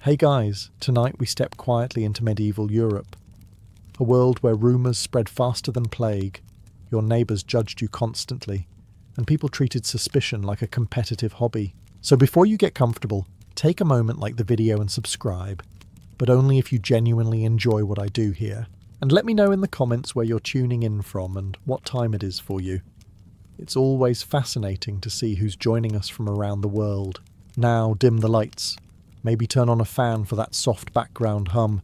Hey guys, tonight we step quietly into medieval Europe. A world where rumours spread faster than plague, your neighbours judged you constantly, and people treated suspicion like a competitive hobby. So before you get comfortable, take a moment like the video and subscribe, but only if you genuinely enjoy what I do here. And let me know in the comments where you're tuning in from and what time it is for you. It's always fascinating to see who's joining us from around the world. Now dim the lights. Maybe turn on a fan for that soft background hum,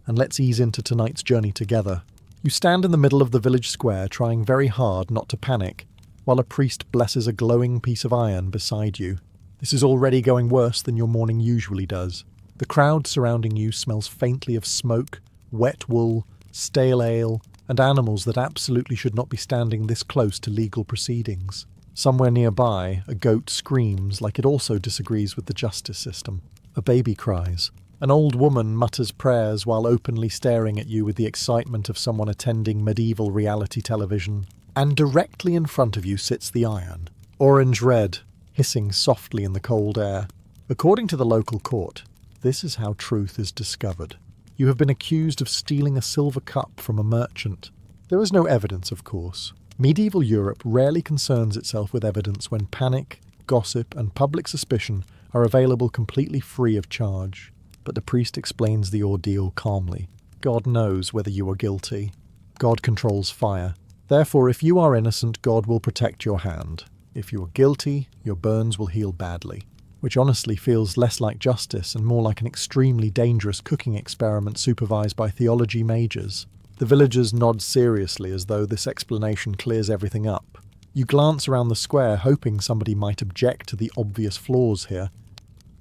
and let's ease into tonight's journey together. You stand in the middle of the village square trying very hard not to panic, while a priest blesses a glowing piece of iron beside you. This is already going worse than your morning usually does. The crowd surrounding you smells faintly of smoke, wet wool, stale ale, and animals that absolutely should not be standing this close to legal proceedings. Somewhere nearby, a goat screams like it also disagrees with the justice system. A baby cries. An old woman mutters prayers while openly staring at you with the excitement of someone attending medieval reality television. And directly in front of you sits the iron, orange-red, hissing softly in the cold air. According to the local court, this is how truth is discovered. You have been accused of stealing a silver cup from a merchant. There is no evidence, of course. Medieval Europe rarely concerns itself with evidence when panic, gossip, and public suspicion are available completely free of charge. But the priest explains the ordeal calmly. God knows whether you are guilty. God controls fire. Therefore, if you are innocent, God will protect your hand. If you are guilty, your burns will heal badly. Which honestly feels less like justice and more like an extremely dangerous cooking experiment supervised by theology majors. The villagers nod seriously as though this explanation clears everything up. You glance around the square hoping somebody might object to the obvious flaws here.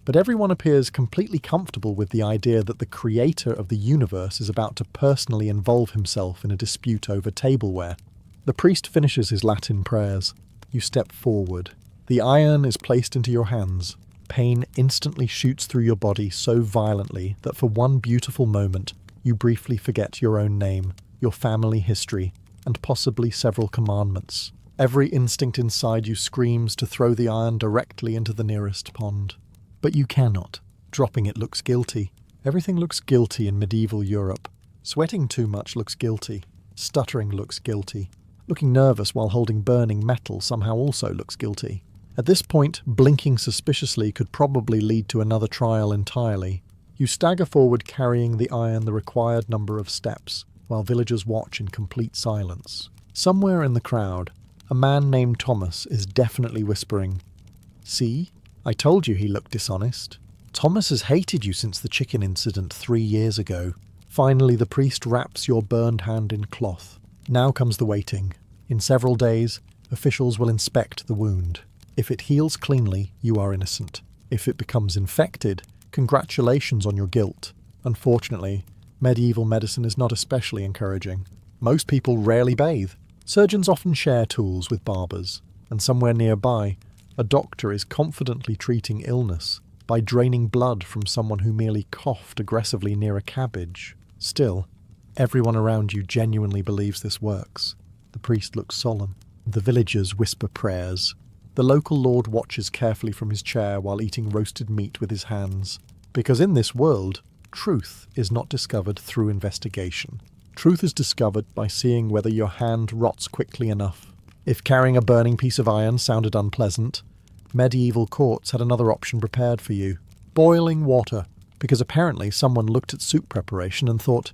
But everyone appears completely comfortable with the idea that the creator of the universe is about to personally involve himself in a dispute over tableware. The priest finishes his Latin prayers. You step forward. The iron is placed into your hands. Pain instantly shoots through your body so violently that for one beautiful moment, you briefly forget your own name, your family history, and possibly several commandments. Every instinct inside you screams to throw the iron directly into the nearest pond. But you cannot. Dropping it looks guilty. Everything looks guilty in medieval Europe. Sweating too much looks guilty. Stuttering looks guilty. Looking nervous while holding burning metal somehow also looks guilty. At this point, blinking suspiciously could probably lead to another trial entirely. You stagger forward carrying the iron the required number of steps, while villagers watch in complete silence. Somewhere in the crowd, a man named Thomas is definitely whispering, "See? I told you he looked dishonest." Thomas has hated you since the chicken incident 3 years ago. Finally, the priest wraps your burned hand in cloth. Now comes the waiting. In several days, officials will inspect the wound. If it heals cleanly, you are innocent. If it becomes infected, congratulations on your guilt. Unfortunately, medieval medicine is not especially encouraging. Most people rarely bathe. Surgeons often share tools with barbers, and somewhere nearby, a doctor is confidently treating illness by draining blood from someone who merely coughed aggressively near a cabbage. Still, everyone around you genuinely believes this works. The priest looks solemn. The villagers whisper prayers. The local lord watches carefully from his chair while eating roasted meat with his hands. Because in this world, truth is not discovered through investigation. Truth is discovered by seeing whether your hand rots quickly enough. If carrying a burning piece of iron sounded unpleasant, medieval courts had another option prepared for you. Boiling water, because apparently someone looked at soup preparation and thought,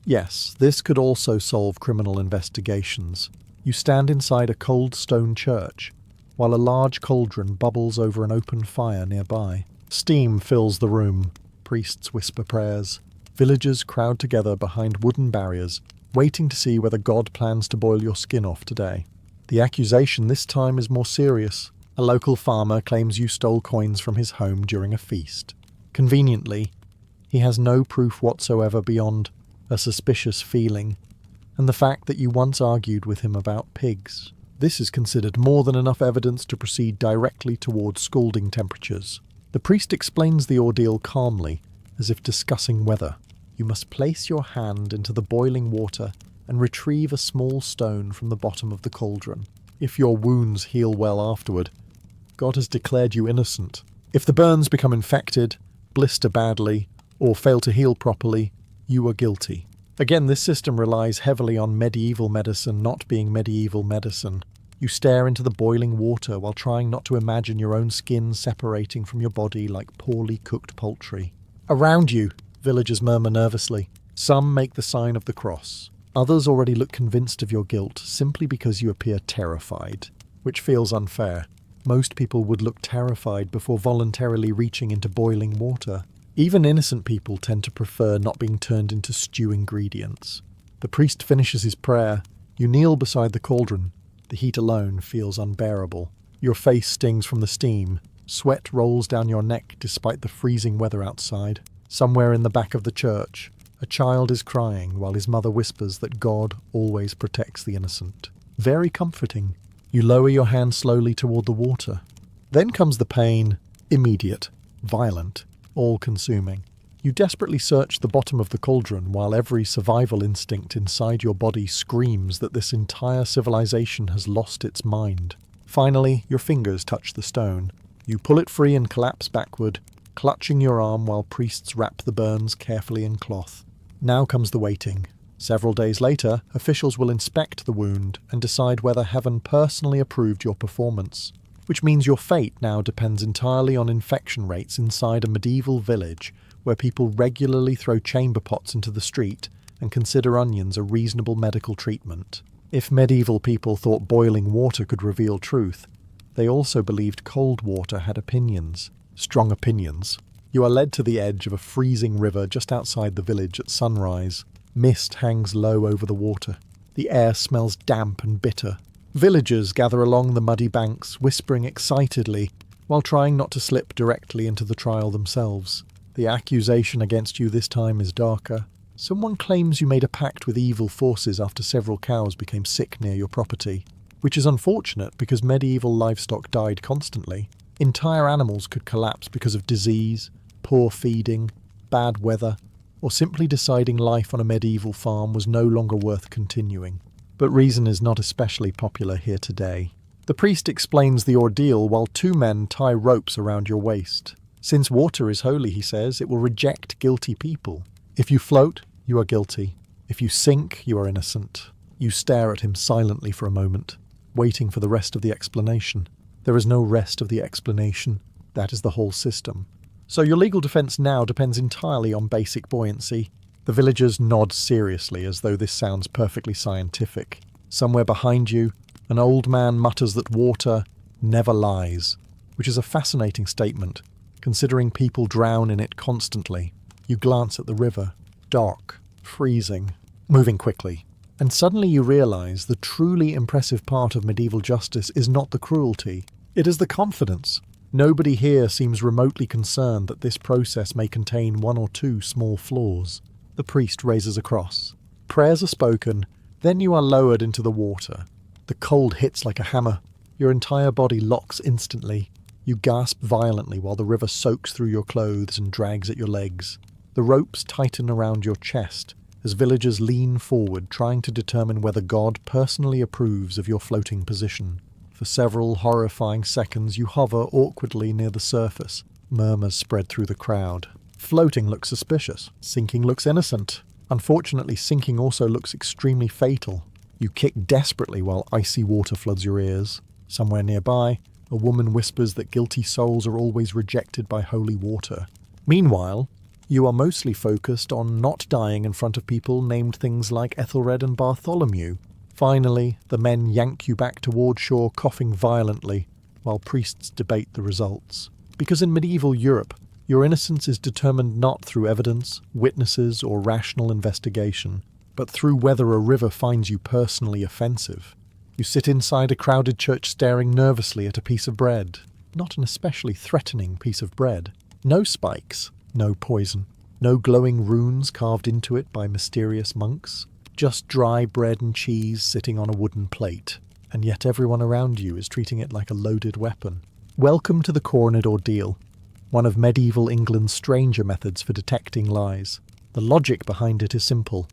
yes, this could also solve criminal investigations. You stand inside a cold stone church, while a large cauldron bubbles over an open fire nearby. Steam fills the room. Priests whisper prayers. Villagers crowd together behind wooden barriers, waiting to see whether God plans to boil your skin off today. The accusation this time is more serious. A local farmer claims you stole coins from his home during a feast. Conveniently, he has no proof whatsoever beyond a suspicious feeling, and the fact that you once argued with him about pigs. This is considered more than enough evidence to proceed directly towards scalding temperatures. The priest explains the ordeal calmly, as if discussing weather. You must place your hand into the boiling water and retrieve a small stone from the bottom of the cauldron. If your wounds heal well afterward, God has declared you innocent. If the burns become infected, blister badly, or fail to heal properly, you are guilty. Again, this system relies heavily on medieval medicine not being medieval medicine. You stare into the boiling water while trying not to imagine your own skin separating from your body like poorly cooked poultry. Around you, villagers murmur nervously. Some make the sign of the cross. Others already look convinced of your guilt simply because you appear terrified, which feels unfair. Most people would look terrified before voluntarily reaching into boiling water. Even innocent people tend to prefer not being turned into stew ingredients. The priest finishes his prayer. You kneel beside the cauldron. The heat alone feels unbearable. Your face stings from the steam. Sweat rolls down your neck despite the freezing weather outside. Somewhere in the back of the church, a child is crying while his mother whispers that God always protects the innocent. Very comforting. You lower your hand slowly toward the water. Then comes the pain, immediate, violent, all-consuming. You desperately search the bottom of the cauldron while every survival instinct inside your body screams that this entire civilization has lost its mind. Finally, your fingers touch the stone. You pull it free and collapse backward, clutching your arm while priests wrap the burns carefully in cloth. Now comes the waiting. Several days later, officials will inspect the wound and decide whether heaven personally approved your performance, which means your fate now depends entirely on infection rates inside a medieval village where people regularly throw chamber pots into the street and consider onions a reasonable medical treatment. If medieval people thought boiling water could reveal truth, they also believed cold water had opinions. Strong opinions. You are led to the edge of a freezing river just outside the village at sunrise. Mist hangs low over the water. The air smells damp and bitter. Villagers gather along the muddy banks, whispering excitedly, while trying not to slip directly into the trial themselves. The accusation against you this time is darker. Someone claims you made a pact with evil forces after several cows became sick near your property, which is unfortunate because medieval livestock died constantly. Entire animals could collapse because of disease, poor feeding, bad weather, or simply deciding life on a medieval farm was no longer worth continuing. But reason is not especially popular here today. The priest explains the ordeal while two men tie ropes around your waist. Since water is holy, he says, it will reject guilty people. If you float, you are guilty. If you sink, you are innocent. You stare at him silently for a moment, waiting for the rest of the explanation. There is no rest of the explanation. That is the whole system. So your legal defense now depends entirely on basic buoyancy. The villagers nod seriously as though this sounds perfectly scientific. Somewhere behind you, an old man mutters that water never lies, which is a fascinating statement, considering people drown in it constantly. You glance at the river, dark, freezing, moving quickly, and suddenly you realize the truly impressive part of medieval justice is not the cruelty, it is the confidence. Nobody here seems remotely concerned that this process may contain one or two small flaws. The priest raises a cross. Prayers are spoken, then you are lowered into the water. The cold hits like a hammer. Your entire body locks instantly. You gasp violently while the river soaks through your clothes and drags at your legs. The ropes tighten around your chest as villagers lean forward trying to determine whether God personally approves of your floating position. For several horrifying seconds you hover awkwardly near the surface. Murmurs spread through the crowd. Floating looks suspicious. Sinking looks innocent. Unfortunately, sinking also looks extremely fatal. You kick desperately while icy water floods your ears. Somewhere nearby, a woman whispers that guilty souls are always rejected by holy water. Meanwhile, you are mostly focused on not dying in front of people named things like Ethelred and Bartholomew. Finally, the men yank you back toward shore coughing violently, while priests debate the results. Because in medieval Europe, your innocence is determined not through evidence, witnesses, or rational investigation, but through whether a river finds you personally offensive. You sit inside a crowded church staring nervously at a piece of bread. Not an especially threatening piece of bread. No spikes, no poison, no glowing runes carved into it by mysterious monks. Just dry bread and cheese sitting on a wooden plate, and yet everyone around you is treating it like a loaded weapon. Welcome to the coroned ordeal, one of medieval England's stranger methods for detecting lies. The logic behind it is simple.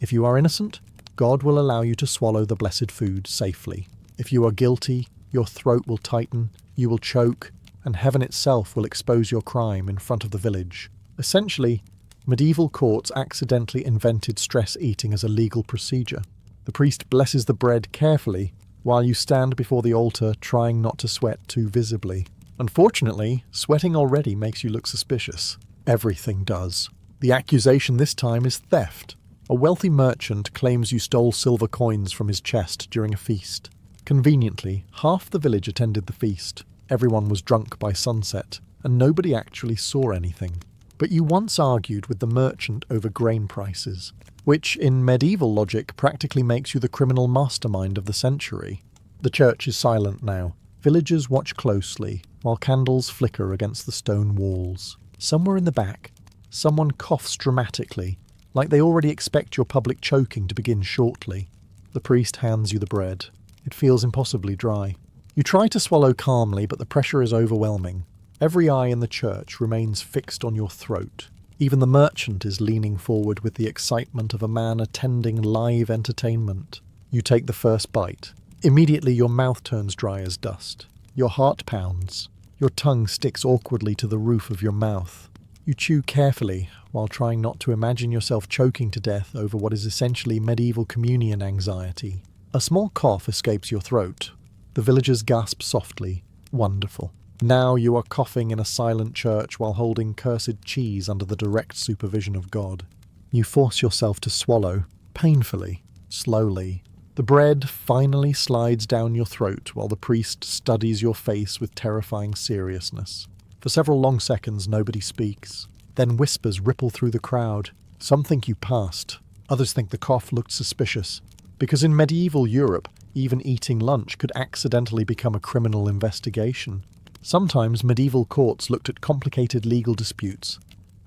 If you are innocent, God will allow you to swallow the blessed food safely. If you are guilty, your throat will tighten, you will choke, and heaven itself will expose your crime in front of the village. Essentially, Medieval courts accidentally invented stress eating as a legal procedure. The priest blesses the bread carefully while you stand before the altar trying not to sweat too visibly. Unfortunately, sweating already makes you look suspicious. Everything does. The accusation this time is theft. A wealthy merchant claims you stole silver coins from his chest during a feast. Conveniently, half the village attended the feast. Everyone was drunk by sunset, and nobody actually saw anything. But you once argued with the merchant over grain prices, which, in medieval logic, practically makes you the criminal mastermind of the century. The church is silent now. Villagers watch closely, while candles flicker against the stone walls. Somewhere in the back, someone coughs dramatically, like they already expect your public choking to begin shortly. The priest hands you the bread. It feels impossibly dry. You try to swallow calmly, but the pressure is overwhelming. Every eye in the church remains fixed on your throat. Even the merchant is leaning forward with the excitement of a man attending live entertainment. You take the first bite. Immediately your mouth turns dry as dust. Your heart pounds. Your tongue sticks awkwardly to the roof of your mouth. You chew carefully, while trying not to imagine yourself choking to death over what is essentially medieval communion anxiety. A small cough escapes your throat. The villagers gasp softly. Wonderful. Now you are coughing in a silent church while holding cursed cheese under the direct supervision of God. You force yourself to swallow, painfully, slowly. The bread finally slides down your throat while the priest studies your face with terrifying seriousness. For several long seconds nobody speaks. Then whispers ripple through the crowd. Some think you passed. Others think the cough looked suspicious. Because in medieval Europe, even eating lunch could accidentally become a criminal investigation. Sometimes medieval courts looked at complicated legal disputes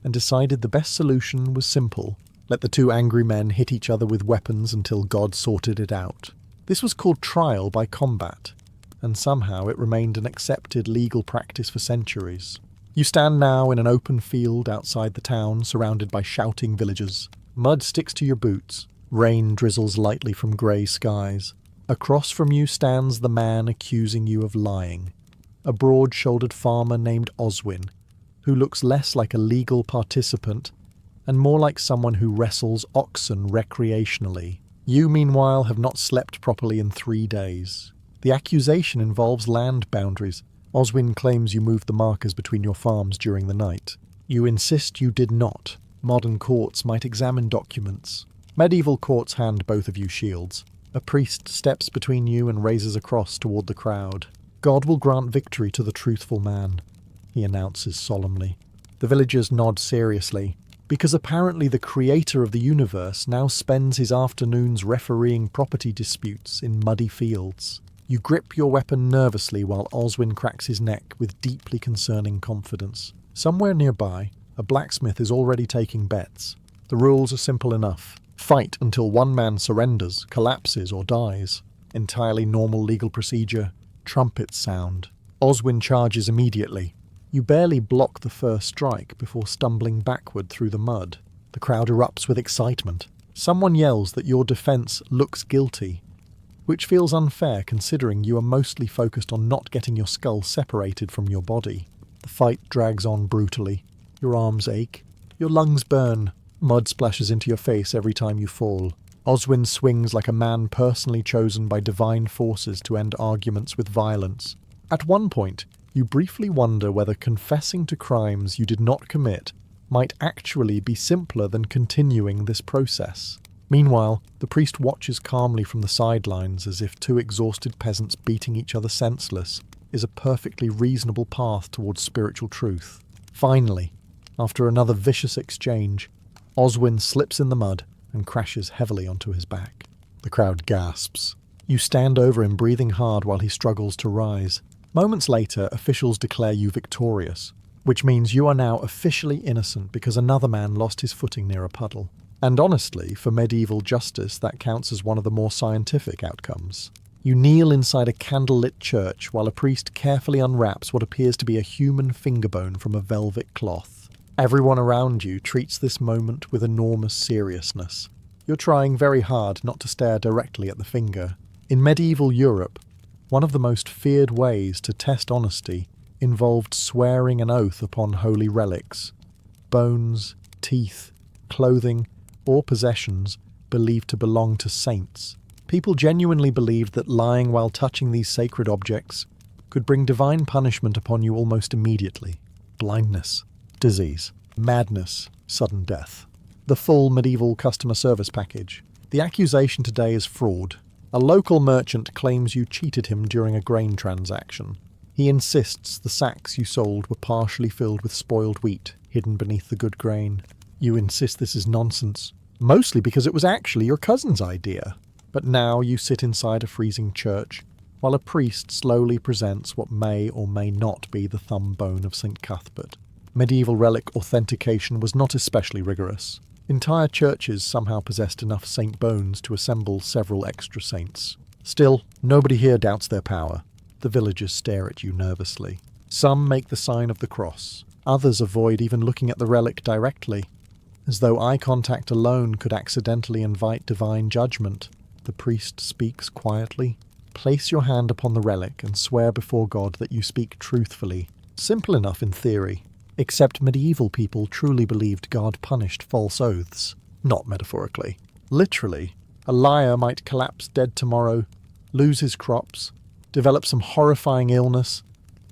and decided the best solution was simple. Let the two angry men hit each other with weapons until God sorted it out. This was called trial by combat, and somehow it remained an accepted legal practice for centuries. You stand now in an open field outside the town, surrounded by shouting villagers. Mud sticks to your boots. Rain drizzles lightly from grey skies. Across from you stands the man accusing you of lying. A broad-shouldered farmer named Oswin, who looks less like a legal participant and more like someone who wrestles oxen recreationally. You, meanwhile, have not slept properly in 3 days. The accusation involves land boundaries. Oswin claims you moved the markers between your farms during the night. You insist you did not. Modern courts might examine documents. Medieval courts hand both of you shields. A priest steps between you and raises a cross toward the crowd. God will grant victory to the truthful man, he announces solemnly. The villagers nod seriously, because apparently the creator of the universe now spends his afternoons refereeing property disputes in muddy fields. You grip your weapon nervously while Oswin cracks his neck with deeply concerning confidence. Somewhere nearby, a blacksmith is already taking bets. The rules are simple enough. Fight until one man surrenders, collapses, or dies. Entirely normal legal procedure. Trumpets sound. Oswin charges immediately. You barely block the first strike before stumbling backward through the mud. The crowd erupts with excitement. Someone yells that your defense looks guilty, which feels unfair considering you are mostly focused on not getting your skull separated from your body. The fight drags on brutally. Your arms ache. Your lungs burn. Mud splashes into your face every time you fall. Oswin swings like a man personally chosen by divine forces to end arguments with violence. At one point, you briefly wonder whether confessing to crimes you did not commit might actually be simpler than continuing this process. Meanwhile, the priest watches calmly from the sidelines as if two exhausted peasants beating each other senseless is a perfectly reasonable path towards spiritual truth. Finally, after another vicious exchange, Oswin slips in the mud and crashes heavily onto his back. The crowd gasps. You stand over him, breathing hard while he struggles to rise. Moments later, officials declare you victorious, which means you are now officially innocent because another man lost his footing near a puddle. And honestly, for medieval justice, that counts as one of the more scientific outcomes. You kneel inside a candlelit church while a priest carefully unwraps what appears to be a human fingerbone from a velvet cloth. Everyone around you treats this moment with enormous seriousness. You're trying very hard not to stare directly at the finger. In medieval Europe, one of the most feared ways to test honesty involved swearing an oath upon holy relics. Bones, teeth, clothing, or possessions believed to belong to saints. People genuinely believed that lying while touching these sacred objects could bring divine punishment upon you almost immediately. Blindness, disease, madness, sudden death. The full medieval customer service package. The accusation today is fraud. A local merchant claims you cheated him during a grain transaction. He insists the sacks you sold were partially filled with spoiled wheat, hidden beneath the good grain. You insist this is nonsense, mostly because it was actually your cousin's idea. But now you sit inside a freezing church, while a priest slowly presents what may or may not be the thumb bone of St. Cuthbert. Medieval relic authentication was not especially rigorous. Entire churches somehow possessed enough saint bones to assemble several extra saints. Still, nobody here doubts their power. The villagers stare at you nervously. Some make the sign of the cross. Others avoid even looking at the relic directly. As though eye contact alone could accidentally invite divine judgment, the priest speaks quietly. Place your hand upon the relic and swear before God that you speak truthfully. Simple enough in theory. Except medieval people truly believed God punished false oaths. Not metaphorically. Literally, a liar might collapse dead tomorrow, lose his crops, develop some horrifying illness,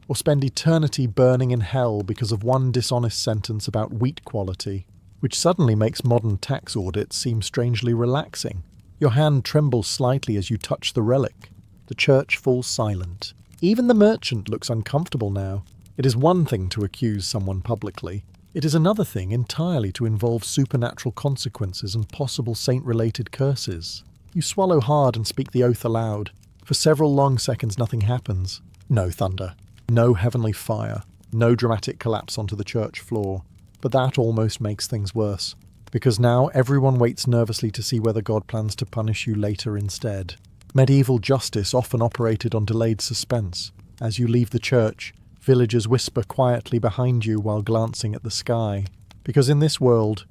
or spend eternity burning in hell because of one dishonest sentence about wheat quality, which suddenly makes modern tax audits seem strangely relaxing. Your hand trembles slightly as you touch the relic. The church falls silent. Even the merchant looks uncomfortable now. It is one thing to accuse someone publicly. It is another thing entirely to involve supernatural consequences and possible saint-related curses. You swallow hard and speak the oath aloud. For several long seconds nothing happens. No thunder. No heavenly fire. No dramatic collapse onto the church floor. But that almost makes things worse. Because now everyone waits nervously to see whether God plans to punish you later instead. Medieval justice often operated on delayed suspense. As you leave the church, villagers whisper quietly behind you while glancing at the sky. Because in this world,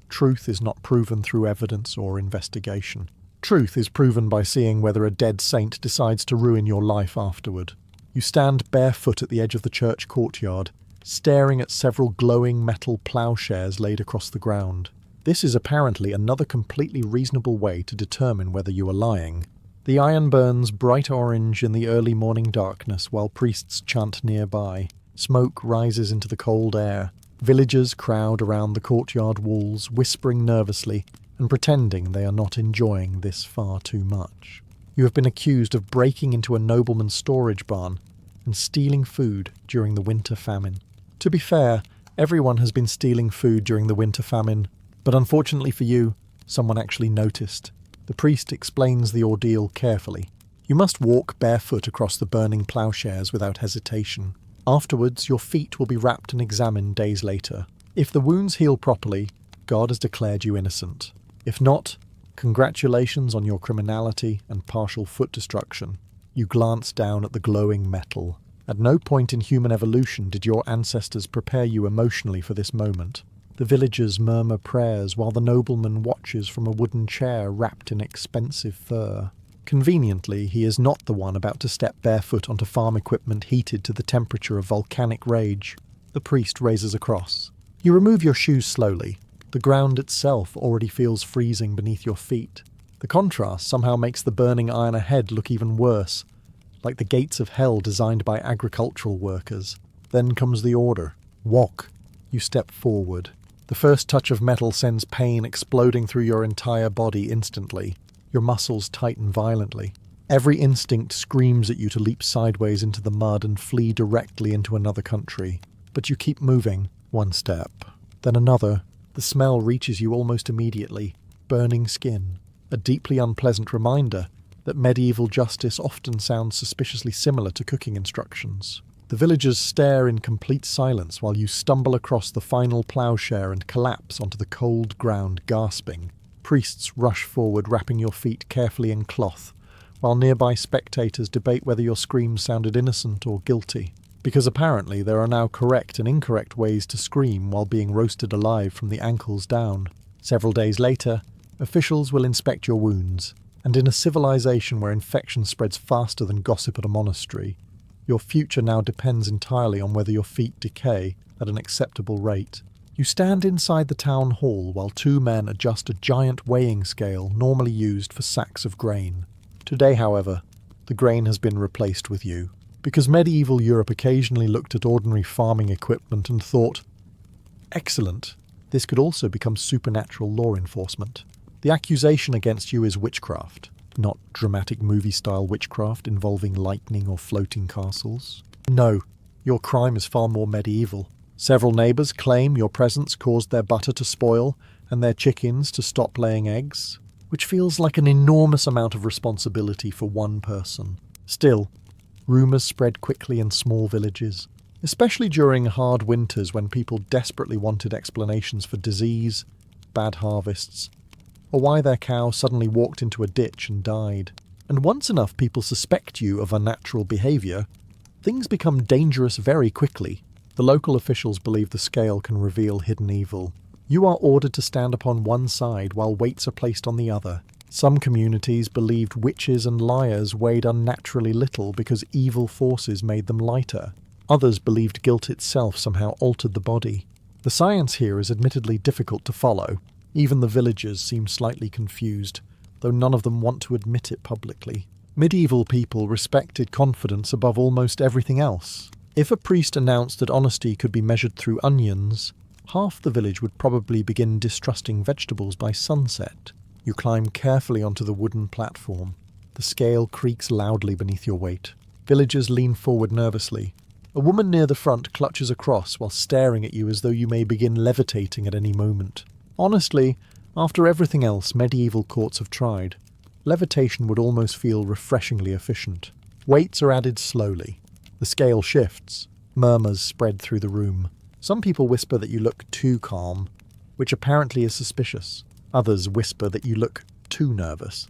truth is not proven through evidence or investigation. Truth is proven by seeing whether a dead saint decides to ruin your life afterward. You stand barefoot at the edge of the church courtyard, staring at several glowing metal ploughshares laid across the ground. This is apparently another completely reasonable way to determine whether you are lying. The iron burns bright orange in the early morning darkness while priests chant nearby. Smoke rises into the cold air. Villagers crowd around the courtyard walls, whispering nervously and pretending they are not enjoying this far too much. You have been accused of breaking into a nobleman's storage barn and stealing food during the winter famine. To be fair, everyone has been stealing food during the winter famine, but unfortunately for you, someone actually noticed. The priest explains the ordeal carefully. You must walk barefoot across the burning ploughshares without hesitation. Afterwards, your feet will be wrapped and examined days later. If the wounds heal properly, God has declared you innocent. If not, congratulations on your criminality and partial foot destruction. You glance down at the glowing metal. At no point in human evolution did your ancestors prepare you emotionally for this moment. The villagers murmur prayers while the nobleman watches from a wooden chair wrapped in expensive fur. Conveniently, he is not the one about to step barefoot onto farm equipment heated to the temperature of volcanic rage. The priest raises a cross. You remove your shoes slowly. The ground itself already feels freezing beneath your feet. The contrast somehow makes the burning iron ahead look even worse, like the gates of hell designed by agricultural workers. Then comes the order. Walk. You step forward. The first touch of metal sends pain exploding through your entire body instantly. Your muscles tighten violently. Every instinct screams at you to leap sideways into the mud and flee directly into another country. But you keep moving, one step, then another. The smell reaches you almost immediately. Burning skin. A deeply unpleasant reminder that medieval justice often sounds suspiciously similar to cooking instructions. The villagers stare in complete silence while you stumble across the final ploughshare and collapse onto the cold ground, gasping. Priests rush forward, wrapping your feet carefully in cloth, while nearby spectators debate whether your screams sounded innocent or guilty. Because apparently there are now correct and incorrect ways to scream while being roasted alive from the ankles down. Several days later, officials will inspect your wounds, and in a civilization where infection spreads faster than gossip at a monastery, your future now depends entirely on whether your feet decay at an acceptable rate. You stand inside the town hall while two men adjust a giant weighing scale normally used for sacks of grain. Today, however, the grain has been replaced with you, because medieval Europe occasionally looked at ordinary farming equipment and thought, excellent, this could also become supernatural law enforcement. The accusation against you is witchcraft, not dramatic movie-style witchcraft involving lightning or floating castles. No, your crime is far more medieval. Several neighbours claim your presence caused their butter to spoil and their chickens to stop laying eggs, which feels like an enormous amount of responsibility for one person. Still, rumours spread quickly in small villages, especially during hard winters when people desperately wanted explanations for disease, bad harvests, or why their cow suddenly walked into a ditch and died. And once enough people suspect you of unnatural behaviour, things become dangerous very quickly. The local officials believe the scale can reveal hidden evil. You are ordered to stand upon one side while weights are placed on the other. Some communities believed witches and liars weighed unnaturally little because evil forces made them lighter. Others believed guilt itself somehow altered the body. The science here is admittedly difficult to follow. Even the villagers seem slightly confused, though none of them want to admit it publicly. Medieval people respected confidence above almost everything else. If a priest announced that honesty could be measured through onions, half the village would probably begin distrusting vegetables by sunset. You climb carefully onto the wooden platform. The scale creaks loudly beneath your weight. Villagers lean forward nervously. A woman near the front clutches a cross while staring at you as though you may begin levitating at any moment. Honestly, after everything else medieval courts have tried, levitation would almost feel refreshingly efficient. Weights are added slowly. The scale shifts. Murmurs spread through the room. Some people whisper that you look too calm, which apparently is suspicious. Others whisper that you look too nervous,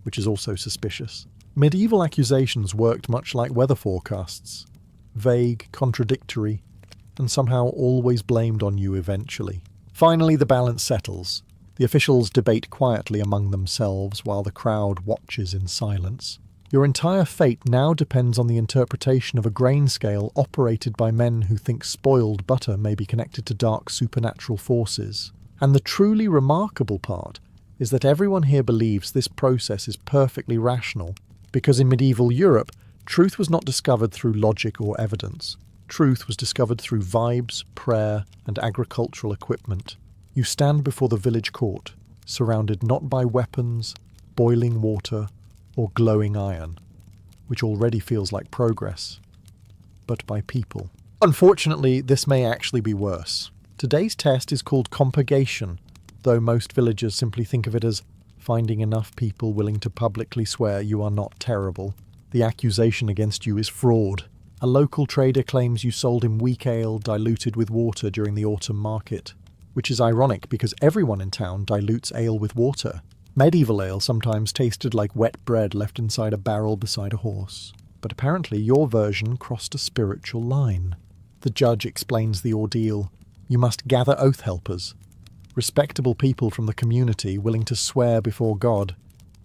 which is also suspicious. Medieval accusations worked much like weather forecasts. Vague, contradictory, and somehow always blamed on you eventually. Finally, the balance settles. The officials debate quietly among themselves while the crowd watches in silence. Your entire fate now depends on the interpretation of a grain scale operated by men who think spoiled butter may be connected to dark supernatural forces. And the truly remarkable part is that everyone here believes this process is perfectly rational, because in medieval Europe, truth was not discovered through logic or evidence. Truth was discovered through vibes, prayer, and agricultural equipment. You stand before the village court, surrounded not by weapons, boiling water, or glowing iron, which already feels like progress, but by people. Unfortunately, this may actually be worse. Today's test is called compurgation, though most villagers simply think of it as finding enough people willing to publicly swear you are not terrible. The accusation against you is fraud. A local trader claims you sold him weak ale diluted with water during the autumn market, which is ironic because everyone in town dilutes ale with water. Medieval ale sometimes tasted like wet bread left inside a barrel beside a horse. But apparently your version crossed a spiritual line. The judge explains the ordeal. You must gather oath helpers, respectable people from the community willing to swear before God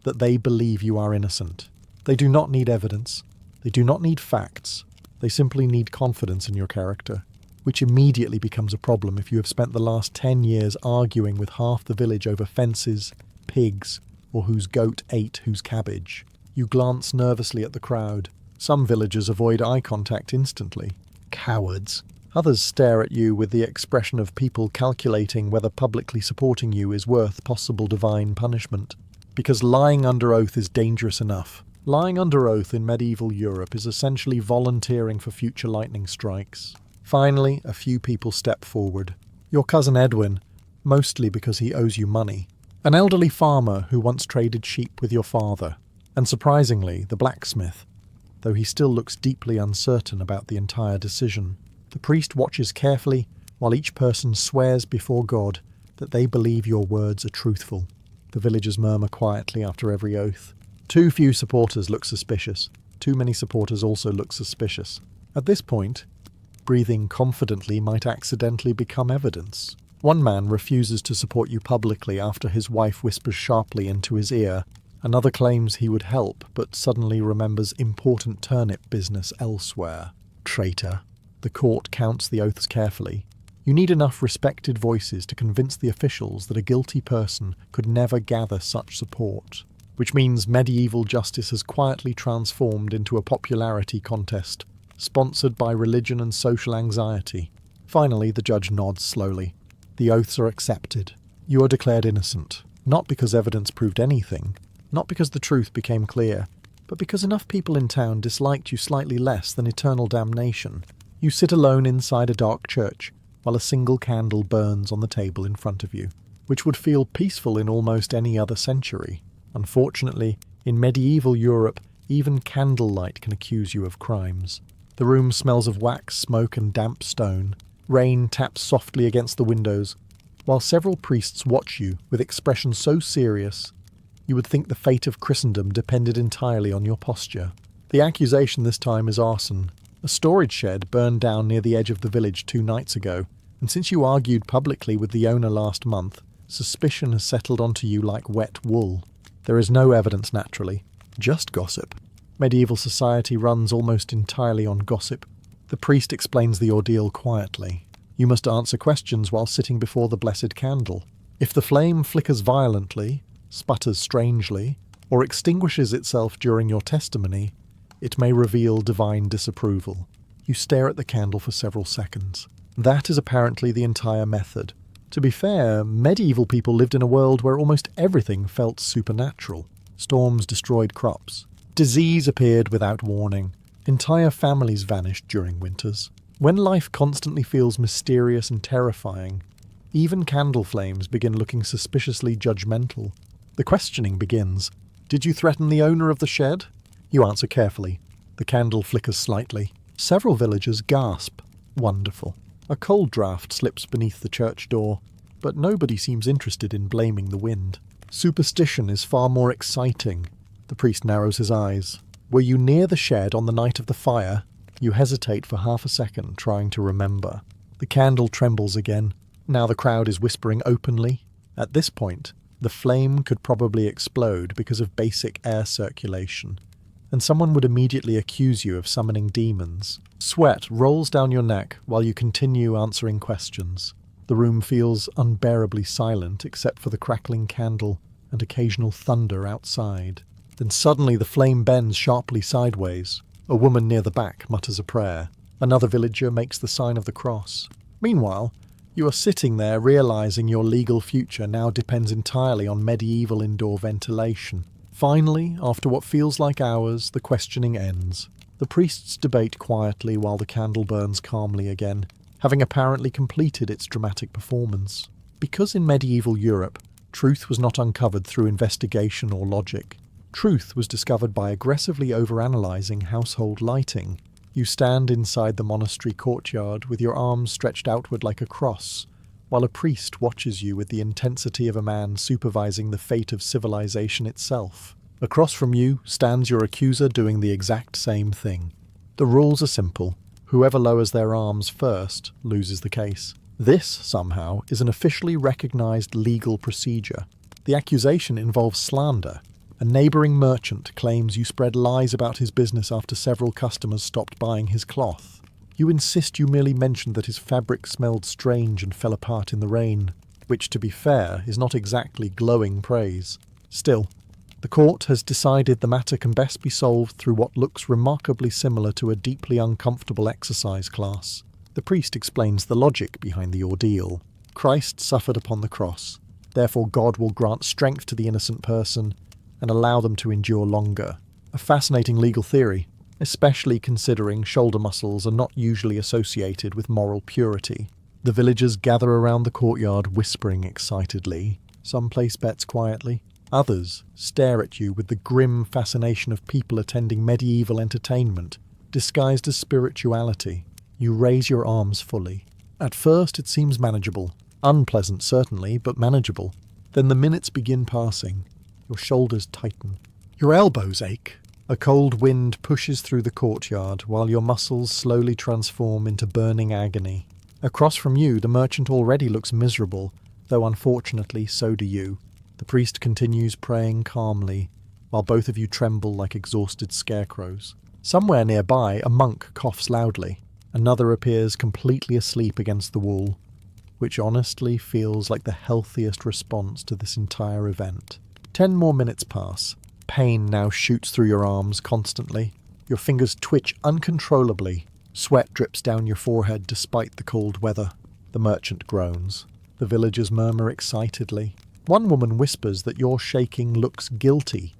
that they believe you are innocent. They do not need evidence. They do not need facts. They simply need confidence in your character, which immediately becomes a problem if you have spent the last 10 years arguing with half the village over fences, pigs, or whose goat ate whose cabbage. You glance nervously at the crowd. Some villagers avoid eye contact instantly. Cowards. Others stare at you with the expression of people calculating whether publicly supporting you is worth possible divine punishment. Because lying under oath is dangerous enough. Lying under oath in medieval Europe is essentially volunteering for future lightning strikes. Finally, a few people step forward. Your cousin Edwin, mostly because he owes you money. An elderly farmer who once traded sheep with your father. And surprisingly, the blacksmith, though he still looks deeply uncertain about the entire decision. The priest watches carefully while each person swears before God that they believe your words are truthful. The villagers murmur quietly after every oath. Too few supporters look suspicious. Too many supporters also look suspicious. At this point, breathing confidently might accidentally become evidence. One man refuses to support you publicly after his wife whispers sharply into his ear. Another claims he would help, but suddenly remembers important turnip business elsewhere. Traitor. The court counts the oaths carefully. You need enough respected voices to convince the officials that a guilty person could never gather such support, which means medieval justice has quietly transformed into a popularity contest, sponsored by religion and social anxiety. Finally, the judge nods slowly. The oaths are accepted. You are declared innocent, not because evidence proved anything, not because the truth became clear, but because enough people in town disliked you slightly less than eternal damnation. You sit alone inside a dark church, while a single candle burns on the table in front of you, which would feel peaceful in almost any other century. Unfortunately, in medieval Europe, even candlelight can accuse you of crimes. The room smells of wax, smoke, and damp stone. Rain taps softly against the windows, while several priests watch you with expressions so serious you would think the fate of Christendom depended entirely on your posture. The accusation this time is arson. A storage shed burned down near the edge of the village 2 nights ago, and since you argued publicly with the owner last month, suspicion has settled onto you like wet wool. There is no evidence, naturally, just gossip. Medieval society runs almost entirely on gossip. The priest explains the ordeal quietly. You must answer questions while sitting before the blessed candle. If the flame flickers violently, sputters strangely, or extinguishes itself during your testimony, it may reveal divine disapproval. You stare at the candle for several seconds. That is apparently the entire method. To be fair, medieval people lived in a world where almost everything felt supernatural. Storms destroyed crops. Disease appeared without warning. Entire families vanished during winters. When life constantly feels mysterious and terrifying, even candle flames begin looking suspiciously judgmental. The questioning begins. Did you threaten the owner of the shed? You answer carefully. The candle flickers slightly. Several villagers gasp. Wonderful. A cold draft slips beneath the church door, but nobody seems interested in blaming the wind. Superstition is far more exciting. The priest narrows his eyes. Were you near the shed on the night of the fire? You hesitate for half a second, trying to remember. The candle trembles again. Now the crowd is whispering openly. At this point, the flame could probably explode because of basic air circulation, and someone would immediately accuse you of summoning demons. Sweat rolls down your neck while you continue answering questions. The room feels unbearably silent except for the crackling candle and occasional thunder outside. Then suddenly the flame bends sharply sideways. A woman near the back mutters a prayer. Another villager makes the sign of the cross. Meanwhile, you are sitting there realizing your legal future now depends entirely on medieval indoor ventilation. Finally, after what feels like hours, the questioning ends. The priests debate quietly while the candle burns calmly again, having apparently completed its dramatic performance. Because in medieval Europe, truth was not uncovered through investigation or logic. Truth was discovered by aggressively overanalyzing household lighting. You stand inside the monastery courtyard with your arms stretched outward like a cross, while a priest watches you with the intensity of a man supervising the fate of civilization itself. Across from you stands your accuser doing the exact same thing. The rules are simple. Whoever lowers their arms first loses the case. This, somehow, is an officially recognized legal procedure. The accusation involves slander. A neighbouring merchant claims you spread lies about his business after several customers stopped buying his cloth. You insist you merely mentioned that his fabric smelled strange and fell apart in the rain, which, to be fair, is not exactly glowing praise. Still, the court has decided the matter can best be solved through what looks remarkably similar to a deeply uncomfortable exercise class. The priest explains the logic behind the ordeal. Christ suffered upon the cross. Therefore God will grant strength to the innocent person and allow them to endure longer. A fascinating legal theory, especially considering shoulder muscles are not usually associated with moral purity. The villagers gather around the courtyard whispering excitedly. Some place bets quietly. Others stare at you with the grim fascination of people attending medieval entertainment, disguised as spirituality. You raise your arms fully. At first it seems manageable. Unpleasant certainly, but manageable. Then the minutes begin passing. Your shoulders tighten. Your elbows ache. A cold wind pushes through the courtyard while your muscles slowly transform into burning agony. Across from you, the merchant already looks miserable, though unfortunately so do you. The priest continues praying calmly, while both of you tremble like exhausted scarecrows. Somewhere nearby, a monk coughs loudly. Another appears completely asleep against the wall. which honestly feels like the healthiest response to this entire event. 10 more minutes pass. Pain now shoots through your arms constantly. Your fingers twitch uncontrollably. Sweat drips down your forehead despite the cold weather. The merchant groans. The villagers murmur excitedly. One woman whispers that your shaking looks guilty,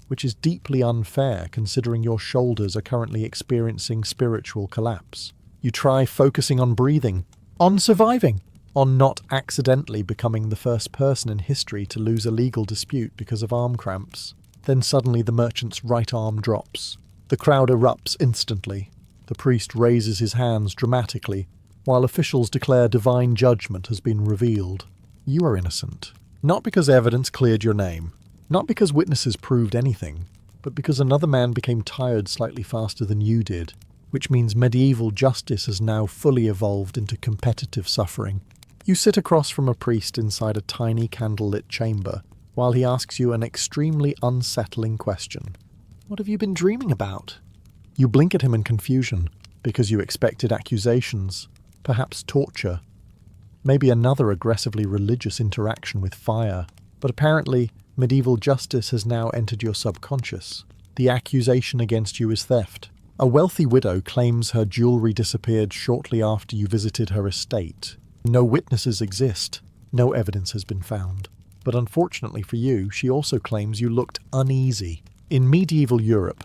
which is deeply unfair considering your shoulders are currently experiencing spiritual collapse. You try focusing on breathing, on surviving, on not accidentally becoming the first person in history to lose a legal dispute because of arm cramps. Then suddenly the merchant's right arm drops. The crowd erupts instantly. The priest raises his hands dramatically, while officials declare divine judgment has been revealed. You are innocent. Not because evidence cleared your name. Not because witnesses proved anything, but because another man became tired slightly faster than you did, which means medieval justice has now fully evolved into competitive suffering. You sit across from a priest inside a tiny candlelit chamber, while he asks you an extremely unsettling question. What have you been dreaming about? You blink at him in confusion, because you expected accusations, perhaps torture, maybe another aggressively religious interaction with fire. But apparently, medieval justice has now entered your subconscious. The accusation against you is theft. A wealthy widow claims her jewellery disappeared shortly after you visited her estate. No witnesses exist. No evidence has been found. But unfortunately for you, she also claims you looked uneasy. In medieval Europe,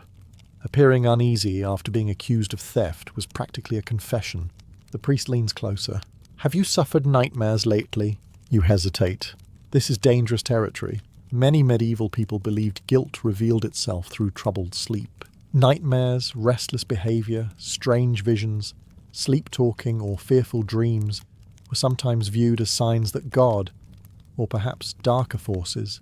appearing uneasy after being accused of theft was practically a confession. The priest leans closer. Have you suffered nightmares lately? You hesitate. This is dangerous territory. Many medieval people believed guilt revealed itself through troubled sleep. Nightmares, restless behaviour, strange visions, sleep-talking or fearful dreams were sometimes viewed as signs that God, or perhaps darker forces,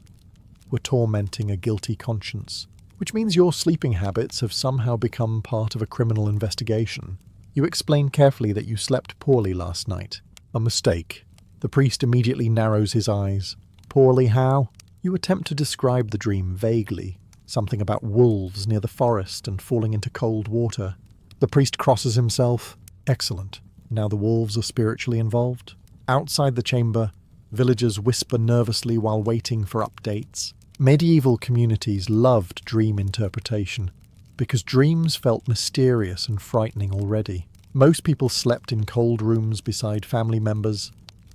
were tormenting a guilty conscience, which means your sleeping habits have somehow become part of a criminal investigation. You explain carefully that you slept poorly last night. A mistake. The priest immediately narrows his eyes. Poorly how? You attempt to describe the dream vaguely. Something about wolves near the forest and falling into cold water. The priest crosses himself. Excellent. Now the wolves are spiritually involved. Outside the chamber, villagers whisper nervously while waiting for updates. Medieval communities loved dream interpretation, because dreams felt mysterious and frightening already. Most people slept in cold rooms beside family members,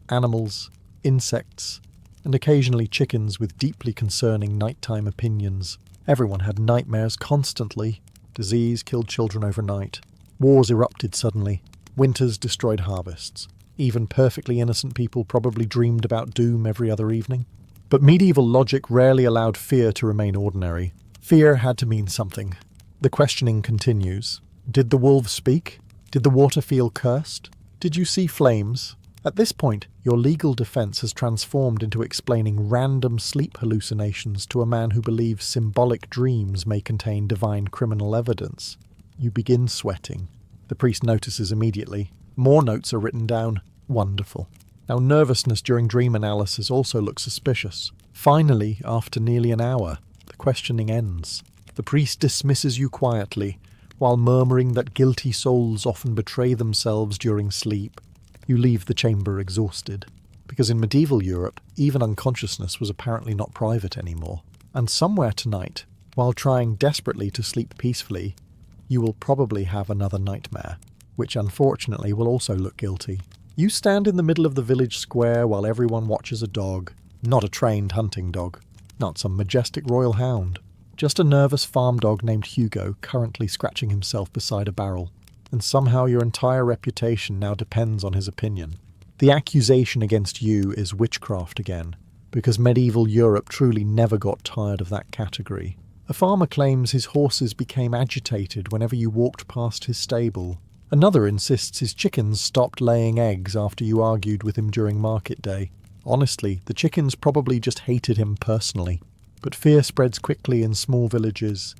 animals, insects, and occasionally chickens with deeply concerning nighttime opinions. Everyone had nightmares constantly. Disease killed children overnight. Wars erupted suddenly. Winters destroyed harvests. Even perfectly innocent people probably dreamed about doom every other evening. But medieval logic rarely allowed fear to remain ordinary. Fear had to mean something. The questioning continues. Did the wolves speak? Did the water feel cursed? Did you see flames? At this point, your legal defense has transformed into explaining random sleep hallucinations to a man who believes symbolic dreams may contain divine criminal evidence. You begin sweating. The priest notices immediately. More notes are written down. Wonderful. Now, nervousness during dream analysis also looks suspicious. Finally, after nearly an hour, the questioning ends. The priest dismisses you quietly, while murmuring that guilty souls often betray themselves during sleep. You leave the chamber exhausted, because in medieval Europe, even unconsciousness was apparently not private anymore. And somewhere tonight, while trying desperately to sleep peacefully, you will probably have another nightmare, which unfortunately will also look guilty. You stand in the middle of the village square while everyone watches a dog. Not a trained hunting dog. Not some majestic royal hound. Just a nervous farm dog named Hugo currently scratching himself beside a barrel. And somehow your entire reputation now depends on his opinion. The accusation against you is witchcraft again, because medieval Europe truly never got tired of that category. A farmer claims his horses became agitated whenever you walked past his stable. Another insists his chickens stopped laying eggs after you argued with him during market day. Honestly, the chickens probably just hated him personally. But fear spreads quickly in small villages,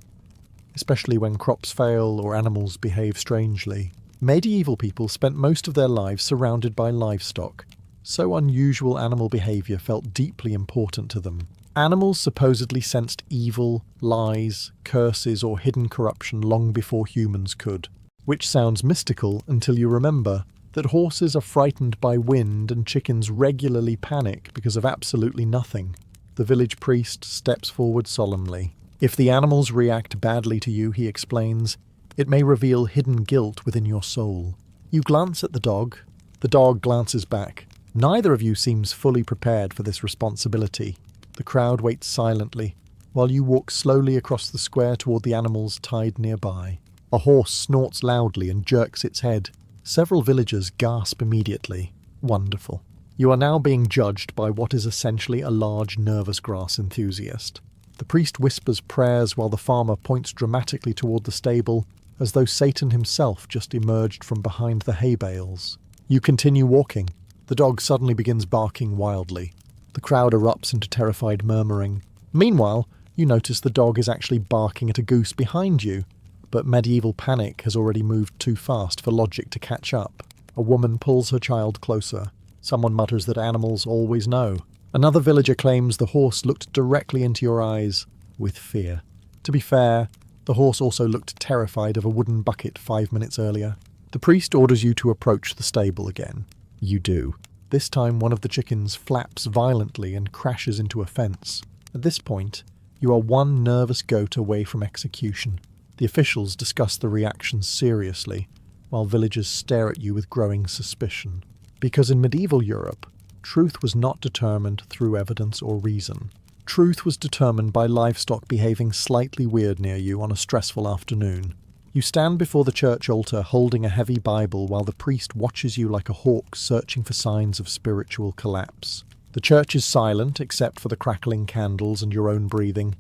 especially when crops fail or animals behave strangely. Medieval people spent most of their lives surrounded by livestock, so unusual animal behaviour felt deeply important to them. Animals supposedly sensed evil, lies, curses or hidden corruption long before humans could. Which sounds mystical until you remember that horses are frightened by wind and chickens regularly panic because of absolutely nothing. The village priest steps forward solemnly. If the animals react badly to you, he explains, it may reveal hidden guilt within your soul. You glance at the dog. The dog glances back. Neither of you seems fully prepared for this responsibility. The crowd waits silently, while you walk slowly across the square toward the animals tied nearby. A horse snorts loudly and jerks its head. Several villagers gasp immediately. Wonderful. You are now being judged by what is essentially a large nervous grass enthusiast. The priest whispers prayers while the farmer points dramatically toward the stable, as though Satan himself just emerged from behind the hay bales. You continue walking. The dog suddenly begins barking wildly. The crowd erupts into terrified murmuring. Meanwhile, you notice the dog is actually barking at a goose behind you, but medieval panic has already moved too fast for logic to catch up. A woman pulls her child closer. Someone mutters that animals always know. Another villager claims the horse looked directly into your eyes with fear. To be fair, the horse also looked terrified of a wooden bucket 5 minutes earlier. The priest orders you to approach the stable again. You do. This time one of the chickens flaps violently and crashes into a fence. At this point, you are one nervous goat away from execution. The officials discuss the reactions seriously, while villagers stare at you with growing suspicion. Because in medieval Europe, truth was not determined through evidence or reason. Truth was determined by livestock behaving slightly weird near you on a stressful afternoon. You stand before the church altar holding a heavy Bible while the priest watches you like a hawk searching for signs of spiritual collapse. The church is silent except for the crackling candles and your own breathing,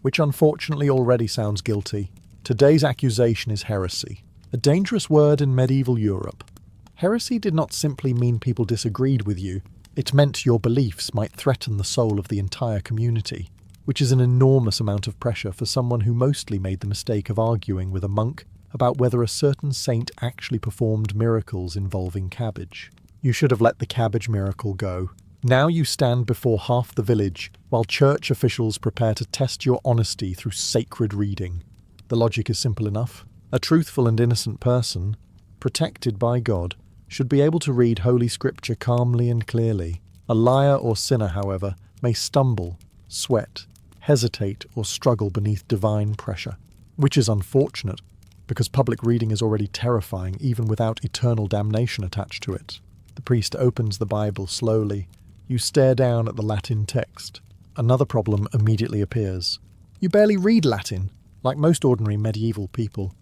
which unfortunately already sounds guilty. Today's accusation is heresy, a dangerous word in medieval Europe. Heresy did not simply mean people disagreed with you, it meant your beliefs might threaten the soul of the entire community, which is an enormous amount of pressure for someone who mostly made the mistake of arguing with a monk about whether a certain saint actually performed miracles involving cabbage. You should have let the cabbage miracle go. Now you stand before half the village, while church officials prepare to test your honesty through sacred reading. The logic is simple enough. A truthful and innocent person, protected by God, should be able to read Holy Scripture calmly and clearly. A liar or sinner, however, may stumble, sweat, hesitate, or struggle beneath divine pressure, which is unfortunate, because public reading is already terrifying even without eternal damnation attached to it. The priest opens the Bible slowly. You stare down at the Latin text. Another problem immediately appears. You barely read Latin, like most ordinary medieval people.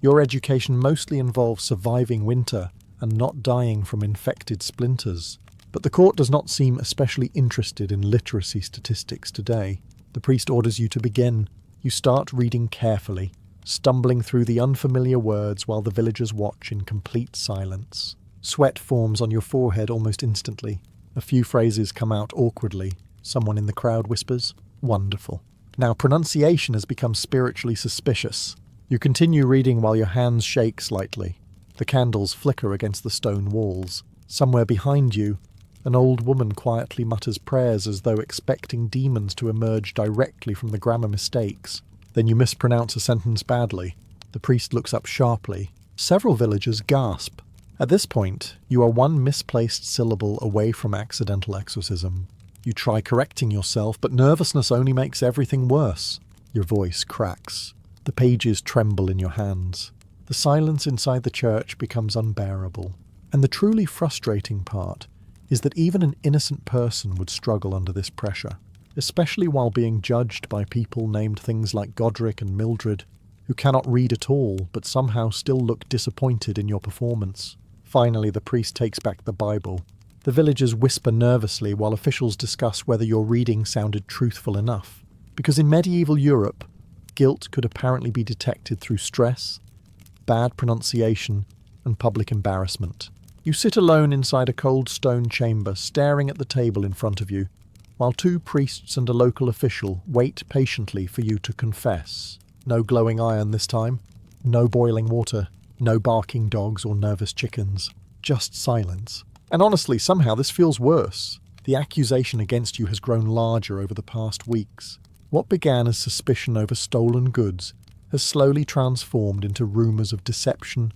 Your education mostly involves surviving winter and not dying from infected splinters. But the court does not seem especially interested in literacy statistics today. The priest orders you to begin. You start reading carefully, stumbling through the unfamiliar words while the villagers watch in complete silence. Sweat forms on your forehead almost instantly. A few phrases come out awkwardly. Someone in the crowd whispers, "Wonderful." Now pronunciation has become spiritually suspicious. You continue reading while your hands shake slightly. The candles flicker against the stone walls. Somewhere behind you, an old woman quietly mutters prayers as though expecting demons to emerge directly from the grammar mistakes. Then you mispronounce a sentence badly. The priest looks up sharply. Several villagers gasp. At this point, you are one misplaced syllable away from accidental exorcism. You try correcting yourself, but nervousness only makes everything worse. Your voice cracks. The pages tremble in your hands. The silence inside the church becomes unbearable. And the truly frustrating part is that even an innocent person would struggle under this pressure, especially while being judged by people named things like Godric and Mildred, who cannot read at all but somehow still look disappointed in your performance. Finally, the priest takes back the Bible. The villagers whisper nervously while officials discuss whether your reading sounded truthful enough. Because in medieval Europe, guilt could apparently be detected through stress, bad pronunciation, and public embarrassment. You sit alone inside a cold stone chamber, staring at the table in front of you, while two priests and a local official wait patiently for you to confess. No glowing iron this time, no boiling water, no barking dogs or nervous chickens, just silence. And honestly, somehow this feels worse. The accusation against you has grown larger over the past weeks. What began as suspicion over stolen goods has slowly transformed into rumours of deception,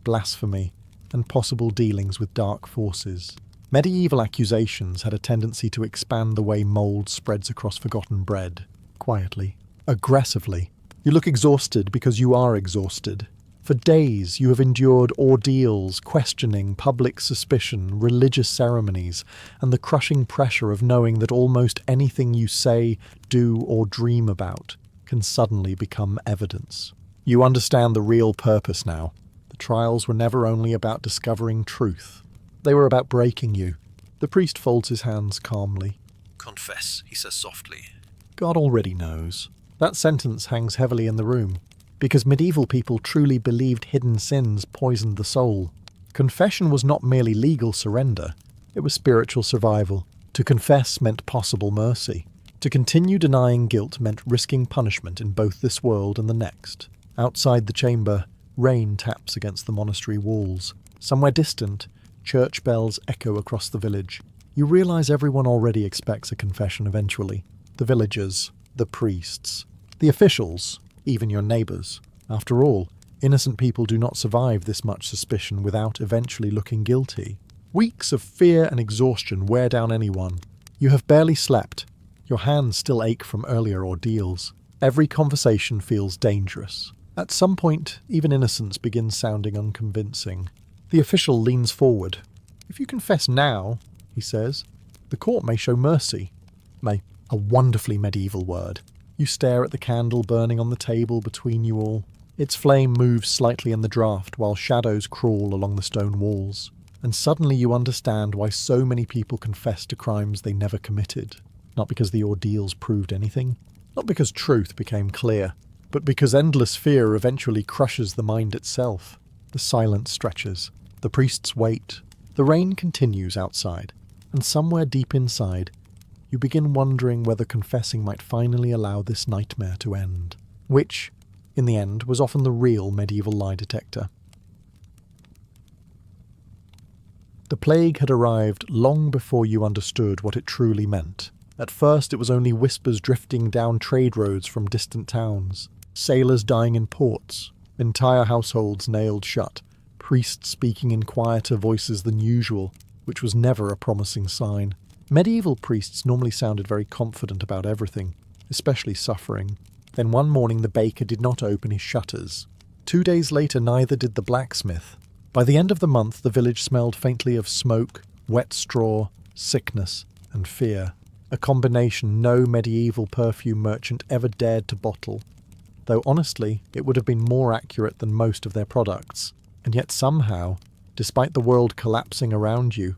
blasphemy, and possible dealings with dark forces. Medieval accusations had a tendency to expand the way mould spreads across forgotten bread. Quietly. Aggressively. You look exhausted because you are exhausted. For days you have endured ordeals, questioning, public suspicion, religious ceremonies, and the crushing pressure of knowing that almost anything you say, do, or dream about can suddenly become evidence. You understand the real purpose now. The trials were never only about discovering truth. They were about breaking you. The priest folds his hands calmly. "Confess," he says softly. God already knows. That sentence hangs heavily in the room, because medieval people truly believed hidden sins poisoned the soul. Confession was not merely legal surrender, it was spiritual survival. To confess meant possible mercy. To continue denying guilt meant risking punishment in both this world and the next. Outside the chamber, rain taps against the monastery walls. Somewhere distant, church bells echo across the village. You realize everyone already expects a confession eventually. The villagers, the priests, the officials, even your neighbours. After all, innocent people do not survive this much suspicion without eventually looking guilty. Weeks of fear and exhaustion wear down anyone. You have barely slept. Your hands still ache from earlier ordeals. Every conversation feels dangerous. At some point, even innocence begins sounding unconvincing. The official leans forward. "If you confess now," he says, "the court may show mercy." May, a wonderfully medieval word. You stare at the candle burning on the table between you all. Its flame moves slightly in the draught while shadows crawl along the stone walls. And suddenly you understand why so many people confess to crimes they never committed. Not because the ordeals proved anything, not because truth became clear, but because endless fear eventually crushes the mind itself. The silence stretches. The priests wait. The rain continues outside. And somewhere deep inside, you begin wondering whether confessing might finally allow this nightmare to end. Which, in the end, was often the real medieval lie detector. The plague had arrived long before you understood what it truly meant. At first it was only whispers drifting down trade roads from distant towns, sailors dying in ports, entire households nailed shut, priests speaking in quieter voices than usual, which was never a promising sign. Medieval priests normally sounded very confident about everything, especially suffering. Then one morning the baker did not open his shutters. 2 days later neither did the blacksmith. By the end of the month the village smelled faintly of smoke, wet straw, sickness, and fear. A combination no medieval perfume merchant ever dared to bottle. Though honestly, it would have been more accurate than most of their products. And yet somehow, despite the world collapsing around you,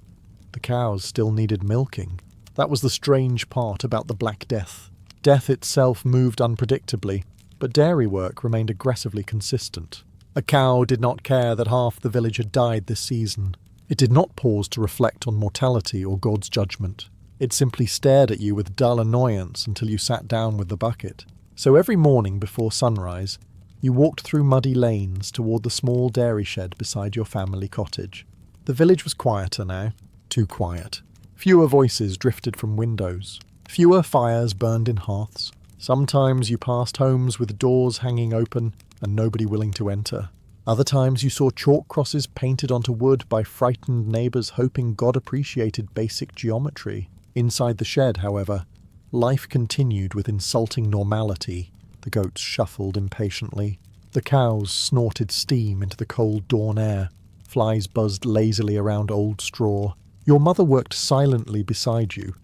the cows still needed milking. That was the strange part about the Black Death. Death itself moved unpredictably, but dairy work remained aggressively consistent. A cow did not care that half the village had died this season. It did not pause to reflect on mortality or God's judgment. It simply stared at you with dull annoyance until you sat down with the bucket. So every morning before sunrise, you walked through muddy lanes toward the small dairy shed beside your family cottage. The village was quieter now. Too quiet. Fewer voices drifted from windows. Fewer fires burned in hearths. Sometimes you passed homes with doors hanging open and nobody willing to enter. Other times you saw chalk crosses painted onto wood by frightened neighbours hoping God appreciated basic geometry. Inside the shed, however, life continued with insulting normality. The goats shuffled impatiently. The cows snorted steam into the cold dawn air. Flies buzzed lazily around old straw. Your mother worked silently beside you,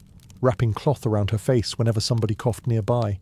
wrapping cloth around her face whenever somebody coughed nearby,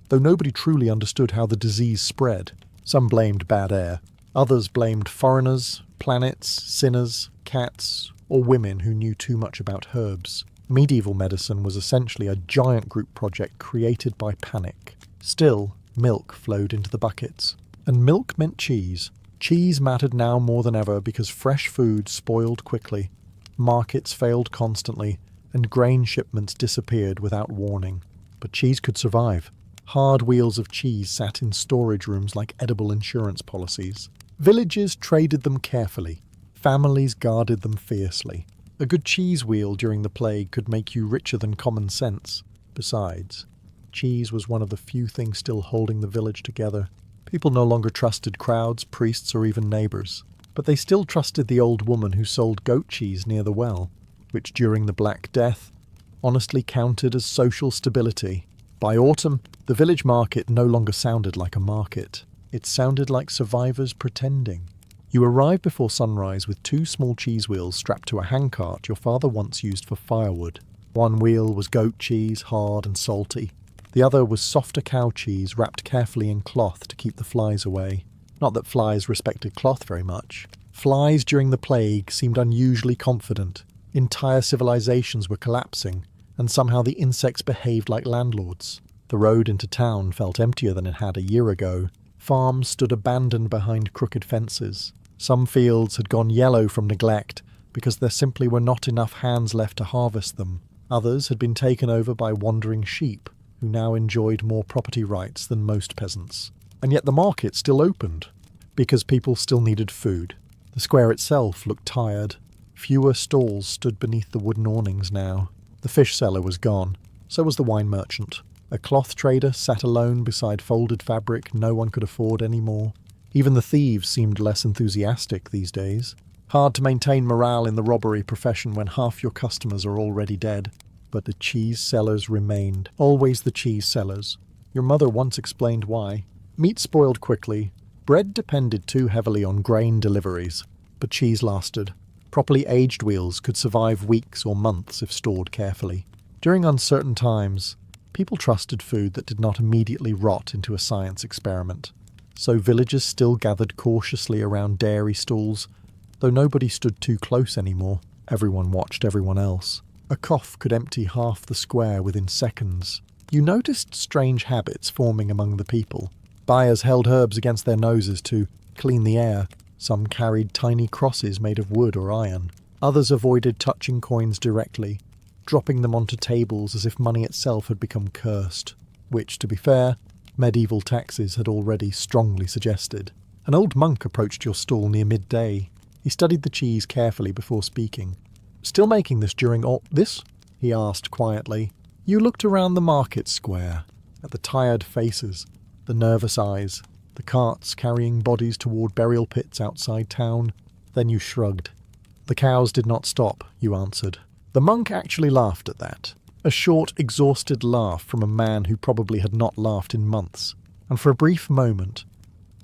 though nobody truly understood how the disease spread. Some blamed bad air. Others blamed foreigners, planets, sinners, cats, or women who knew too much about herbs. Medieval medicine was essentially a giant group project created by panic. Still, milk flowed into the buckets. And milk meant cheese. Cheese mattered now more than ever because fresh food spoiled quickly. Markets failed constantly, and grain shipments disappeared without warning. But cheese could survive. Hard wheels of cheese sat in storage rooms like edible insurance policies. Villages traded them carefully. Families guarded them fiercely. A good cheese wheel during the plague could make you richer than common sense. Besides, cheese was one of the few things still holding the village together. People no longer trusted crowds, priests, or even neighbours. but they still trusted the old woman who sold goat cheese near the well, which during the Black Death honestly counted as social stability. By autumn, the village market no longer sounded like a market. It sounded like survivors pretending. You arrived before sunrise with 2 small cheese wheels strapped to a handcart your father once used for firewood. One wheel was goat cheese, hard and salty. The other was softer cow cheese wrapped carefully in cloth to keep the flies away. Not that flies respected cloth very much. Flies during the plague seemed unusually confident. Entire civilizations were collapsing, and somehow the insects behaved like landlords. The road into town felt emptier than it had a year ago. Farms stood abandoned behind crooked fences. Some fields had gone yellow from neglect because there simply were not enough hands left to harvest them. Others had been taken over by wandering sheep, who now enjoyed more property rights than most peasants. And yet the market still opened, because people still needed food. The square itself looked tired. Fewer stalls stood beneath the wooden awnings now. The fish seller was gone. So was the wine merchant. A cloth trader sat alone beside folded fabric no one could afford anymore. Even the thieves seemed less enthusiastic these days. Hard to maintain morale in the robbery profession when half your customers are already dead. But the cheese sellers remained. Always the cheese sellers. Your mother once explained why. Meat spoiled quickly. Bread depended too heavily on grain deliveries. But cheese lasted. Properly aged wheels could survive weeks or months if stored carefully. During uncertain times, people trusted food that did not immediately rot into a science experiment. So villagers still gathered cautiously around dairy stalls, though nobody stood too close anymore. Everyone watched everyone else. A cough could empty half the square within seconds. You noticed strange habits forming among the people. Buyers held herbs against their noses to clean the air. Some carried tiny crosses made of wood or iron. Others avoided touching coins directly, dropping them onto tables as if money itself had become cursed, which, to be fair, medieval taxes had already strongly suggested. An old monk approached your stall near midday. He studied the cheese carefully before speaking. "Still making this during all this?" he asked quietly. You looked around the market square, at the tired faces, the nervous eyes, the carts carrying bodies toward burial pits outside town. Then you shrugged. "The cows did not stop," you answered. The monk actually laughed at that. A short, exhausted laugh from a man who probably had not laughed in months. And for a brief moment,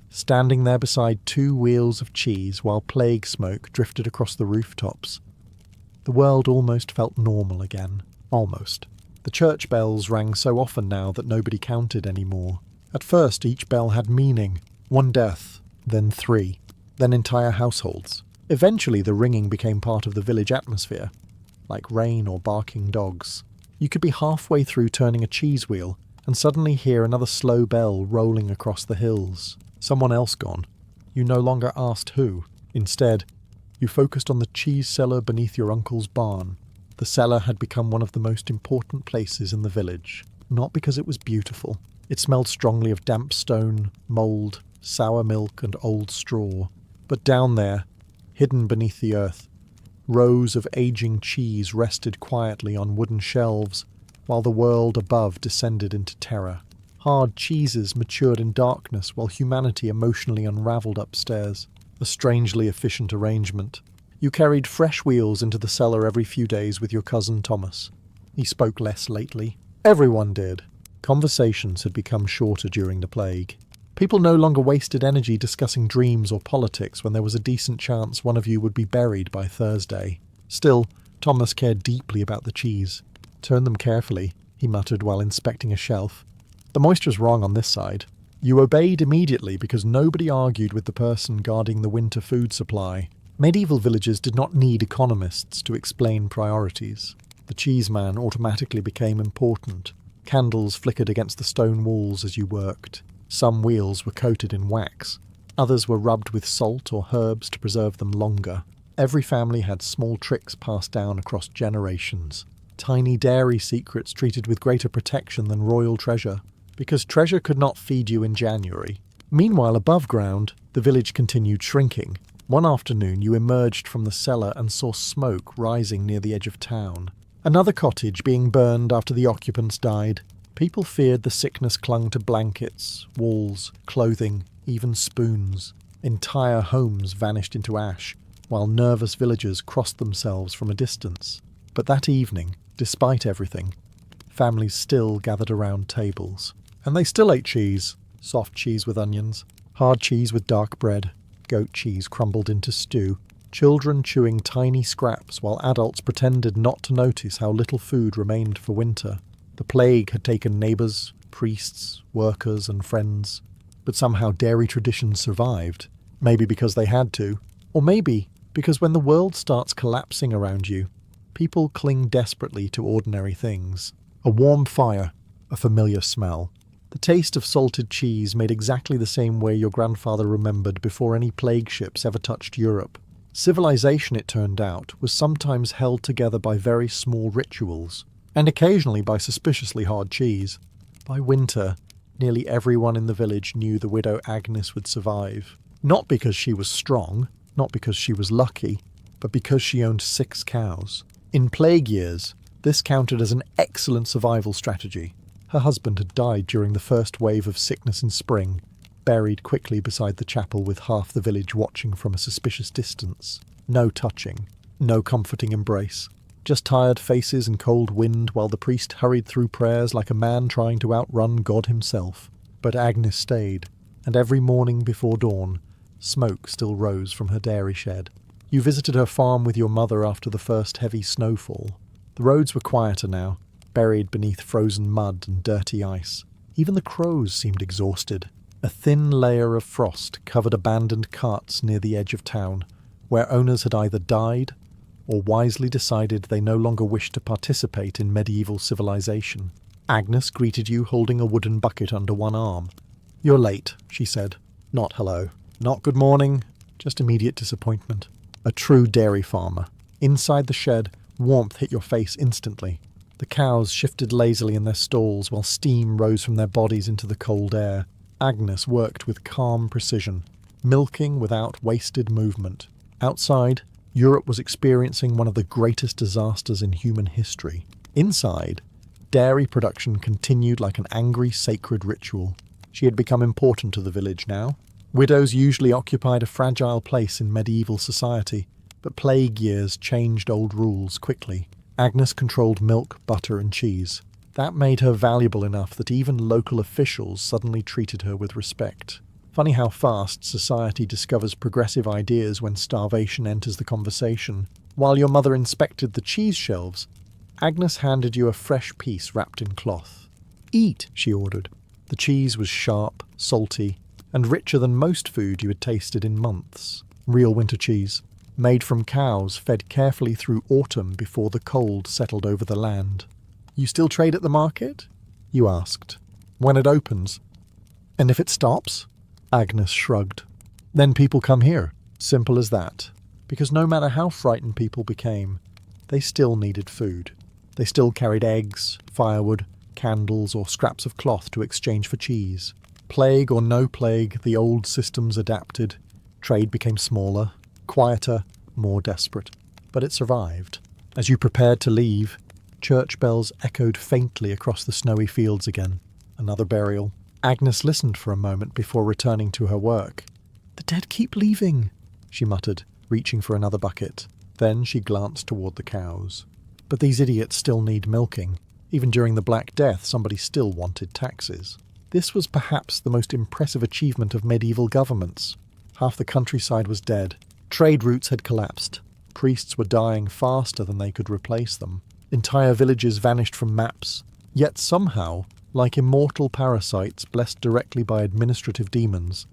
standing there beside 2 wheels of cheese while plague smoke drifted across the rooftops, the world almost felt normal again. Almost. The church bells rang so often now that nobody counted anymore. At first each bell had meaning. 1 death, then 3, then entire households. Eventually the ringing became part of the village atmosphere, like rain or barking dogs. You could be halfway through turning a cheese wheel and suddenly hear another slow bell rolling across the hills. Someone else gone. You no longer asked who. Instead, you focused on the cheese cellar beneath your uncle's barn. The cellar had become one of the most important places in the village, not because it was beautiful. It smelled strongly of damp stone, mould, sour milk and old straw. But down there, hidden beneath the earth, rows of aging cheese rested quietly on wooden shelves, while the world above descended into terror. Hard cheeses matured in darkness while humanity emotionally unravelled upstairs. A strangely efficient arrangement. You carried fresh wheels into the cellar every few days with your cousin Thomas. He spoke less lately. Everyone did. Conversations had become shorter during the plague. People no longer wasted energy discussing dreams or politics when there was a decent chance one of you would be buried by Thursday. Still, Thomas cared deeply about the cheese. "Turn them carefully," he muttered while inspecting a shelf. "The moisture's wrong on this side." You obeyed immediately because nobody argued with the person guarding the winter food supply. Medieval villages did not need economists to explain priorities. The cheese man automatically became important. Candles flickered against the stone walls as you worked. Some wheels were coated in wax. Others were rubbed with salt or herbs to preserve them longer. Every family had small tricks passed down across generations. Tiny dairy secrets treated with greater protection than royal treasure, because treasure could not feed you in January. Meanwhile, above ground, the village continued shrinking. One afternoon you emerged from the cellar and saw smoke rising near the edge of town. Another cottage being burned after the occupants died. People feared the sickness clung to blankets, walls, clothing, even spoons. Entire homes vanished into ash, while nervous villagers crossed themselves from a distance. But that evening, despite everything, families still gathered around tables. And they still ate cheese. Soft cheese with onions, hard cheese with dark bread, goat cheese crumbled into stew, children chewing tiny scraps while adults pretended not to notice how little food remained for winter. The plague had taken neighbours, priests, workers and friends, but somehow dairy traditions survived. Maybe because they had to, or maybe because when the world starts collapsing around you, people cling desperately to ordinary things. A warm fire, a familiar smell. The taste of salted cheese made exactly the same way your grandfather remembered before any plague ships ever touched Europe. Civilization, it turned out, was sometimes held together by very small rituals, and occasionally by suspiciously hard cheese. By winter, nearly everyone in the village knew the widow Agnes would survive. Not because she was strong, not because she was lucky, but because she owned 6 cows. In plague years, this counted as an excellent survival strategy. Her husband had died during the first wave of sickness in spring, buried quickly beside the chapel with half the village watching from a suspicious distance. No touching, no comforting embrace. Just tired faces and cold wind while the priest hurried through prayers like a man trying to outrun God himself. But Agnes stayed, and every morning before dawn, smoke still rose from her dairy shed. You visited her farm with your mother after the first heavy snowfall. The roads were quieter now, buried beneath frozen mud and dirty ice. Even the crows seemed exhausted. A thin layer of frost covered abandoned carts near the edge of town, where owners had either died or wisely decided they no longer wished to participate in medieval civilization. Agnes greeted you holding a wooden bucket under one arm. "You're late," she said. Not hello. Not good morning. Just immediate disappointment. A true dairy farmer. Inside the shed, warmth hit your face instantly. The cows shifted lazily in their stalls while steam rose from their bodies into the cold air. Agnes worked with calm precision, milking without wasted movement. Outside, Europe was experiencing one of the greatest disasters in human history. Inside, dairy production continued like an angry sacred ritual. She had become important to the village now. Widows usually occupied a fragile place in medieval society, but plague years changed old rules quickly. Agnes controlled milk, butter and cheese. That made her valuable enough that even local officials suddenly treated her with respect. Funny how fast society discovers progressive ideas when starvation enters the conversation. While your mother inspected the cheese shelves, Agnes handed you a fresh piece wrapped in cloth. "Eat," she ordered. The cheese was sharp, salty, and richer than most food you had tasted in months. Real winter cheese, made from cows fed carefully through autumn before the cold settled over the land. "You still trade at the market?" you asked. "When it opens." "And if it stops?" Agnes shrugged. "Then people come here. Simple as that. Because no matter how frightened people became, they still needed food. They still carried eggs, firewood, candles, or scraps of cloth to exchange for cheese. Plague or no plague, the old systems adapted. Trade became smaller, quieter, more desperate. But it survived. As you prepared to leave, church bells echoed faintly across the snowy fields again. Another burial. Agnes listened for a moment before returning to her work. "The dead keep leaving," she muttered, reaching for another bucket. Then she glanced toward the cows. But these idiots still need milking. Even during the Black Death, somebody still wanted taxes. This was perhaps the most impressive achievement of medieval governments. Half the countryside was dead. Trade routes had collapsed. Priests were dying faster than they could replace them. Entire villages vanished from maps. Yet somehow, like immortal parasites blessed directly by administrative demons,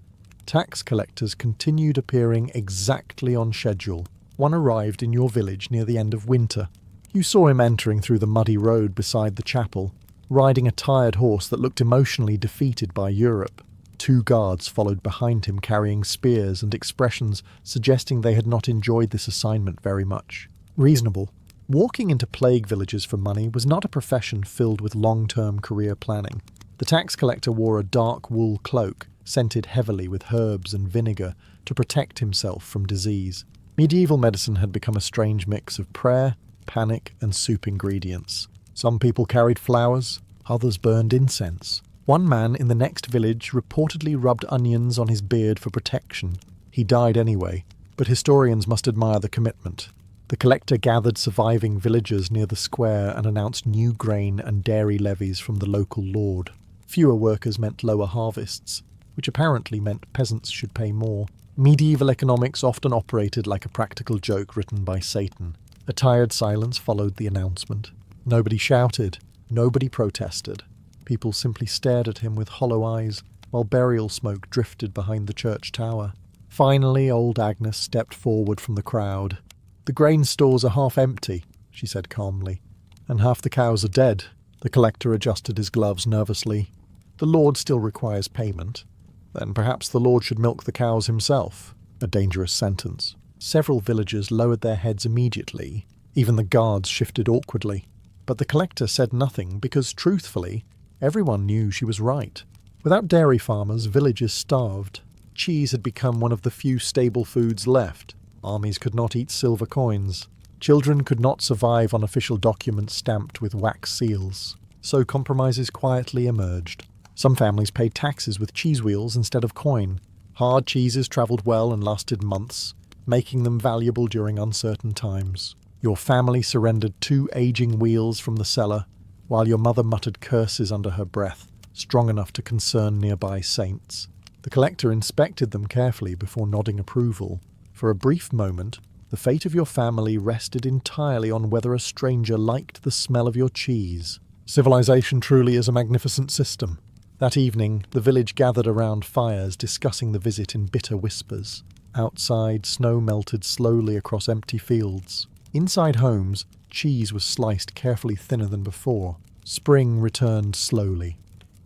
tax collectors continued appearing exactly on schedule. One arrived in your village near the end of winter. You saw him entering through the muddy road beside the chapel, riding a tired horse that looked emotionally defeated by Europe. 2 guards followed behind him carrying spears and expressions suggesting they had not enjoyed this assignment very much. Reasonable. Walking into plague villages for money was not a profession filled with long-term career planning. The tax collector wore a dark wool cloak, scented heavily with herbs and vinegar, to protect himself from disease. Medieval medicine had become a strange mix of prayer, panic, and soup ingredients. Some people carried flowers, others burned incense. One man in the next village reportedly rubbed onions on his beard for protection. He died anyway, but historians must admire the commitment. The collector gathered surviving villagers near the square and announced new grain and dairy levies from the local lord. Fewer workers meant lower harvests, which apparently meant peasants should pay more. Medieval economics often operated like a practical joke written by Satan. A tired silence followed the announcement. Nobody shouted, nobody protested. People simply stared at him with hollow eyes, while burial smoke drifted behind the church tower. Finally, old Agnes stepped forward from the crowd. "The grain stores are half empty," she said calmly, "and half the cows are dead." The collector adjusted his gloves nervously. "The Lord still requires payment. Then perhaps the Lord should milk the cows himself." A dangerous sentence. Several villagers lowered their heads immediately. Even the guards shifted awkwardly. But the collector said nothing because, truthfully, everyone knew she was right. Without dairy farmers, villages starved. Cheese had become one of the few stable foods left. Armies could not eat silver coins. Children could not survive on official documents stamped with wax seals. So compromises quietly emerged. Some families paid taxes with cheese wheels instead of coin. Hard cheeses travelled well and lasted months, making them valuable during uncertain times. Your family surrendered 2 aging wheels from the cellar, while your mother muttered curses under her breath, strong enough to concern nearby saints. The collector inspected them carefully before nodding approval. For a brief moment, the fate of your family rested entirely on whether a stranger liked the smell of your cheese. Civilization truly is a magnificent system. That evening, the village gathered around fires, discussing the visit in bitter whispers. Outside, snow melted slowly across empty fields. Inside homes, cheese was sliced carefully thinner than before. Spring returned slowly,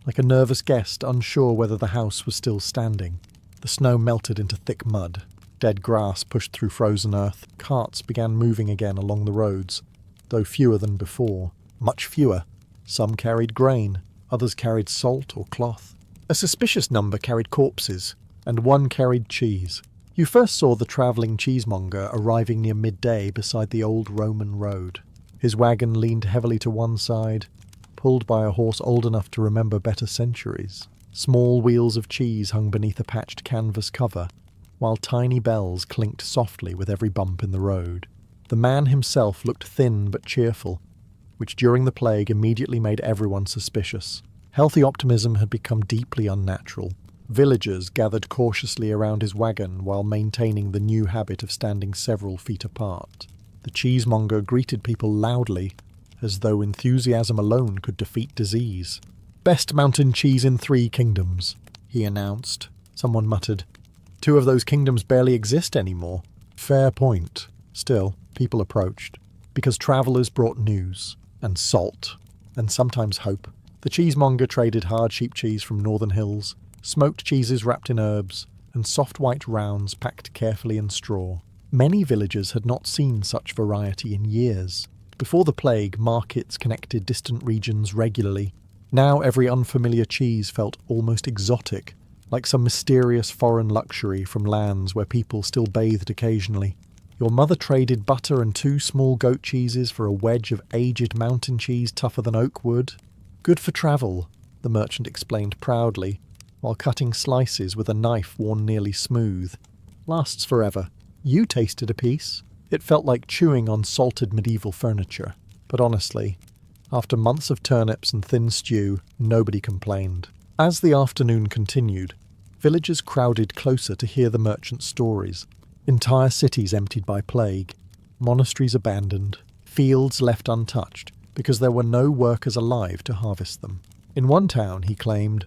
like a nervous guest unsure whether the house was still standing. The snow melted into thick mud. Dead grass pushed through frozen earth. Carts began moving again along the roads, though fewer than before. Much fewer. Some carried grain, others carried salt or cloth. A suspicious number carried corpses, and one carried cheese. You first saw the travelling cheesemonger arriving near midday beside the old Roman road. His wagon leaned heavily to one side, pulled by a horse old enough to remember better centuries. Small wheels of cheese hung beneath a patched canvas cover, while tiny bells clinked softly with every bump in the road. The man himself looked thin but cheerful, which during the plague immediately made everyone suspicious. Healthy optimism had become deeply unnatural. Villagers gathered cautiously around his wagon while maintaining the new habit of standing several feet apart. The cheesemonger greeted people loudly, as though enthusiasm alone could defeat disease. "Best mountain cheese in 3 kingdoms," he announced. Someone muttered, "2 of those kingdoms barely exist anymore." Fair point. Still, people approached, because travellers brought news, and salt, and sometimes hope. The cheesemonger traded hard sheep cheese from northern hills, smoked cheeses wrapped in herbs, and soft white rounds packed carefully in straw. Many villagers had not seen such variety in years. Before the plague, markets connected distant regions regularly. Now every unfamiliar cheese felt almost exotic, like some mysterious foreign luxury from lands where people still bathed occasionally. Your mother traded butter and 2 small goat cheeses for a wedge of aged mountain cheese tougher than oak wood. "Good for travel," the merchant explained proudly, while cutting slices with a knife worn nearly smooth. "Lasts forever. You tasted a piece." It felt like chewing on salted medieval furniture. But honestly, after months of turnips and thin stew, nobody complained. As the afternoon continued, villagers crowded closer to hear the merchant's stories. Entire cities emptied by plague, monasteries abandoned, fields left untouched because there were no workers alive to harvest them. In one town, he claimed,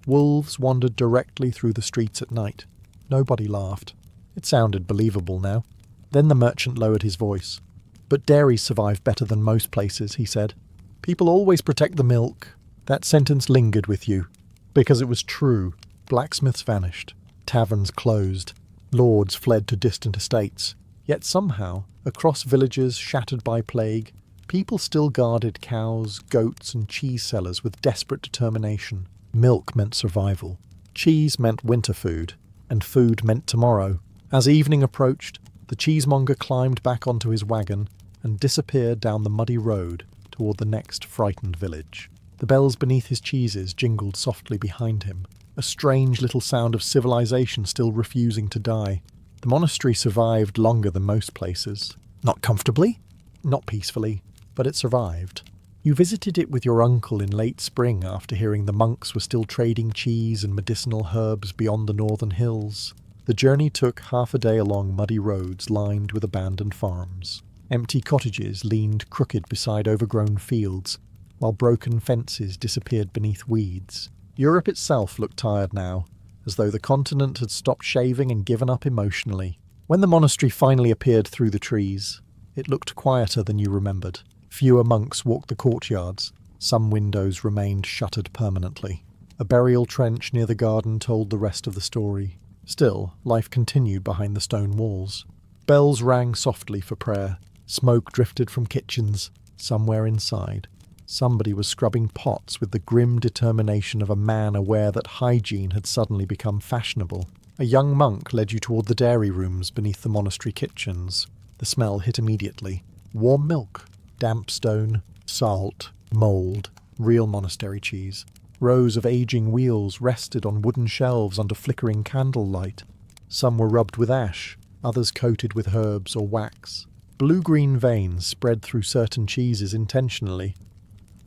wolves wandered directly through the streets at night. Nobody laughed. It sounded believable now. Then the merchant lowered his voice. "But dairies survive better than most places," he said. "People always protect the milk." That sentence lingered with you, because it was true. Blacksmiths vanished. Taverns closed. Lords fled to distant estates. Yet somehow, across villages shattered by plague, people still guarded cows, goats, and cheese sellers with desperate determination. Milk meant survival. Cheese meant winter food, and food meant tomorrow. As evening approached, the cheesemonger climbed back onto his wagon and disappeared down the muddy road toward the next frightened village. The bells beneath his cheeses jingled softly behind him, a strange little sound of civilization still refusing to die. The monastery survived longer than most places. Not comfortably, not peacefully, but it survived. You visited it with your uncle in late spring after hearing the monks were still trading cheese and medicinal herbs beyond the northern hills. The journey took half a day along muddy roads lined with abandoned farms. Empty cottages leaned crooked beside overgrown fields, while broken fences disappeared beneath weeds. Europe itself looked tired now, as though the continent had stopped shaving and given up emotionally. When the monastery finally appeared through the trees, it looked quieter than you remembered. Fewer monks walked the courtyards. Some windows remained shuttered permanently. A burial trench near the garden told the rest of the story. Still, life continued behind the stone walls. Bells rang softly for prayer. Smoke drifted from kitchens. Somewhere inside, somebody was scrubbing pots with the grim determination of a man aware that hygiene had suddenly become fashionable. A young monk led you toward the dairy rooms beneath the monastery kitchens. The smell hit immediately. Warm milk, damp stone, salt, mould, real monastery cheese. Rows of aging wheels rested on wooden shelves under flickering candlelight. Some were rubbed with ash, others coated with herbs or wax. Blue-green veins spread through certain cheeses intentionally,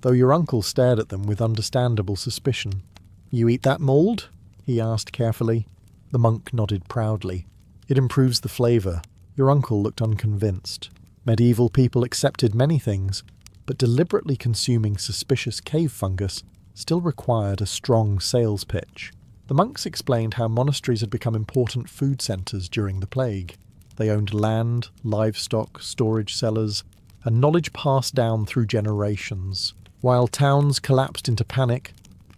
though your uncle stared at them with understandable suspicion. "You eat that mould?" he asked carefully. The monk nodded proudly. "It improves the flavour." Your uncle looked unconvinced. Medieval people accepted many things, but deliberately consuming suspicious cave fungus still required a strong sales pitch. The monks explained how monasteries had become important food centres during the plague. They owned land, livestock, storage cellars, and knowledge passed down through generations. While towns collapsed into panic,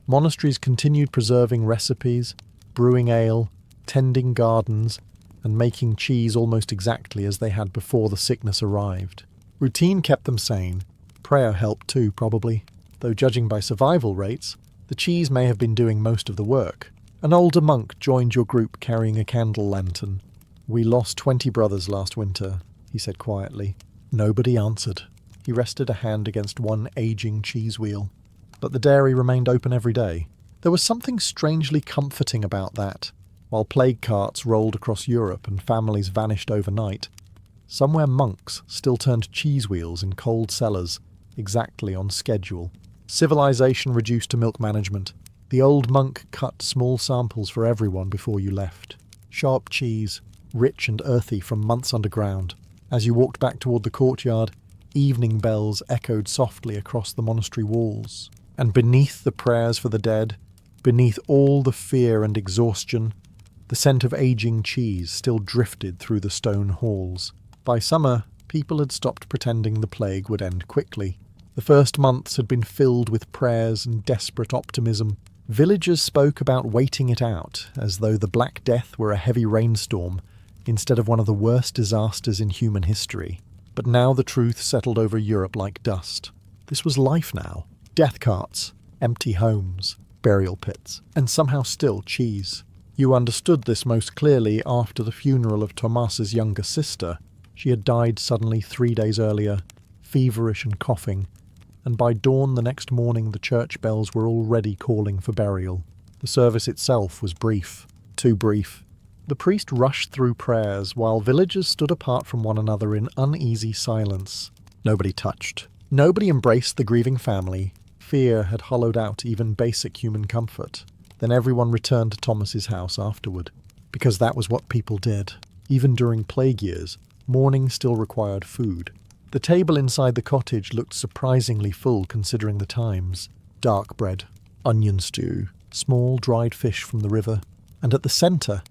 monasteries continued preserving recipes, brewing ale, tending gardens, and making cheese almost exactly as they had before the sickness arrived. Routine kept them sane. Prayer helped too, probably, though judging by survival rates, the cheese may have been doing most of the work. An older monk joined your group carrying a candle lantern. "We lost 20 brothers last winter," he said quietly. Nobody answered. He rested a hand against one aging cheese wheel. But the dairy remained open every day. There was something strangely comforting about that. While plague carts rolled across Europe and families vanished overnight, somewhere monks still turned cheese wheels in cold cellars, exactly on schedule. Civilization reduced to milk management. The old monk cut small samples for everyone before you left. Sharp cheese, rich and earthy from months underground. As you walked back toward the courtyard, evening bells echoed softly across the monastery walls. And beneath the prayers for the dead, beneath all the fear and exhaustion, the scent of aging cheese still drifted through the stone halls. By summer, people had stopped pretending the plague would end quickly. The first months had been filled with prayers and desperate optimism. Villagers spoke about waiting it out, as though the Black Death were a heavy rainstorm, instead of one of the worst disasters in human history. But now the truth settled over Europe like dust. This was life now. Death carts, empty homes, burial pits, and somehow still cheese. You understood this most clearly after the funeral of Thomas's younger sister. She had died suddenly 3 days earlier, feverish and coughing, and by dawn the next morning the church bells were already calling for burial. The service itself was brief, too brief. The priest rushed through prayers while villagers stood apart from one another in uneasy silence. Nobody touched. Nobody embraced the grieving family. Fear had hollowed out even basic human comfort. Then everyone returned to Thomas's house afterward, because that was what people did. Even during plague years, mourning still required food. The table inside the cottage looked surprisingly full considering the times. Dark bread, onion stew, small dried fish from the river, and at the centre,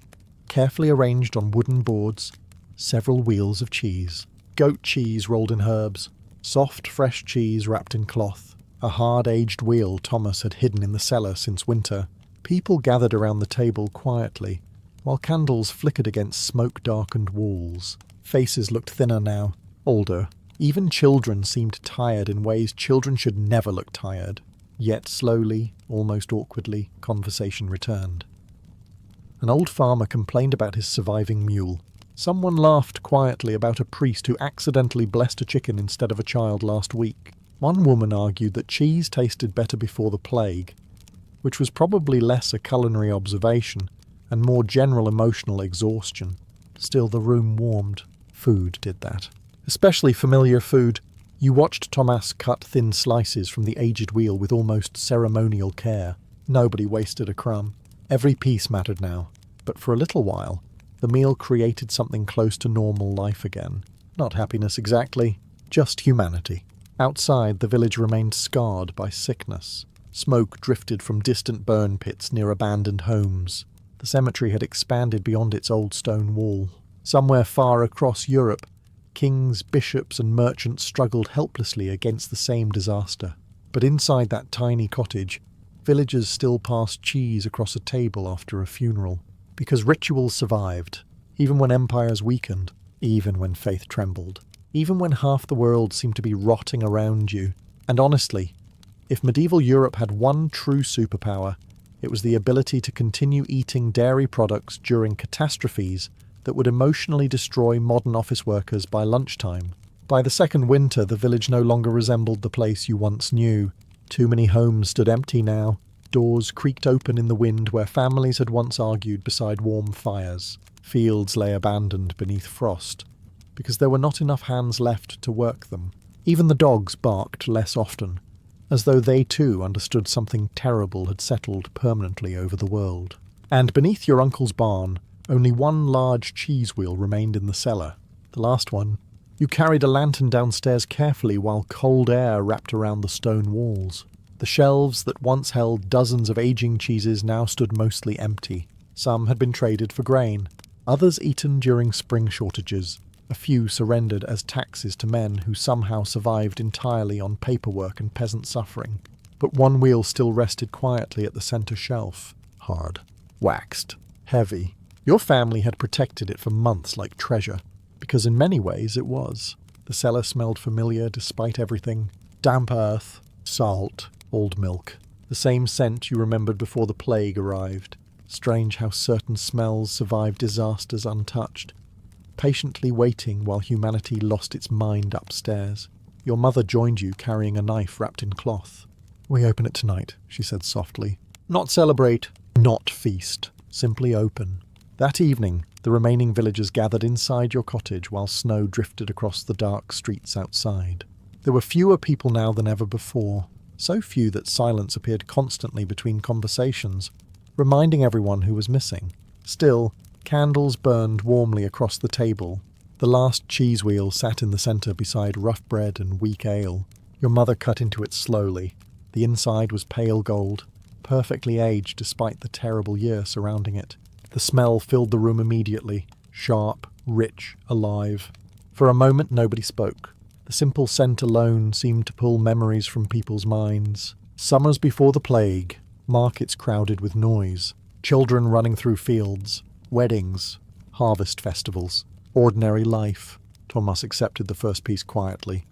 carefully arranged on wooden boards, several wheels of cheese. Goat cheese rolled in herbs, soft fresh cheese wrapped in cloth, a hard-aged wheel Thomas had hidden in the cellar since winter. People gathered around the table quietly, while candles flickered against smoke-darkened walls. Faces looked thinner now, older. Even children seemed tired in ways children should never look tired. Yet slowly, almost awkwardly, conversation returned. An old farmer complained about his surviving mule. Someone laughed quietly about a priest who accidentally blessed a chicken instead of a child last week. One woman argued that cheese tasted better before the plague, which was probably less a culinary observation and more general emotional exhaustion. Still, the room warmed. Food did that. Especially familiar food. You watched Thomas cut thin slices from the aged wheel with almost ceremonial care. Nobody wasted a crumb. Every piece mattered now. But for a little while, the meal created something close to normal life again. Not happiness exactly, just humanity. Outside, the village remained scarred by sickness. Smoke drifted from distant burn pits near abandoned homes. The cemetery had expanded beyond its old stone wall. Somewhere far across Europe, kings, bishops, and merchants struggled helplessly against the same disaster. But inside that tiny cottage, villagers still passed cheese across a table after a funeral. Because rituals survived, even when empires weakened, even when faith trembled, even when half the world seemed to be rotting around you. And honestly, if medieval Europe had one true superpower, it was the ability to continue eating dairy products during catastrophes that would emotionally destroy modern office workers by lunchtime. By the second winter, the village no longer resembled the place you once knew. Too many homes stood empty now. Doors creaked open in the wind where families had once argued beside warm fires. Fields lay abandoned beneath frost, because there were not enough hands left to work them. Even the dogs barked less often, as though they too understood something terrible had settled permanently over the world. And beneath your uncle's barn, only one large cheese wheel remained in the cellar. The last one. You carried a lantern downstairs carefully while cold air wrapped around the stone walls. The shelves that once held dozens of aging cheeses now stood mostly empty. Some had been traded for grain, others eaten during spring shortages. A few surrendered as taxes to men who somehow survived entirely on paperwork and peasant suffering. But one wheel still rested quietly at the centre shelf. Hard. Waxed. Heavy. Your family had protected it for months like treasure, because in many ways it was. The cellar smelled familiar despite everything. Damp earth, salt, old milk. The same scent you remembered before the plague arrived. Strange how certain smells survived disasters untouched. Patiently waiting while humanity lost its mind upstairs. Your mother joined you carrying a knife wrapped in cloth. "We open it tonight," she said softly. "Not celebrate, not feast, simply open." That evening, the remaining villagers gathered inside your cottage while snow drifted across the dark streets outside. There were fewer people now than ever before, so few that silence appeared constantly between conversations, reminding everyone who was missing. Still, candles burned warmly across the table. The last cheese wheel sat in the centre beside rough bread and weak ale. Your mother cut into it slowly. The inside was pale gold, perfectly aged despite the terrible year surrounding it. The smell filled the room immediately, sharp, rich, alive. For a moment nobody spoke. The simple scent alone seemed to pull memories from people's minds. Summers before the plague, markets crowded with noise, children running through fields, weddings, harvest festivals, ordinary life. Thomas accepted the first piece quietly.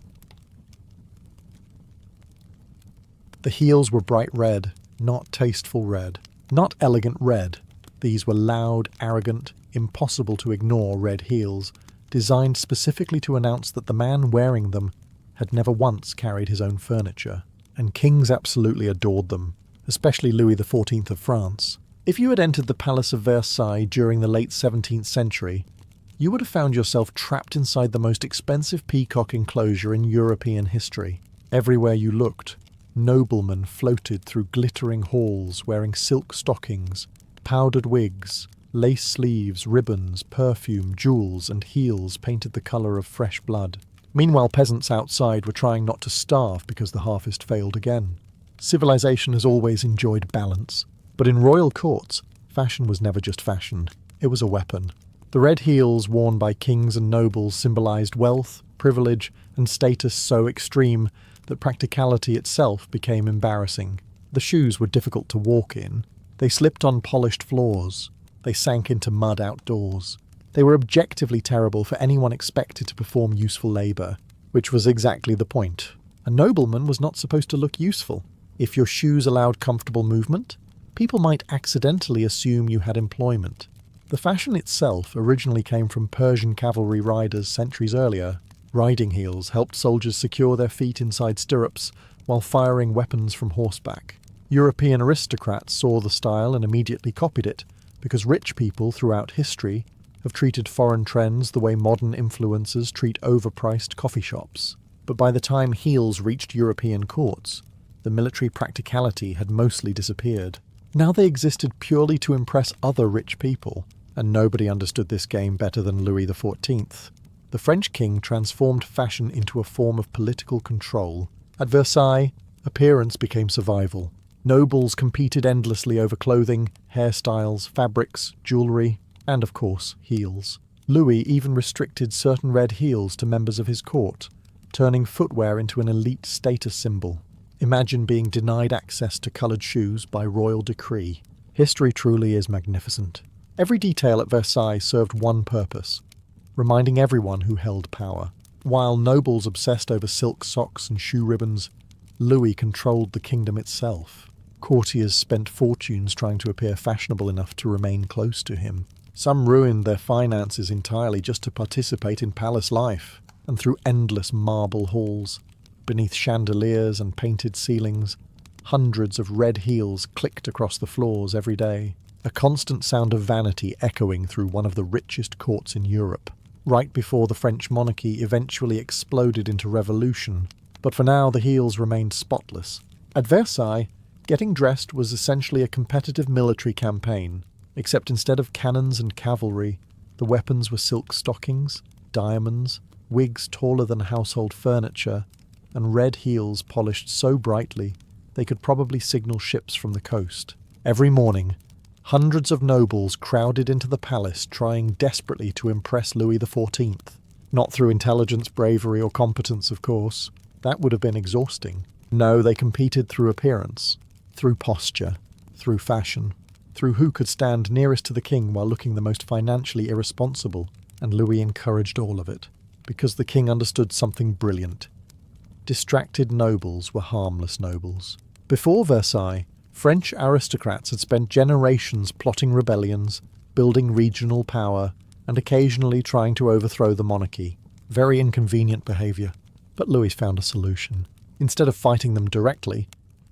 The heels were bright red, not tasteful red, not elegant red. These were loud, arrogant, impossible to ignore red heels, designed specifically to announce that the man wearing them had never once carried his own furniture. And kings absolutely adored them, especially Louis XIV of France. If you had entered the Palace of Versailles during the late 17th century, you would have found yourself trapped inside the most expensive peacock enclosure in European history. Everywhere you looked, noblemen floated through glittering halls wearing silk stockings, powdered wigs, lace sleeves, ribbons, perfume, jewels, and heels painted the colour of fresh blood. Meanwhile, peasants outside were trying not to starve because the harvest failed again. Civilization has always enjoyed balance, but in royal courts, fashion was never just fashion. It was a weapon. The red heels worn by kings and nobles symbolized wealth, privilege, and status so extreme that practicality itself became embarrassing. The shoes were difficult to walk in. They slipped on polished floors. They sank into mud outdoors. They were objectively terrible for anyone expected to perform useful labour, which was exactly the point. A nobleman was not supposed to look useful. If your shoes allowed comfortable movement, people might accidentally assume you had employment. The fashion itself originally came from Persian cavalry riders centuries earlier. Riding heels helped soldiers secure their feet inside stirrups while firing weapons from horseback. European aristocrats saw the style and immediately copied it, because rich people throughout history have treated foreign trends the way modern influencers treat overpriced coffee shops. But by the time heels reached European courts, the military practicality had mostly disappeared. Now they existed purely to impress other rich people, and nobody understood this game better than Louis XIV. The French king transformed fashion into a form of political control. At Versailles, appearance became survival. Nobles competed endlessly over clothing, hairstyles, fabrics, jewellery, and of course, heels. Louis even restricted certain red heels to members of his court, turning footwear into an elite status symbol. Imagine being denied access to coloured shoes by royal decree. History truly is magnificent. Every detail at Versailles served one purpose: reminding everyone who held power. While nobles obsessed over silk socks and shoe ribbons, Louis controlled the kingdom itself. Courtiers spent fortunes trying to appear fashionable enough to remain close to him. Some ruined their finances entirely just to participate in palace life, and through endless marble halls, beneath chandeliers and painted ceilings, hundreds of red heels clicked across the floors every day, a constant sound of vanity echoing through one of the richest courts in Europe. Right before the French monarchy eventually exploded into revolution, but for now the heels remained spotless. At Versailles, getting dressed was essentially a competitive military campaign, except instead of cannons and cavalry, the weapons were silk stockings, diamonds, wigs taller than household furniture, and red heels polished so brightly they could probably signal ships from the coast. Every morning, hundreds of nobles crowded into the palace trying desperately to impress Louis XIV. Not through intelligence, bravery, or competence, of course. That would have been exhausting. No, they competed through appearance, through posture, through fashion, through who could stand nearest to the king while looking the most financially irresponsible, and Louis encouraged all of it, because the king understood something brilliant. Distracted nobles were harmless nobles. Before Versailles, French aristocrats had spent generations plotting rebellions, building regional power, and occasionally trying to overthrow the monarchy. Very inconvenient behaviour. But Louis found a solution. Instead of fighting them directly,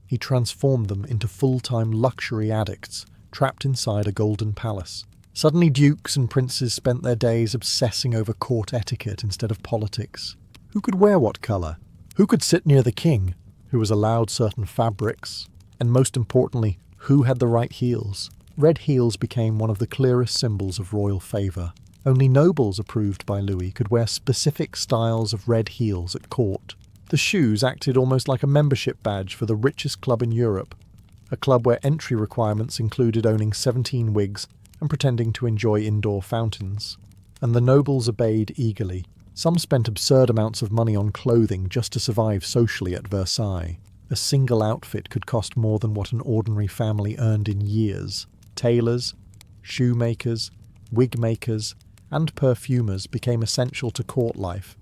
he transformed them into full-time luxury addicts, trapped inside a golden palace. Suddenly dukes and princes spent their days obsessing over court etiquette instead of politics. Who could wear what colour? Who could sit near the king? Who was allowed certain fabrics? And most importantly, who had the right heels? Red heels became one of the clearest symbols of royal favour. Only nobles approved by Louis could wear specific styles of red heels at court. The shoes acted almost like a membership badge for the richest club in Europe, a club where entry requirements included owning 17 wigs and pretending to enjoy indoor fountains. And the nobles obeyed eagerly. Some spent absurd amounts of money on clothing just to survive socially at Versailles. A single outfit could cost more than what an ordinary family earned in years. Tailors, shoemakers, wig makers, and perfumers became essential to court life,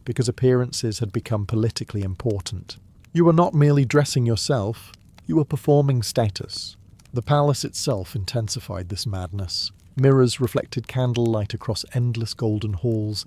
because appearances had become politically important. You were not merely dressing yourself, you were performing status. The palace itself intensified this madness. Mirrors reflected candlelight across endless golden halls,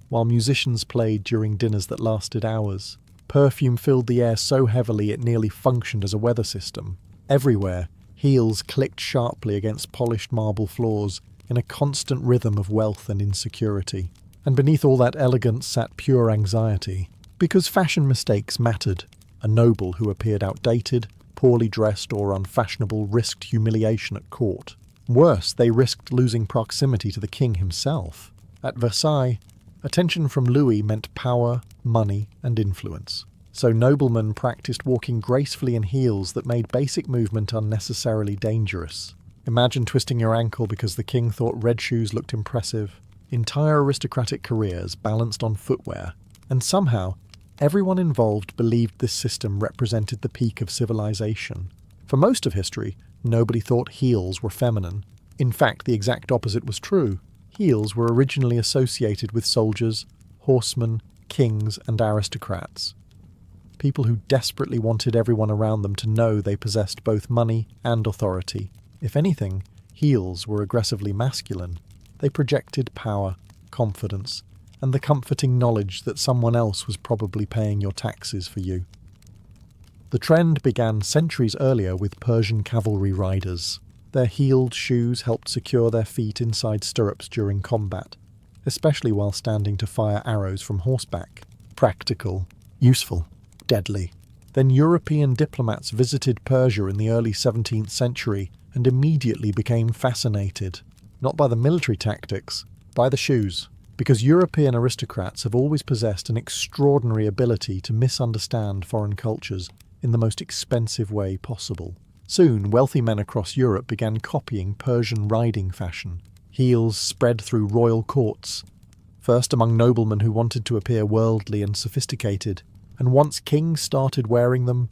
while musicians played during dinners that lasted hours. Perfume filled the air so heavily it nearly functioned as a weather system. Everywhere, heels clicked sharply against polished marble floors in a constant rhythm of wealth and insecurity. And beneath all that elegance sat pure anxiety. Because fashion mistakes mattered. A noble who appeared outdated, poorly dressed, or unfashionable risked humiliation at court. Worse, they risked losing proximity to the king himself. At Versailles, attention from Louis meant power, money, and influence. So noblemen practiced walking gracefully in heels that made basic movement unnecessarily dangerous. Imagine twisting your ankle because the king thought red shoes looked impressive. Entire aristocratic careers balanced on footwear, and somehow, everyone involved believed this system represented the peak of civilization. For most of history, nobody thought heels were feminine. In fact, the exact opposite was true. Heels were originally associated with soldiers, horsemen, kings, and aristocrats. People who desperately wanted everyone around them to know they possessed both money and authority. If anything, heels were aggressively masculine. They projected power, confidence, and the comforting knowledge that someone else was probably paying your taxes for you. The trend began centuries earlier with Persian cavalry riders. Their heeled shoes helped secure their feet inside stirrups during combat, especially while standing to fire arrows from horseback. Practical, useful, deadly. Then European diplomats visited Persia in the early 17th century and immediately became fascinated, not by the military tactics, by the shoes, because European aristocrats have always possessed an extraordinary ability to misunderstand foreign cultures in the most expensive way possible. Soon, wealthy men across Europe began copying Persian riding fashion. Heels spread through royal courts, first among noblemen who wanted to appear worldly and sophisticated, and once kings started wearing them,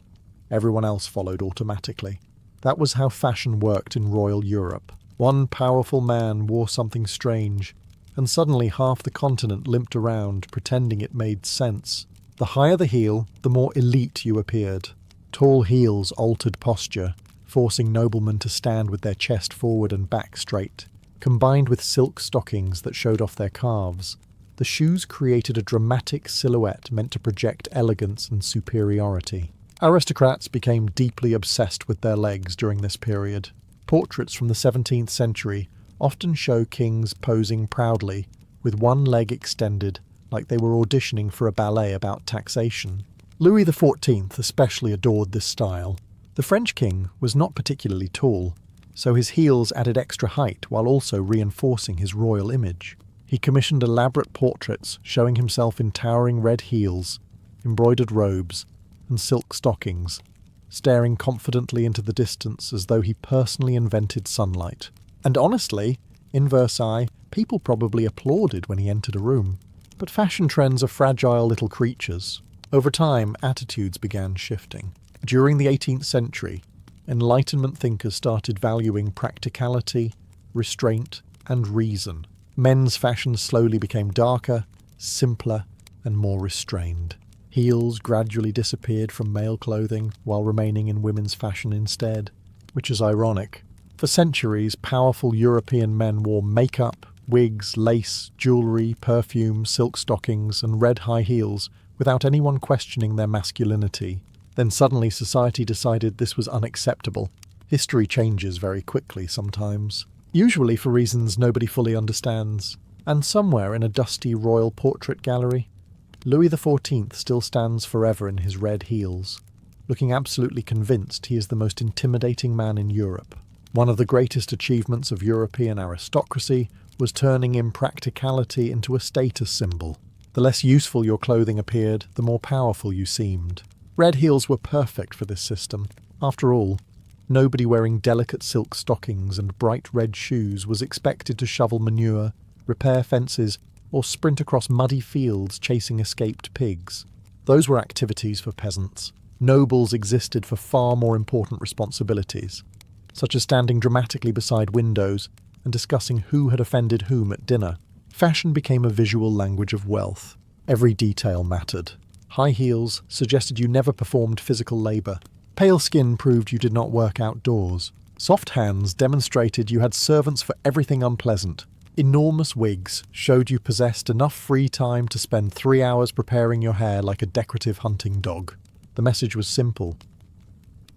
everyone else followed automatically. That was how fashion worked in royal Europe. One powerful man wore something strange, and suddenly half the continent limped around, pretending it made sense. The higher the heel, the more elite you appeared. Tall heels altered posture, forcing noblemen to stand with their chest forward and back straight. Combined with silk stockings that showed off their calves, the shoes created a dramatic silhouette meant to project elegance and superiority. Aristocrats became deeply obsessed with their legs during this period. Portraits from the 17th century often show kings posing proudly, with one leg extended, like they were auditioning for a ballet about taxation. Louis XIV especially adored this style. The French king was not particularly tall, so his heels added extra height while also reinforcing his royal image. He commissioned elaborate portraits showing himself in towering red heels, embroidered robes, and silk stockings, staring confidently into the distance as though he personally invented sunlight. And honestly, in Versailles, people probably applauded when he entered a room. But fashion trends are fragile little creatures. Over time, attitudes began shifting. During the 18th century, Enlightenment thinkers started valuing practicality, restraint, and reason. Men's fashion slowly became darker, simpler, and more restrained. Heels gradually disappeared from male clothing while remaining in women's fashion instead, which is ironic. For centuries, powerful European men wore makeup, wigs, lace, jewellery, perfume, silk stockings, and red high heels without anyone questioning their masculinity. Then suddenly society decided this was unacceptable. History changes very quickly sometimes, usually for reasons nobody fully understands. And somewhere in a dusty royal portrait gallery, Louis XIV still stands forever in his red heels, looking absolutely convinced he is the most intimidating man in Europe. One of the greatest achievements of European aristocracy was turning impracticality into a status symbol. The less useful your clothing appeared, the more powerful you seemed. Red heels were perfect for this system. After all, nobody wearing delicate silk stockings and bright red shoes was expected to shovel manure, repair fences, or sprint across muddy fields chasing escaped pigs. Those were activities for peasants. Nobles existed for far more important responsibilities, such as standing dramatically beside windows and discussing who had offended whom at dinner. Fashion became a visual language of wealth. Every detail mattered. High heels suggested you never performed physical labour. Pale skin proved you did not work outdoors. Soft hands demonstrated you had servants for everything unpleasant. Enormous wigs showed you possessed enough free time to spend 3 hours preparing your hair like a decorative hunting dog. The message was simple.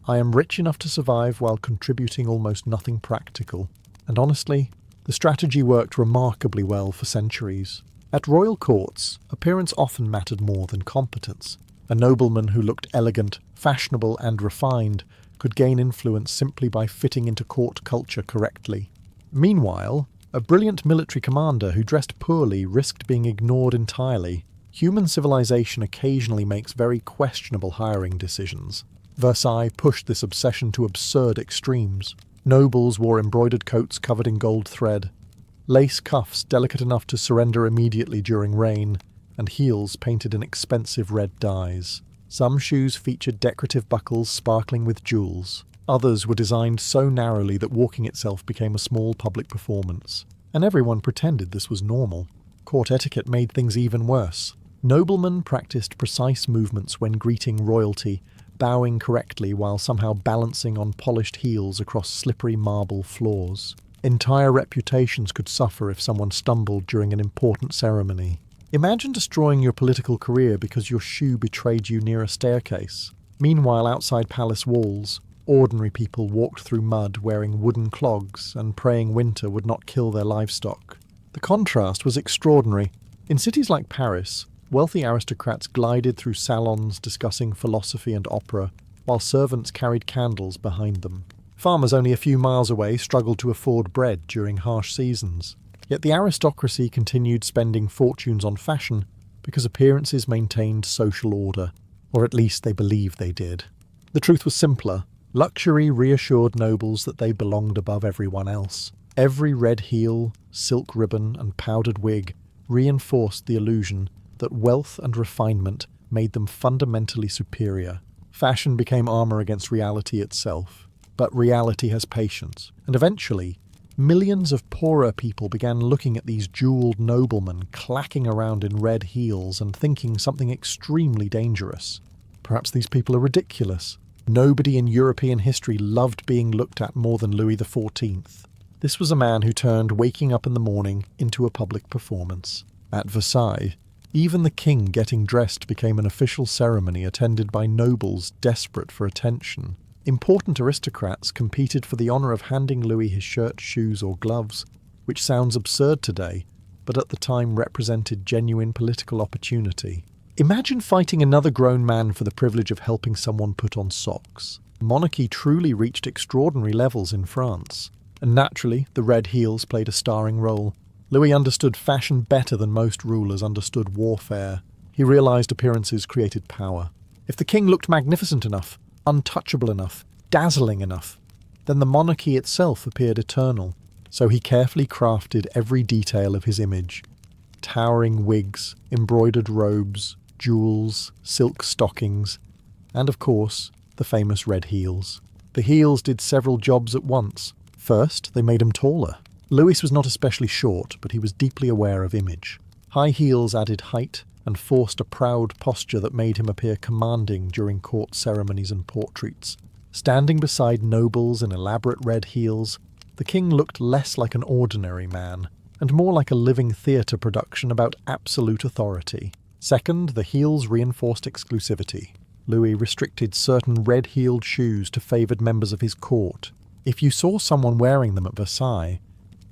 I am rich enough to survive while contributing almost nothing practical. And honestly, the strategy worked remarkably well for centuries. At royal courts, appearance often mattered more than competence. A nobleman who looked elegant, fashionable, and refined could gain influence simply by fitting into court culture correctly. Meanwhile, a brilliant military commander who dressed poorly risked being ignored entirely. Human civilization occasionally makes very questionable hiring decisions. Versailles pushed this obsession to absurd extremes. Nobles wore embroidered coats covered in gold thread, lace cuffs delicate enough to surrender immediately during rain, and heels painted in expensive red dyes. Some shoes featured decorative buckles sparkling with jewels. Others were designed so narrowly that walking itself became a small public performance. And everyone pretended this was normal. Court etiquette made things even worse. Noblemen practiced precise movements when greeting royalty, bowing correctly while somehow balancing on polished heels across slippery marble floors. Entire reputations could suffer if someone stumbled during an important ceremony. Imagine destroying your political career because your shoe betrayed you near a staircase. Meanwhile, outside palace walls, ordinary people walked through mud wearing wooden clogs and praying winter would not kill their livestock. The contrast was extraordinary. In cities like Paris, wealthy aristocrats glided through salons discussing philosophy and opera, while servants carried candles behind them. Farmers only a few miles away struggled to afford bread during harsh seasons. Yet the aristocracy continued spending fortunes on fashion because appearances maintained social order, or at least they believed they did. The truth was simpler. Luxury reassured nobles that they belonged above everyone else. Every red heel, silk ribbon, and powdered wig reinforced the illusion that wealth and refinement made them fundamentally superior. Fashion became armor against reality itself. But reality has patience, and eventually, millions of poorer people began looking at these jeweled noblemen clacking around in red heels and thinking something extremely dangerous. Perhaps these people are ridiculous. Nobody in European history loved being looked at more than Louis XIV. This was a man who turned waking up in the morning into a public performance. At Versailles, even the king getting dressed became an official ceremony attended by nobles desperate for attention. Important aristocrats competed for the honour of handing Louis his shirt, shoes, or gloves, which sounds absurd today, but at the time represented genuine political opportunity. Imagine fighting another grown man for the privilege of helping someone put on socks. Monarchy truly reached extraordinary levels in France, and naturally, the red heels played a starring role. Louis understood fashion better than most rulers understood warfare. He realised appearances created power. If the king looked magnificent enough, untouchable enough, dazzling enough, then the monarchy itself appeared eternal. So he carefully crafted every detail of his image. Towering wigs, embroidered robes, jewels, silk stockings, and of course, the famous red heels. The heels did several jobs at once. First, they made him taller. Louis was not especially short, but he was deeply aware of image. High heels added height and forced a proud posture that made him appear commanding during court ceremonies and portraits. Standing beside nobles in elaborate red heels, the king looked less like an ordinary man, and more like a living theatre production about absolute authority. Second, the heels reinforced exclusivity. Louis restricted certain red-heeled shoes to favoured members of his court. If you saw someone wearing them at Versailles,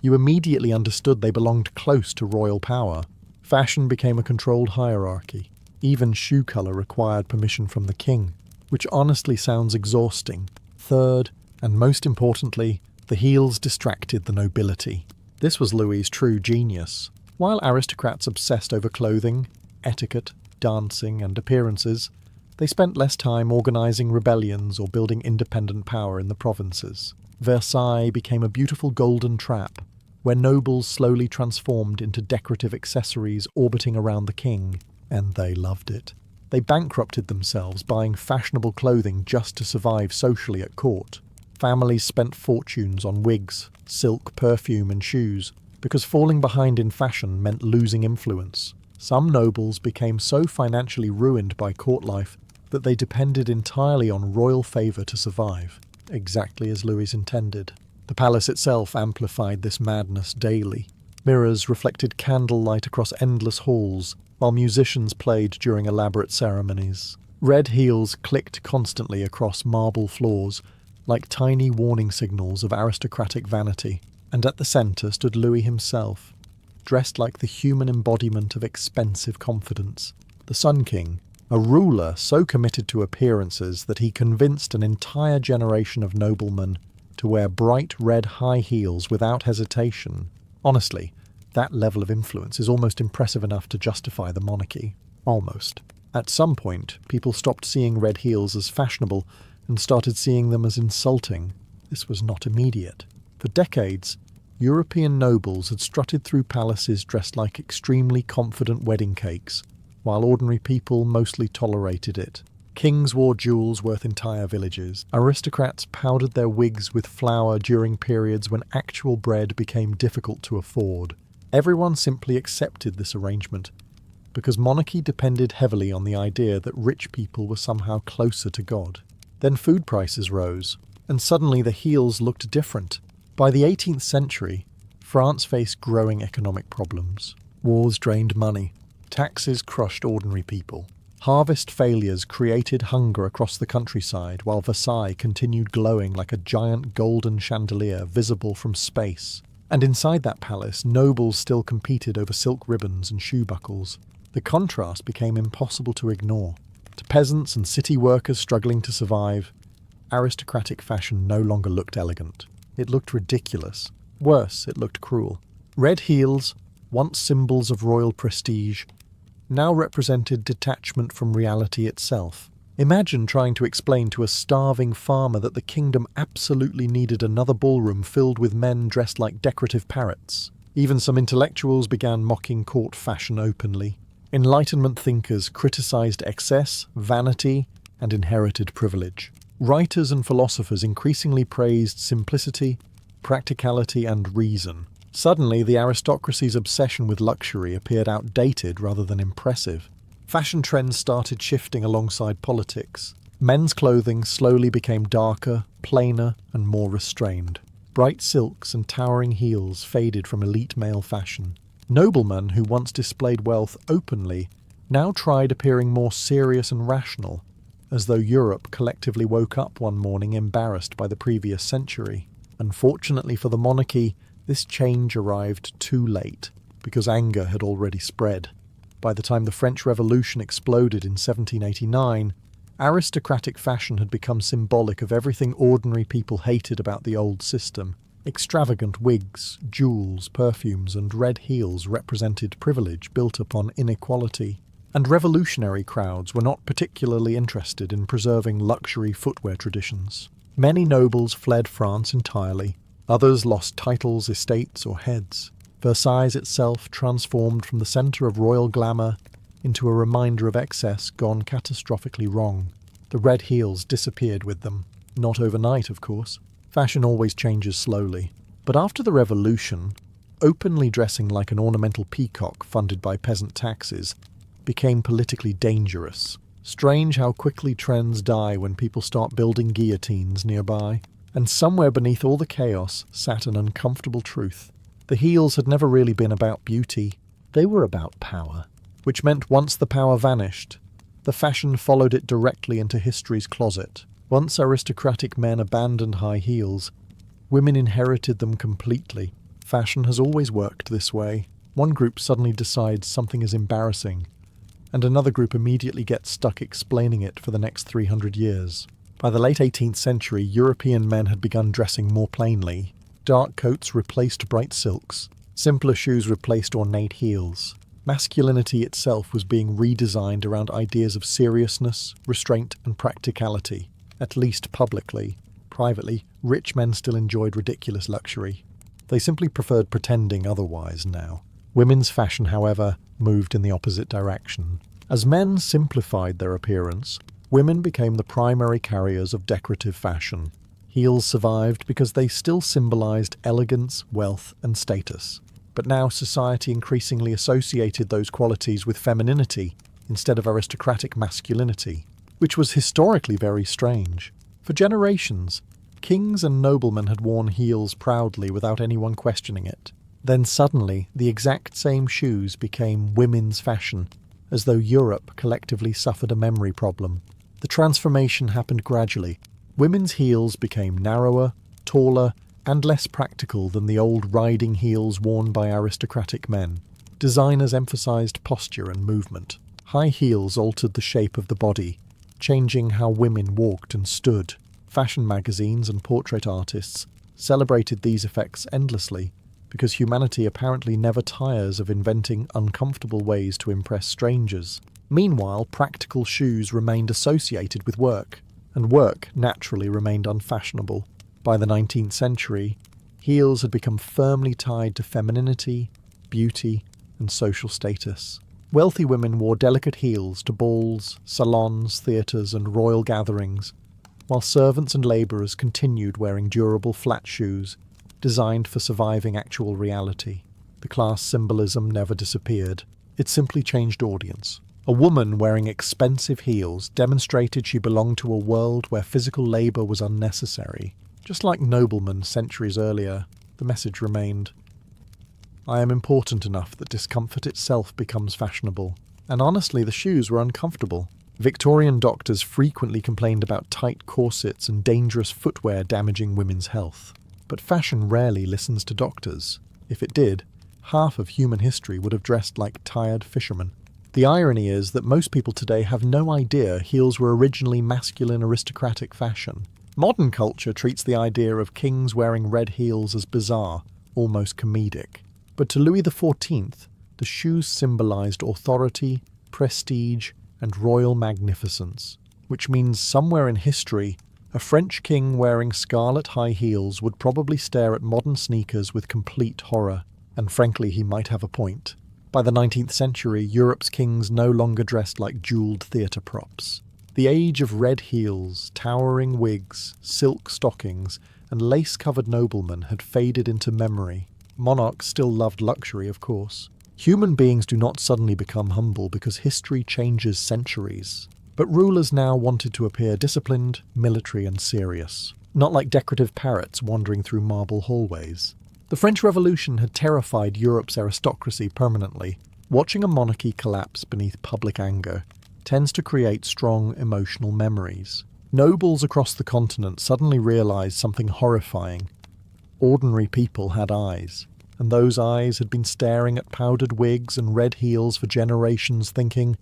you immediately understood they belonged close to royal power. Fashion became a controlled hierarchy. Even shoe colour required permission from the king, which honestly sounds exhausting. Third, and most importantly, the heels distracted the nobility. This was Louis's true genius. While aristocrats obsessed over clothing, etiquette, dancing, and appearances, they spent less time organising rebellions or building independent power in the provinces. Versailles became a beautiful golden trap, where nobles slowly transformed into decorative accessories orbiting around the king, and they loved it. They bankrupted themselves buying fashionable clothing just to survive socially at court. Families spent fortunes on wigs, silk, perfume, and shoes, because falling behind in fashion meant losing influence. Some nobles became so financially ruined by court life that they depended entirely on royal favour to survive, exactly as Louis intended. The palace itself amplified this madness daily. Mirrors reflected candlelight across endless halls, while musicians played during elaborate ceremonies. Red heels clicked constantly across marble floors, like tiny warning signals of aristocratic vanity. And at the centre stood Louis himself, dressed like the human embodiment of expensive confidence. The Sun King, a ruler so committed to appearances that he convinced an entire generation of noblemen to wear bright red high heels without hesitation. Honestly, that level of influence is almost impressive enough to justify the monarchy. Almost. At some point, people stopped seeing red heels as fashionable and started seeing them as insulting. This was not immediate. For decades, European nobles had strutted through palaces dressed like extremely confident wedding cakes, while ordinary people mostly tolerated it. Kings wore jewels worth entire villages. Aristocrats powdered their wigs with flour during periods when actual bread became difficult to afford. Everyone simply accepted this arrangement, because monarchy depended heavily on the idea that rich people were somehow closer to God. Then food prices rose, and suddenly the heels looked different. By the 18th century, France faced growing economic problems. Wars drained money. Taxes crushed ordinary people. Harvest failures created hunger across the countryside, while Versailles continued glowing like a giant golden chandelier visible from space. And inside that palace, nobles still competed over silk ribbons and shoe buckles. The contrast became impossible to ignore. To peasants and city workers struggling to survive, aristocratic fashion no longer looked elegant. It looked ridiculous. Worse, it looked cruel. Red heels, once symbols of royal prestige, now represented detachment from reality itself. Imagine trying to explain to a starving farmer that the kingdom absolutely needed another ballroom filled with men dressed like decorative parrots. Even some intellectuals began mocking court fashion openly. Enlightenment thinkers criticized excess, vanity, and inherited privilege. Writers and philosophers increasingly praised simplicity, practicality, and reason. Suddenly, the aristocracy's obsession with luxury appeared outdated rather than impressive. Fashion trends started shifting alongside politics. Men's clothing slowly became darker, plainer, and more restrained. Bright silks and towering heels faded from elite male fashion. Noblemen who once displayed wealth openly now tried appearing more serious and rational, as though Europe collectively woke up one morning embarrassed by the previous century. Unfortunately for the monarchy, this change arrived too late, because anger had already spread. By the time the French Revolution exploded in 1789, aristocratic fashion had become symbolic of everything ordinary people hated about the old system. Extravagant wigs, jewels, perfumes, and red heels represented privilege built upon inequality. And revolutionary crowds were not particularly interested in preserving luxury footwear traditions. Many nobles fled France entirely. Others lost titles, estates, or heads. Versailles itself transformed from the centre of royal glamour into a reminder of excess gone catastrophically wrong. The red heels disappeared with them. Not overnight, of course. Fashion always changes slowly. But after the revolution, openly dressing like an ornamental peacock funded by peasant taxes became politically dangerous. Strange how quickly trends die when people start building guillotines nearby. And somewhere beneath all the chaos sat an uncomfortable truth. The heels had never really been about beauty. They were about power, which meant once the power vanished, the fashion followed it directly into history's closet. Once aristocratic men abandoned high heels, women inherited them completely. Fashion has always worked this way. One group suddenly decides something is embarrassing, and another group immediately gets stuck explaining it for the next 300 years. By the late 18th century, European men had begun dressing more plainly. Dark coats replaced bright silks. Simpler shoes replaced ornate heels. Masculinity itself was being redesigned around ideas of seriousness, restraint, and practicality, at least publicly. Privately, rich men still enjoyed ridiculous luxury. They simply preferred pretending otherwise now. Women's fashion, however, moved in the opposite direction. As men simplified their appearance, women became the primary carriers of decorative fashion. Heels survived because they still symbolized elegance, wealth, and status. But now society increasingly associated those qualities with femininity instead of aristocratic masculinity, which was historically very strange. For generations, kings and noblemen had worn heels proudly without anyone questioning it. Then suddenly, the exact same shoes became women's fashion, as though Europe collectively suffered a memory problem. The transformation happened gradually. Women's heels became narrower, taller, and less practical than the old riding heels worn by aristocratic men. Designers emphasized posture and movement. High heels altered the shape of the body, changing how women walked and stood. Fashion magazines and portrait artists celebrated these effects endlessly, because humanity apparently never tires of inventing uncomfortable ways to impress strangers. Meanwhile, practical shoes remained associated with work, and work naturally remained unfashionable. By the 19th century, heels had become firmly tied to femininity, beauty, and social status. Wealthy women wore delicate heels to balls, salons, theatres, and royal gatherings, while servants and labourers continued wearing durable flat shoes, designed for surviving actual reality. The class symbolism never disappeared. It simply changed audience. A woman wearing expensive heels demonstrated she belonged to a world where physical labour was unnecessary. Just like noblemen centuries earlier, the message remained, "I am important enough that discomfort itself becomes fashionable." And honestly, the shoes were uncomfortable. Victorian doctors frequently complained about tight corsets and dangerous footwear damaging women's health. But fashion rarely listens to doctors. If it did, half of human history would have dressed like tired fishermen. The irony is that most people today have no idea heels were originally masculine aristocratic fashion. Modern culture treats the idea of kings wearing red heels as bizarre, almost comedic. But to Louis XIV, the shoes symbolized authority, prestige, and royal magnificence, which means somewhere in history, a French king wearing scarlet high heels would probably stare at modern sneakers with complete horror, and frankly he might have a point. By the 19th century, Europe's kings no longer dressed like jeweled theatre props. The age of red heels, towering wigs, silk stockings, and lace-covered noblemen had faded into memory. Monarchs still loved luxury, of course. Human beings do not suddenly become humble because history changes centuries. But rulers now wanted to appear disciplined, military, and serious, not like decorative parrots wandering through marble hallways. The French Revolution had terrified Europe's aristocracy permanently. Watching a monarchy collapse beneath public anger tends to create strong emotional memories. Nobles across the continent suddenly realized something horrifying. Ordinary people had eyes, and those eyes had been staring at powdered wigs and red heels for generations, thinking,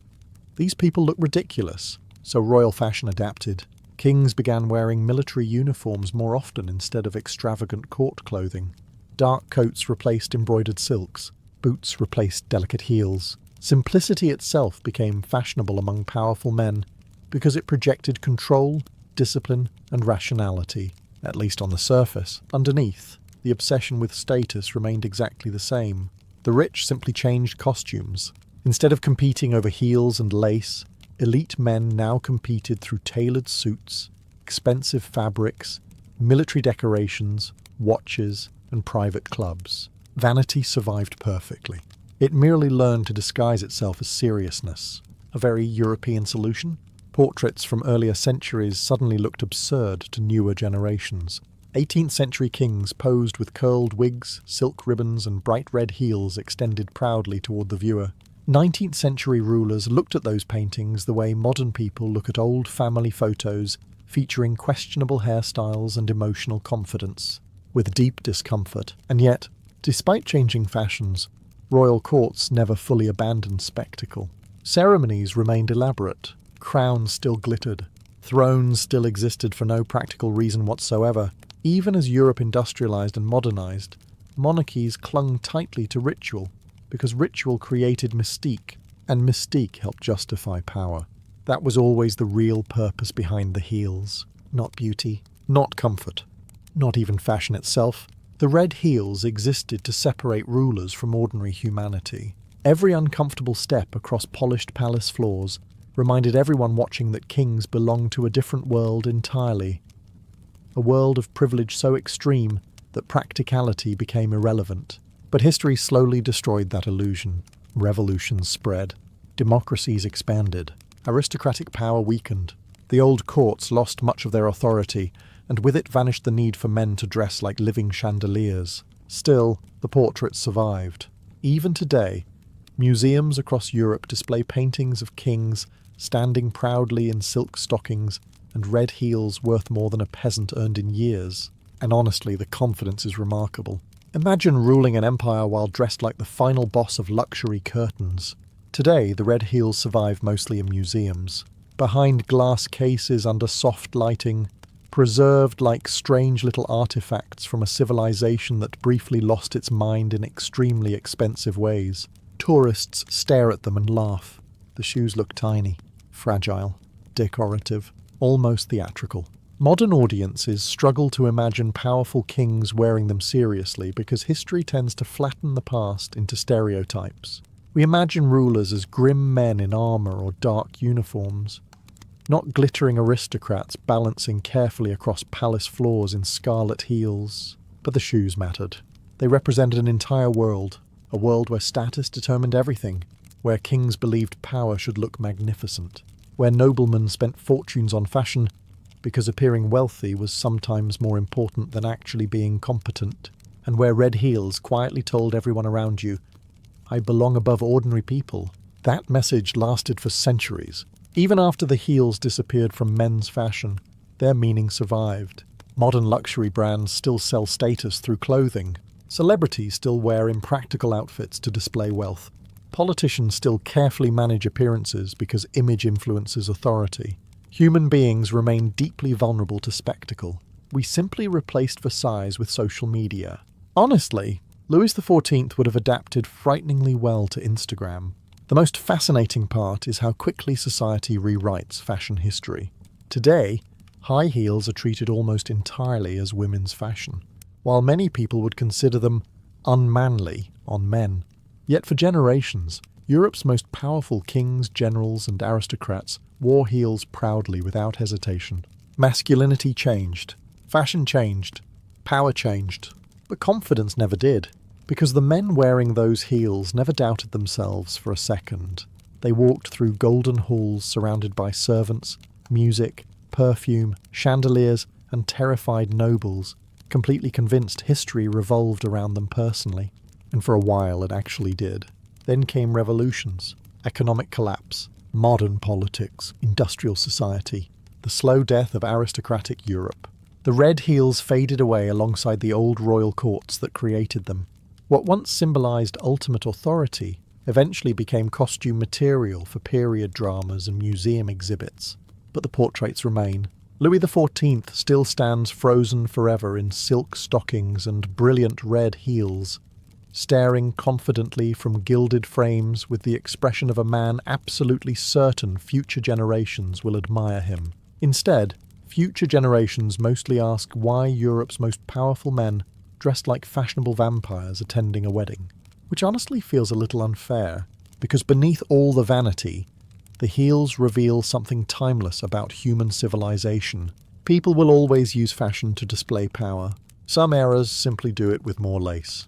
"These people look ridiculous." So royal fashion adapted. Kings began wearing military uniforms more often instead of extravagant court clothing. Dark coats replaced embroidered silks. Boots replaced delicate heels. Simplicity itself became fashionable among powerful men because it projected control, discipline, and rationality, at least on the surface. Underneath, the obsession with status remained exactly the same. The rich simply changed costumes. Instead of competing over heels and lace, elite men now competed through tailored suits, expensive fabrics, military decorations, watches, and private clubs. Vanity survived perfectly. It merely learned to disguise itself as seriousness. A very European solution? Portraits from earlier centuries suddenly looked absurd to newer generations. 18th century kings posed with curled wigs, silk ribbons, and bright red heels extended proudly toward the viewer. 19th century rulers looked at those paintings the way modern people look at old family photos featuring questionable hairstyles and emotional confidence, with deep discomfort. And yet, despite changing fashions, royal courts never fully abandoned spectacle. Ceremonies remained elaborate. Crowns still glittered. Thrones still existed for no practical reason whatsoever. Even as Europe industrialized and modernized, monarchies clung tightly to ritual, because ritual created mystique, and mystique helped justify power. That was always the real purpose behind the heels. Not beauty, not comfort, not even fashion itself. The red heels existed to separate rulers from ordinary humanity. Every uncomfortable step across polished palace floors reminded everyone watching that kings belonged to a different world entirely. A world of privilege so extreme that practicality became irrelevant. But history slowly destroyed that illusion. Revolutions spread. Democracies expanded. Aristocratic power weakened. The old courts lost much of their authority, and with it vanished the need for men to dress like living chandeliers. Still, the portraits survived. Even today, museums across Europe display paintings of kings standing proudly in silk stockings and red heels worth more than a peasant earned in years. And honestly, the confidence is remarkable. Imagine ruling an empire while dressed like the final boss of luxury curtains. Today, the red heels survive mostly in museums, behind glass cases under soft lighting, preserved like strange little artifacts from a civilization that briefly lost its mind in extremely expensive ways. Tourists stare at them and laugh. The shoes look tiny, fragile, decorative, almost theatrical. Modern audiences struggle to imagine powerful kings wearing them seriously because history tends to flatten the past into stereotypes. We imagine rulers as grim men in armor or dark uniforms, not glittering aristocrats balancing carefully across palace floors in scarlet heels. But the shoes mattered. They represented an entire world, a world where status determined everything, where kings believed power should look magnificent, where noblemen spent fortunes on fashion because appearing wealthy was sometimes more important than actually being competent, and where red heels quietly told everyone around you, "I belong above ordinary people." That message lasted for centuries, Even after the heels disappeared from men's fashion, their meaning survived. Modern luxury brands still sell status through clothing. Celebrities still wear impractical outfits to display wealth. Politicians still carefully manage appearances because image influences authority. Human beings remain deeply vulnerable to spectacle. We simply replaced Versailles with social media. Honestly, Louis XIV would have adapted frighteningly well to Instagram. The most fascinating part is how quickly society rewrites fashion history. Today, high heels are treated almost entirely as women's fashion, while many people would consider them unmanly on men. Yet for generations, Europe's most powerful kings, generals, and aristocrats wore heels proudly without hesitation. Masculinity changed, fashion changed, power changed, but confidence never did, because the men wearing those heels never doubted themselves for a second. They walked through golden halls surrounded by servants, music, perfume, chandeliers, and terrified nobles, completely convinced history revolved around them personally. And for a while it actually did. Then came revolutions, economic collapse, modern politics, industrial society, the slow death of aristocratic Europe. The red heels faded away alongside the old royal courts that created them. What once symbolized ultimate authority eventually became costume material for period dramas and museum exhibits. But the portraits remain. Louis XIV still stands frozen forever in silk stockings and brilliant red heels, staring confidently from gilded frames with the expression of a man absolutely certain future generations will admire him. Instead, future generations mostly ask why Europe's most powerful men dressed like fashionable vampires attending a wedding, which honestly feels a little unfair, because beneath all the vanity, the heels reveal something timeless about human civilization. People will always use fashion to display power. Some eras simply do it with more lace.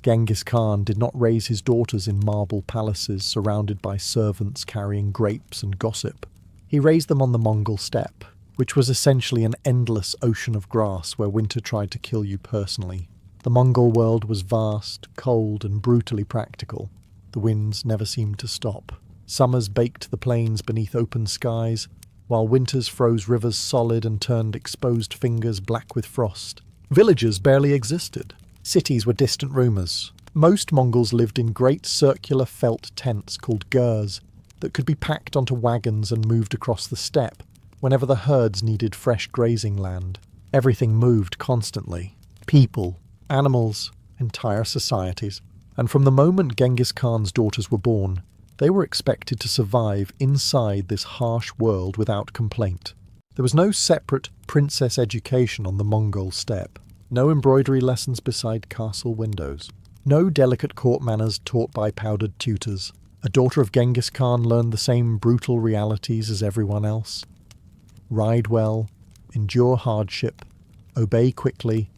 Genghis Khan did not raise his daughters in marble palaces surrounded by servants carrying grapes and gossip. He raised them on the Mongol steppe, which was essentially an endless ocean of grass where winter tried to kill you personally. The Mongol world was vast, cold, and brutally practical. The winds never seemed to stop. Summers baked the plains beneath open skies, while winters froze rivers solid and turned exposed fingers black with frost. Villages barely existed. Cities were distant rumours. Most Mongols lived in great circular felt tents called gurs that could be packed onto wagons and moved across the steppe whenever the herds needed fresh grazing land. Everything moved constantly. People, animals, entire societies. And from the moment Genghis Khan's daughters were born, they were expected to survive inside this harsh world without complaint. There was no separate princess education on the Mongol steppe. No embroidery lessons beside castle windows. No delicate court manners taught by powdered tutors. A daughter of Genghis Khan learned the same brutal realities as everyone else. Ride well, endure hardship, obey quickly,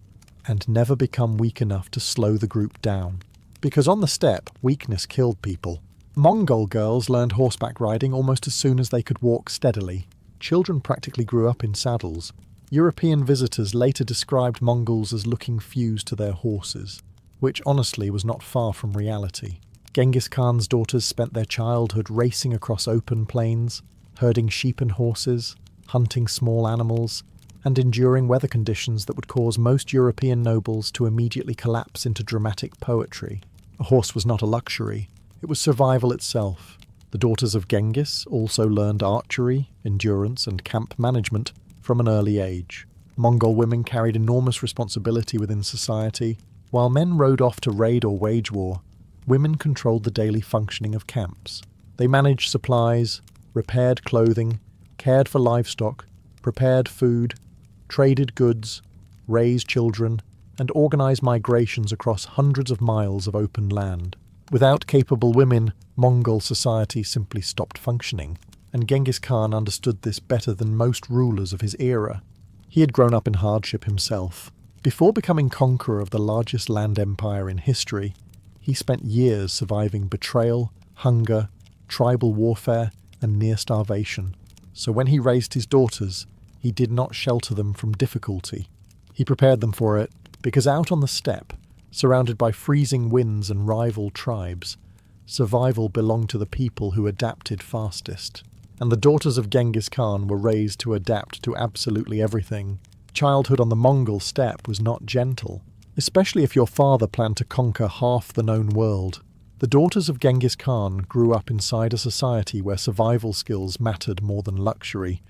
and never become weak enough to slow the group down. Because on the steppe, weakness killed people. Mongol girls learned horseback riding almost as soon as they could walk steadily. Children practically grew up in saddles. European visitors later described Mongols as looking fused to their horses, which honestly was not far from reality. Genghis Khan's daughters spent their childhood racing across open plains, herding sheep and horses, hunting small animals, and enduring weather conditions that would cause most European nobles to immediately collapse into dramatic poetry. A horse was not a luxury, it was survival itself. The daughters of Genghis also learned archery, endurance, and camp management from an early age. Mongol women carried enormous responsibility within society. While men rode off to raid or wage war, women controlled the daily functioning of camps. They managed supplies, repaired clothing, cared for livestock, prepared food, traded goods, raised children, and organized migrations across hundreds of miles of open land. Without capable women, Mongol society simply stopped functioning. And Genghis Khan understood this better than most rulers of his era. He had grown up in hardship himself. Before becoming conqueror of the largest land empire in history, he spent years surviving betrayal, hunger, tribal warfare, and near starvation. So when he raised his daughters, he did not shelter them from difficulty. He prepared them for it, because out on the steppe, surrounded by freezing winds and rival tribes, survival belonged to the people who adapted fastest. And the daughters of Genghis Khan were raised to adapt to absolutely everything. Childhood on the Mongol steppe was not gentle, especially if your father planned to conquer half the known world. The daughters of Genghis Khan grew up inside a society where survival skills mattered more than luxury,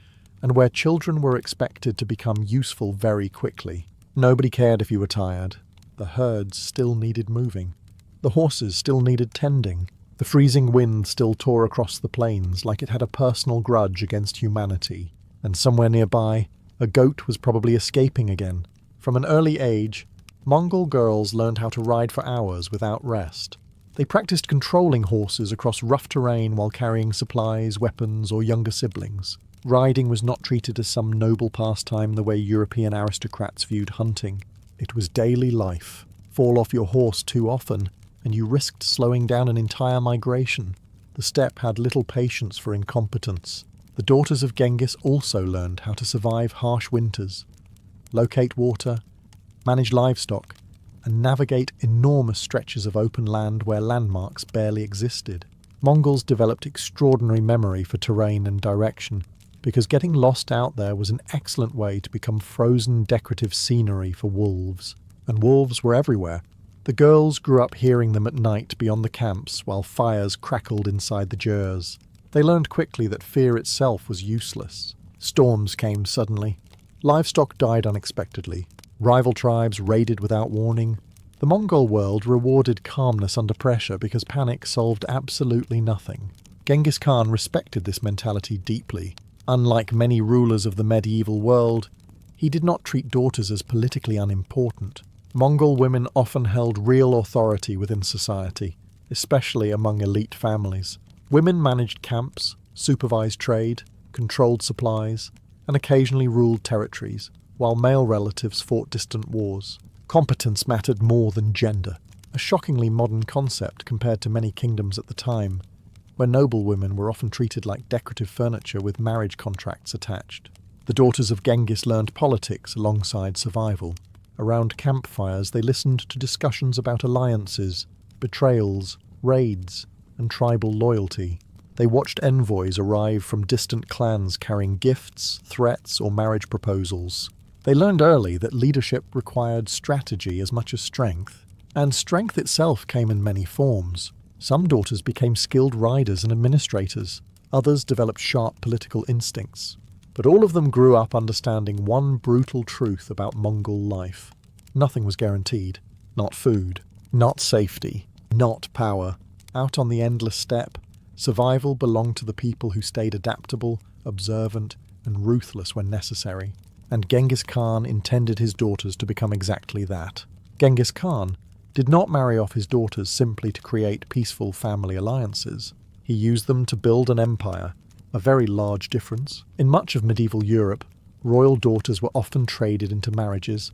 and where children were expected to become useful very quickly. Nobody cared if you were tired. The herds still needed moving. The horses still needed tending. The freezing wind still tore across the plains like it had a personal grudge against humanity. And somewhere nearby, a goat was probably escaping again. From an early age, Mongol girls learned how to ride for hours without rest. They practiced controlling horses across rough terrain while carrying supplies, weapons, or younger siblings. Riding was not treated as some noble pastime the way European aristocrats viewed hunting. It was daily life. Fall off your horse too often, and you risked slowing down an entire migration. The steppe had little patience for incompetence. The daughters of Genghis also learned how to survive harsh winters, locate water, manage livestock, and navigate enormous stretches of open land where landmarks barely existed. Mongols developed extraordinary memory for terrain and direction, because getting lost out there was an excellent way to become frozen decorative scenery for wolves. And wolves were everywhere. The girls grew up hearing them at night beyond the camps while fires crackled inside the jers. They learned quickly that fear itself was useless. Storms came suddenly. Livestock died unexpectedly. Rival tribes raided without warning. The Mongol world rewarded calmness under pressure because panic solved absolutely nothing. Genghis Khan respected this mentality deeply. Unlike many rulers of the medieval world, he did not treat daughters as politically unimportant. Mongol women often held real authority within society, especially among elite families. Women managed camps, supervised trade, controlled supplies, and occasionally ruled territories, while male relatives fought distant wars. Competence mattered more than gender, a shockingly modern concept compared to many kingdoms at the time, where noble women were often treated like decorative furniture with marriage contracts attached. The daughters of Genghis learned politics alongside survival. Around campfires, they listened to discussions about alliances, betrayals, raids, and tribal loyalty. They watched envoys arrive from distant clans carrying gifts, threats, or marriage proposals. They learned early that leadership required strategy as much as strength, and strength itself came in many forms. Some daughters became skilled riders and administrators. Others developed sharp political instincts. But all of them grew up understanding one brutal truth about Mongol life. Nothing was guaranteed. Not food, not safety, not power. Out on the endless steppe, survival belonged to the people who stayed adaptable, observant, and ruthless when necessary. And Genghis Khan intended his daughters to become exactly that. Genghis Khan did not marry off his daughters simply to create peaceful family alliances. He used them to build an empire, a very large difference. In much of medieval Europe, royal daughters were often traded into marriages,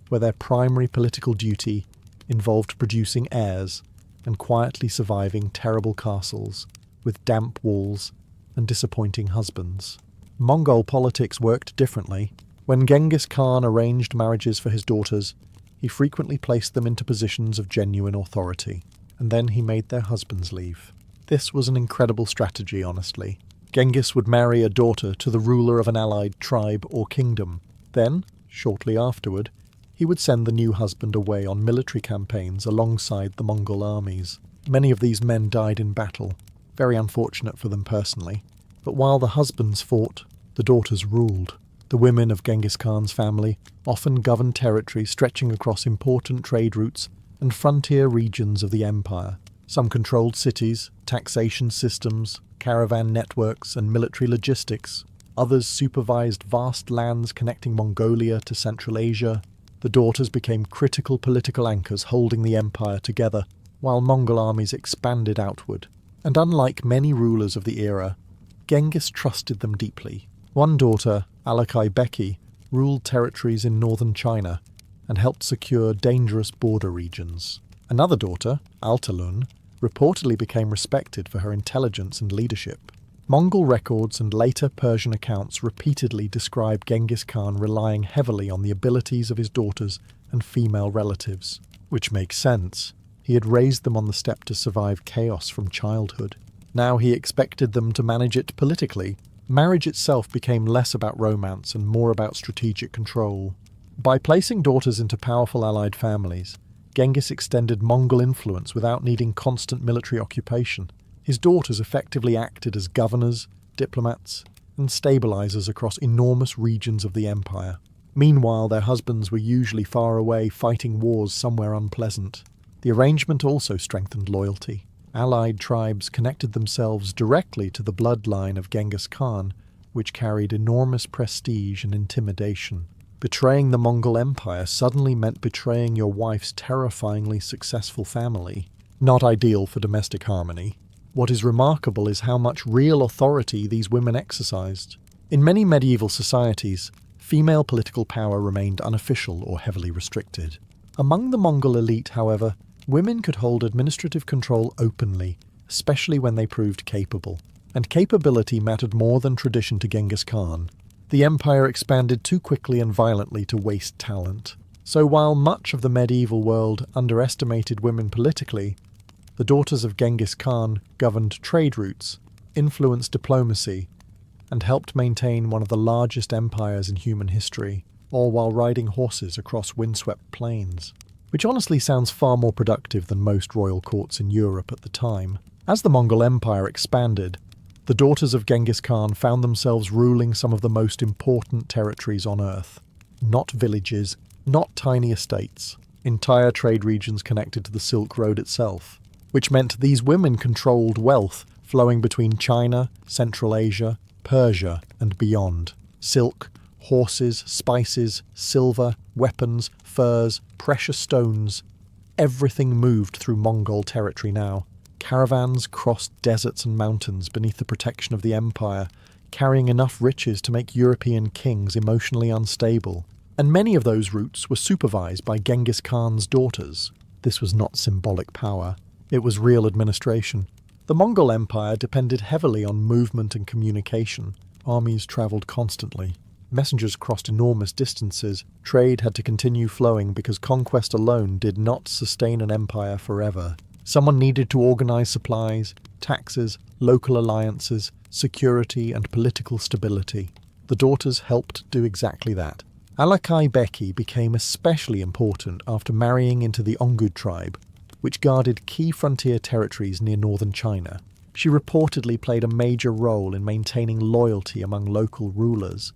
where their primary political duty involved producing heirs and quietly surviving terrible castles with damp walls and disappointing husbands. Mongol politics worked differently. When Genghis Khan arranged marriages for his daughters, he frequently placed them into positions of genuine authority, and then he made their husbands leave. This was an incredible strategy, honestly. Genghis would marry a daughter to the ruler of an allied tribe or kingdom. Then, shortly afterward, he would send the new husband away on military campaigns alongside the Mongol armies. Many of these men died in battle, very unfortunate for them personally. But while the husbands fought, the daughters ruled. The women of Genghis Khan's family often governed territory stretching across important trade routes and frontier regions of the empire. Some controlled cities, taxation systems, caravan networks, and military logistics. Others supervised vast lands connecting Mongolia to Central Asia. The daughters became critical political anchors holding the empire together, while Mongol armies expanded outward. And unlike many rulers of the era, Genghis trusted them deeply. One daughter, Alakai Beki, ruled territories in northern China and helped secure dangerous border regions. Another daughter, Altalun, reportedly became respected for her intelligence and leadership. Mongol records and later Persian accounts repeatedly describe Genghis Khan relying heavily on the abilities of his daughters and female relatives, which makes sense. He had raised them on the steppe to survive chaos from childhood. Now he expected them to manage it politically. Marriage itself became less about romance and more about strategic control. By placing daughters into powerful allied families, Genghis extended Mongol influence without needing constant military occupation. His daughters effectively acted as governors, diplomats, and stabilizers across enormous regions of the empire. Meanwhile, their husbands were usually far away fighting wars somewhere unpleasant. The arrangement also strengthened loyalty. Allied tribes connected themselves directly to the bloodline of Genghis Khan, which carried enormous prestige and intimidation. Betraying the Mongol Empire suddenly meant betraying your wife's terrifyingly successful family. Not ideal for domestic harmony. What is remarkable is how much real authority these women exercised. In many medieval societies, female political power remained unofficial or heavily restricted. Among the Mongol elite, however, women could hold administrative control openly, especially when they proved capable. And capability mattered more than tradition to Genghis Khan. The empire expanded too quickly and violently to waste talent. So while much of the medieval world underestimated women politically, the daughters of Genghis Khan governed trade routes, influenced diplomacy, and helped maintain one of the largest empires in human history, all while riding horses across windswept plains. Which honestly sounds far more productive than most royal courts in Europe at the time. As the Mongol Empire expanded, the daughters of Genghis Khan found themselves ruling some of the most important territories on Earth. Not villages, not tiny estates, entire trade regions connected to the Silk Road itself, which meant these women controlled wealth flowing between China, Central Asia, Persia, and beyond. Silk, horses, spices, silver, weapons, furs, precious stones. Everything moved through Mongol territory now. Caravans crossed deserts and mountains beneath the protection of the empire, carrying enough riches to make European kings emotionally unstable. And many of those routes were supervised by Genghis Khan's daughters. This was not symbolic power. It was real administration. The Mongol Empire depended heavily on movement and communication. Armies travelled constantly. Messengers crossed enormous distances. Trade had to continue flowing because conquest alone did not sustain an empire forever. Someone needed to organize supplies, taxes, local alliances, security, and political stability. The daughters helped do exactly that. Alakai Beki became especially important after marrying into the Ongut tribe, which guarded key frontier territories near northern China. She reportedly played a major role in maintaining loyalty among local rulers,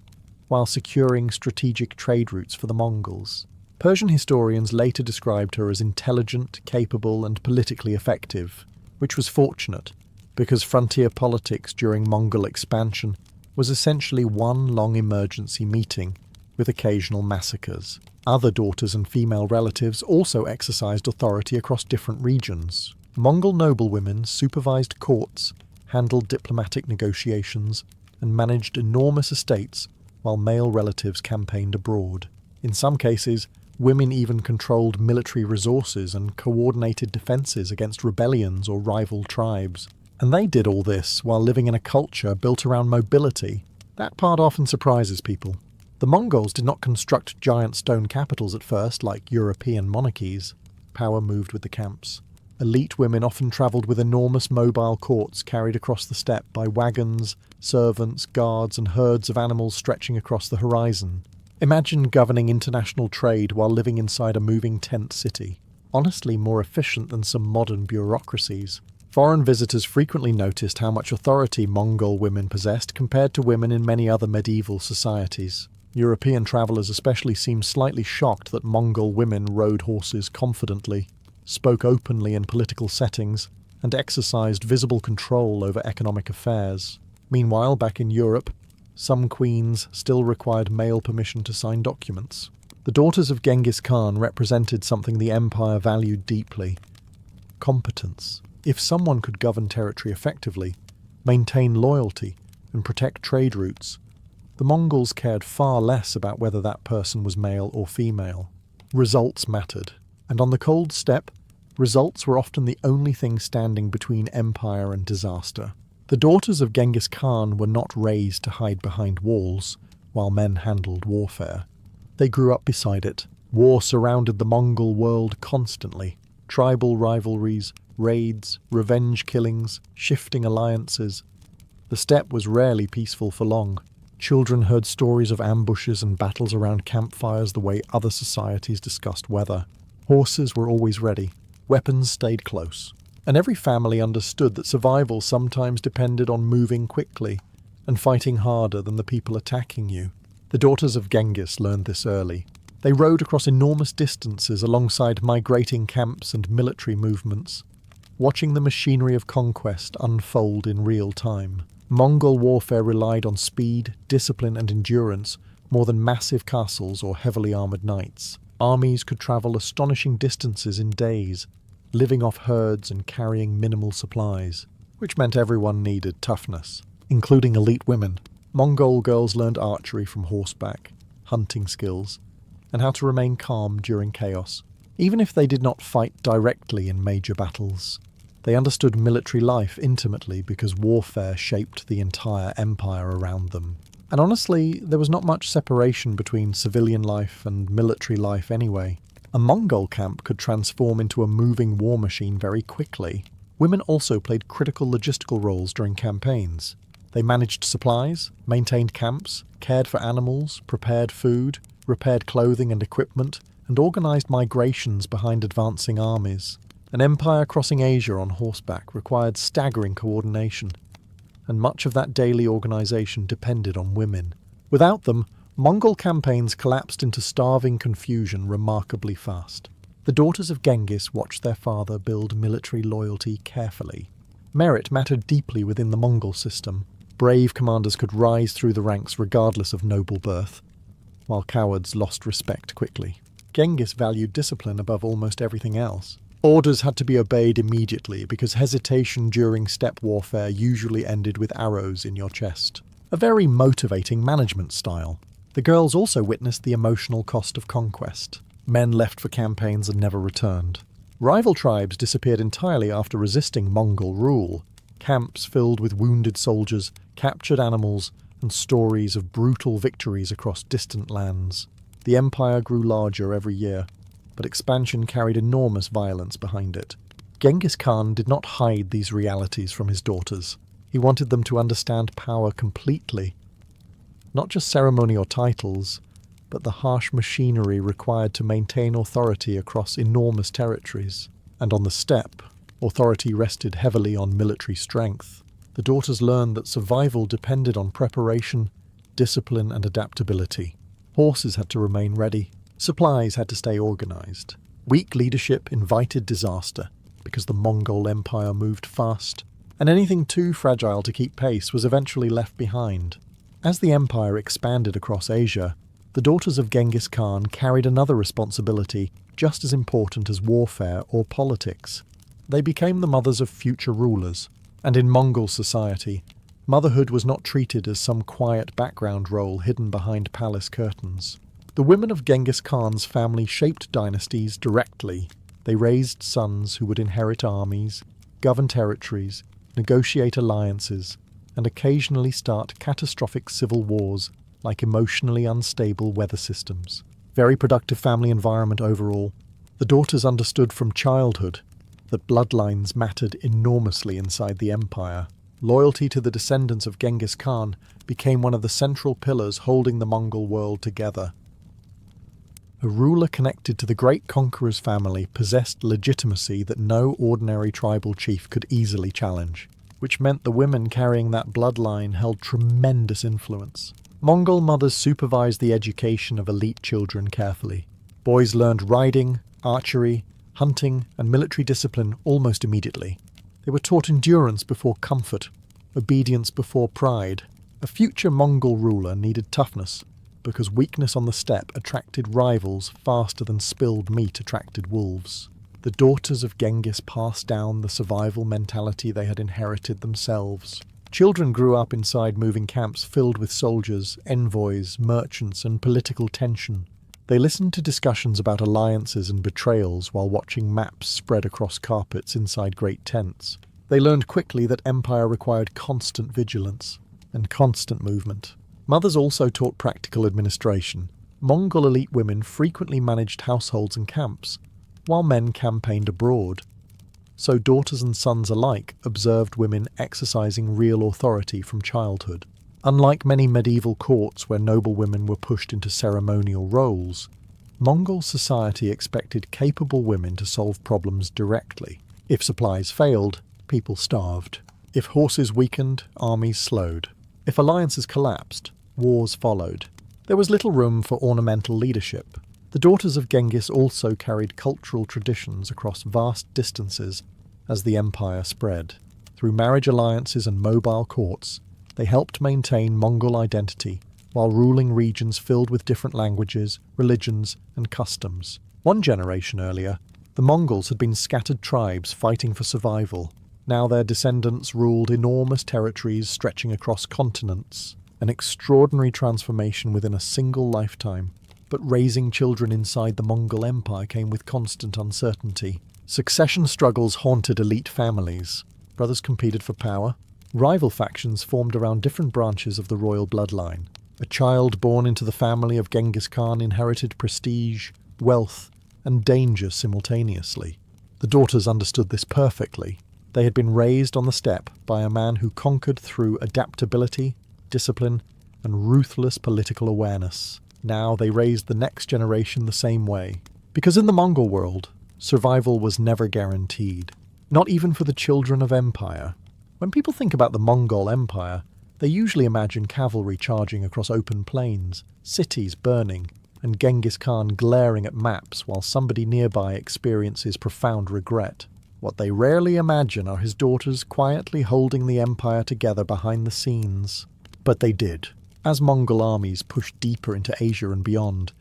while securing strategic trade routes for the Mongols. Persian historians later described her as intelligent, capable, and politically effective, which was fortunate, because frontier politics during Mongol expansion was essentially one long emergency meeting, with occasional massacres. Other daughters and female relatives also exercised authority across different regions. Mongol noblewomen supervised courts, handled diplomatic negotiations, and managed enormous estates, while male relatives campaigned abroad. In some cases, women even controlled military resources and coordinated defences against rebellions or rival tribes. And they did all this while living in a culture built around mobility. That part often surprises people. The Mongols did not construct giant stone capitals at first like European monarchies. Power moved with the camps. Elite women often travelled with enormous mobile courts carried across the steppe by wagons, servants, guards, and herds of animals stretching across the horizon. Imagine governing international trade while living inside a moving tent city. Honestly, more efficient than some modern bureaucracies. Foreign visitors frequently noticed how much authority Mongol women possessed compared to women in many other medieval societies. European travellers especially seemed slightly shocked that Mongol women rode horses confidently, spoke openly in political settings, and exercised visible control over economic affairs. Meanwhile, back in Europe, some queens still required male permission to sign documents. The daughters of Genghis Khan represented something the empire valued deeply: competence. If someone could govern territory effectively, maintain loyalty, and protect trade routes, the Mongols cared far less about whether that person was male or female. Results mattered, and on the cold steppe, results were often the only thing standing between empire and disaster. The daughters of Genghis Khan were not raised to hide behind walls, while men handled warfare. They grew up beside it. War surrounded the Mongol world constantly. Tribal rivalries, raids, revenge killings, shifting alliances. The steppe was rarely peaceful for long. Children heard stories of ambushes and battles around campfires the way other societies discussed weather. Horses were always ready. Weapons stayed close. And every family understood that survival sometimes depended on moving quickly and fighting harder than the people attacking you. The daughters of Genghis learned this early. They rode across enormous distances alongside migrating camps and military movements, watching the machinery of conquest unfold in real time. Mongol warfare relied on speed, discipline and endurance more than massive castles or heavily armoured knights. Armies could travel astonishing distances in days, living off herds and carrying minimal supplies, which meant everyone needed toughness, including elite women. Mongol girls learned archery from horseback, hunting skills, and how to remain calm during chaos. Even if they did not fight directly in major battles, they understood military life intimately because warfare shaped the entire empire around them. And honestly, there was not much separation between civilian life and military life anyway. A Mongol camp could transform into a moving war machine very quickly. Women also played critical logistical roles during campaigns. They managed supplies, maintained camps, cared for animals, prepared food, repaired clothing and equipment, and organised migrations behind advancing armies. An empire crossing Asia on horseback required staggering coordination, and much of that daily organisation depended on women. Without them, Mongol campaigns collapsed into starving confusion remarkably fast. The daughters of Genghis watched their father build military loyalty carefully. Merit mattered deeply within the Mongol system. Brave commanders could rise through the ranks regardless of noble birth, while cowards lost respect quickly. Genghis valued discipline above almost everything else. Orders had to be obeyed immediately because hesitation during steppe warfare usually ended with arrows in your chest. A very motivating management style. The girls also witnessed the emotional cost of conquest. Men left for campaigns and never returned. Rival tribes disappeared entirely after resisting Mongol rule. Camps filled with wounded soldiers, captured animals, and stories of brutal victories across distant lands. The empire grew larger every year, but expansion carried enormous violence behind it. Genghis Khan did not hide these realities from his daughters. He wanted them to understand power completely. Not just ceremony or titles, but the harsh machinery required to maintain authority across enormous territories. And on the steppe, authority rested heavily on military strength. The daughters learned that survival depended on preparation, discipline, and adaptability. Horses had to remain ready. Supplies had to stay organized. Weak leadership invited disaster, because the Mongol Empire moved fast, and anything too fragile to keep pace was eventually left behind. As the empire expanded across Asia, the daughters of Genghis Khan carried another responsibility just as important as warfare or politics. They became the mothers of future rulers, and in Mongol society, motherhood was not treated as some quiet background role hidden behind palace curtains. The women of Genghis Khan's family shaped dynasties directly. They raised sons who would inherit armies, govern territories, negotiate alliances, and occasionally start catastrophic civil wars like emotionally unstable weather systems. Very productive family environment overall. The daughters understood from childhood that bloodlines mattered enormously inside the empire. Loyalty to the descendants of Genghis Khan became one of the central pillars holding the Mongol world together. A ruler connected to the great conqueror's family possessed legitimacy that no ordinary tribal chief could easily challenge, which meant the women carrying that bloodline held tremendous influence. Mongol mothers supervised the education of elite children carefully. Boys learned riding, archery, hunting, and military discipline almost immediately. They were taught endurance before comfort, obedience before pride. A future Mongol ruler needed toughness, because weakness on the steppe attracted rivals faster than spilled meat attracted wolves. The daughters of Genghis passed down the survival mentality they had inherited themselves. Children grew up inside moving camps filled with soldiers, envoys, merchants, and political tension. They listened to discussions about alliances and betrayals while watching maps spread across carpets inside great tents. They learned quickly that empire required constant vigilance and constant movement. Mothers also taught practical administration. Mongol elite women frequently managed households and camps, while men campaigned abroad. So daughters and sons alike observed women exercising real authority from childhood. Unlike many medieval courts where noble women were pushed into ceremonial roles, Mongol society expected capable women to solve problems directly. If supplies failed, people starved. If horses weakened, armies slowed. If alliances collapsed, wars followed. There was little room for ornamental leadership. The daughters of Genghis also carried cultural traditions across vast distances as the empire spread. Through marriage alliances and mobile courts, they helped maintain Mongol identity while ruling regions filled with different languages, religions, and customs. One generation earlier, the Mongols had been scattered tribes fighting for survival. Now their descendants ruled enormous territories stretching across continents, an extraordinary transformation within a single lifetime. But raising children inside the Mongol Empire came with constant uncertainty. Succession struggles haunted elite families. Brothers competed for power. Rival factions formed around different branches of the royal bloodline. A child born into the family of Genghis Khan inherited prestige, wealth, and danger simultaneously. The daughters understood this perfectly. They had been raised on the steppe by a man who conquered through adaptability, discipline, and ruthless political awareness. Now they raised the next generation the same way. Because in the Mongol world, survival was never guaranteed. Not even for the children of empire. When people think about the Mongol Empire, they usually imagine cavalry charging across open plains, cities burning, and Genghis Khan glaring at maps while somebody nearby experiences profound regret. What they rarely imagine are his daughters quietly holding the empire together behind the scenes. But they did. As Mongol armies pushed deeper into Asia and beyond,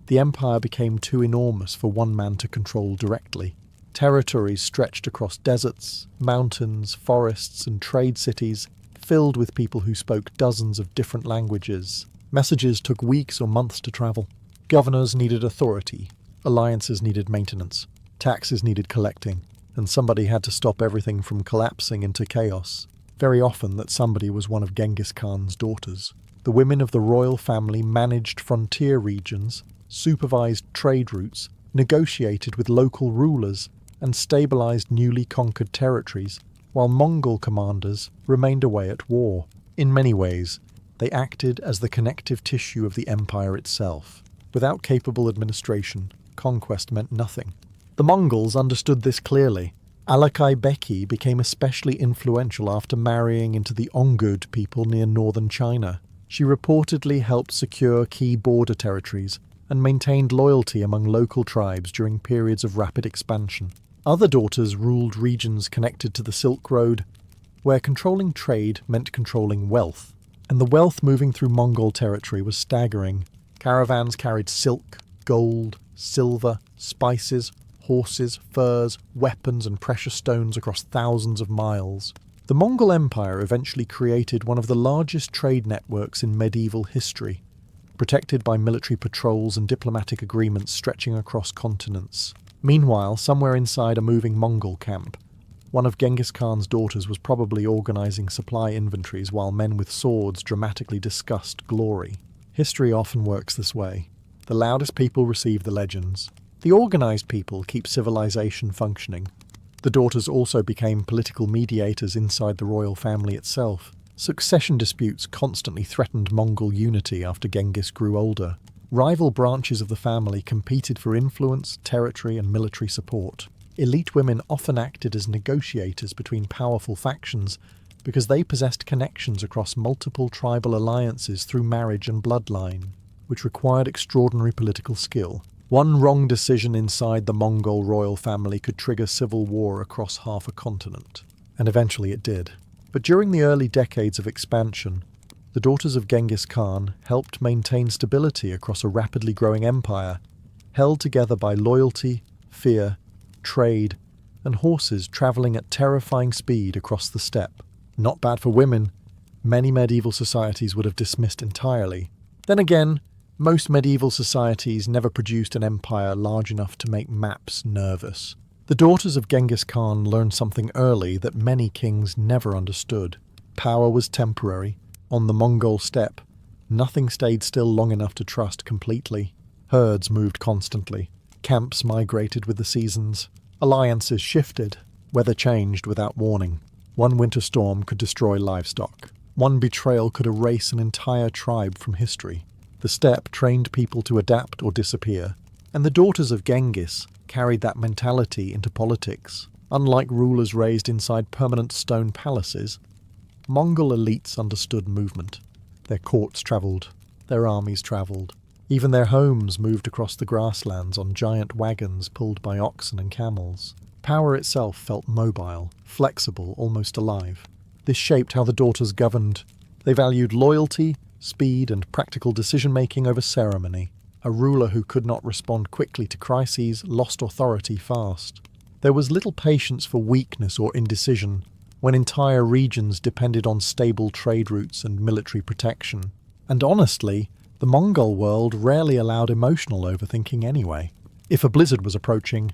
the empire became too enormous for one man to control directly. Territories stretched across deserts, mountains, forests, and trade cities, filled with people who spoke dozens of different languages. Messages took weeks or months to travel. Governors needed authority, alliances needed maintenance, taxes needed collecting, and somebody had to stop everything from collapsing into chaos. Very often that somebody was one of Genghis Khan's daughters. The women of the royal family managed frontier regions, supervised trade routes, negotiated with local rulers, and stabilized newly conquered territories, while Mongol commanders remained away at war. In many ways, they acted as the connective tissue of the empire itself. Without capable administration, conquest meant nothing. The Mongols understood this clearly. Alakai Beki became especially influential after marrying into the Ongud people near northern China. She reportedly helped secure key border territories and maintained loyalty among local tribes during periods of rapid expansion. Other daughters ruled regions connected to the Silk Road, where controlling trade meant controlling wealth. And the wealth moving through Mongol territory was staggering. Caravans carried silk, gold, silver, spices, horses, furs, weapons, and precious stones across thousands of miles. The Mongol Empire eventually created one of the largest trade networks in medieval history, protected by military patrols and diplomatic agreements stretching across continents. Meanwhile, somewhere inside a moving Mongol camp, one of Genghis Khan's daughters was probably organizing supply inventories while men with swords dramatically discussed glory. History often works this way. The loudest people receive the legends. The organized people keep civilization functioning. The daughters also became political mediators inside the royal family itself. Succession disputes constantly threatened Mongol unity after Genghis grew older. Rival branches of the family competed for influence, territory, and military support. Elite women often acted as negotiators between powerful factions because they possessed connections across multiple tribal alliances through marriage and bloodline, which required extraordinary political skill. One wrong decision inside the Mongol royal family could trigger civil war across half a continent. And eventually it did. But during the early decades of expansion, the daughters of Genghis Khan helped maintain stability across a rapidly growing empire, held together by loyalty, fear, trade, and horses travelling at terrifying speed across the steppe. Not bad for women. Many medieval societies would have dismissed entirely. Then again, most medieval societies never produced an empire large enough to make maps nervous. The daughters of Genghis Khan learned something early that many kings never understood. Power was temporary. On the Mongol steppe, nothing stayed still long enough to trust completely. Herds moved constantly. Camps migrated with the seasons. Alliances shifted. Weather changed without warning. One winter storm could destroy livestock. One betrayal could erase an entire tribe from history. The steppe trained people to adapt or disappear. And the daughters of Genghis carried that mentality into politics. Unlike rulers raised inside permanent stone palaces, Mongol elites understood movement. Their courts travelled. Their armies travelled. Even their homes moved across the grasslands on giant wagons pulled by oxen and camels. Power itself felt mobile, flexible, almost alive. This shaped how the daughters governed. They valued loyalty, speed, and practical decision-making over ceremony. A ruler who could not respond quickly to crises lost authority fast. There was little patience for weakness or indecision when entire regions depended on stable trade routes and military protection. And honestly, the Mongol world rarely allowed emotional overthinking anyway. If a blizzard was approaching,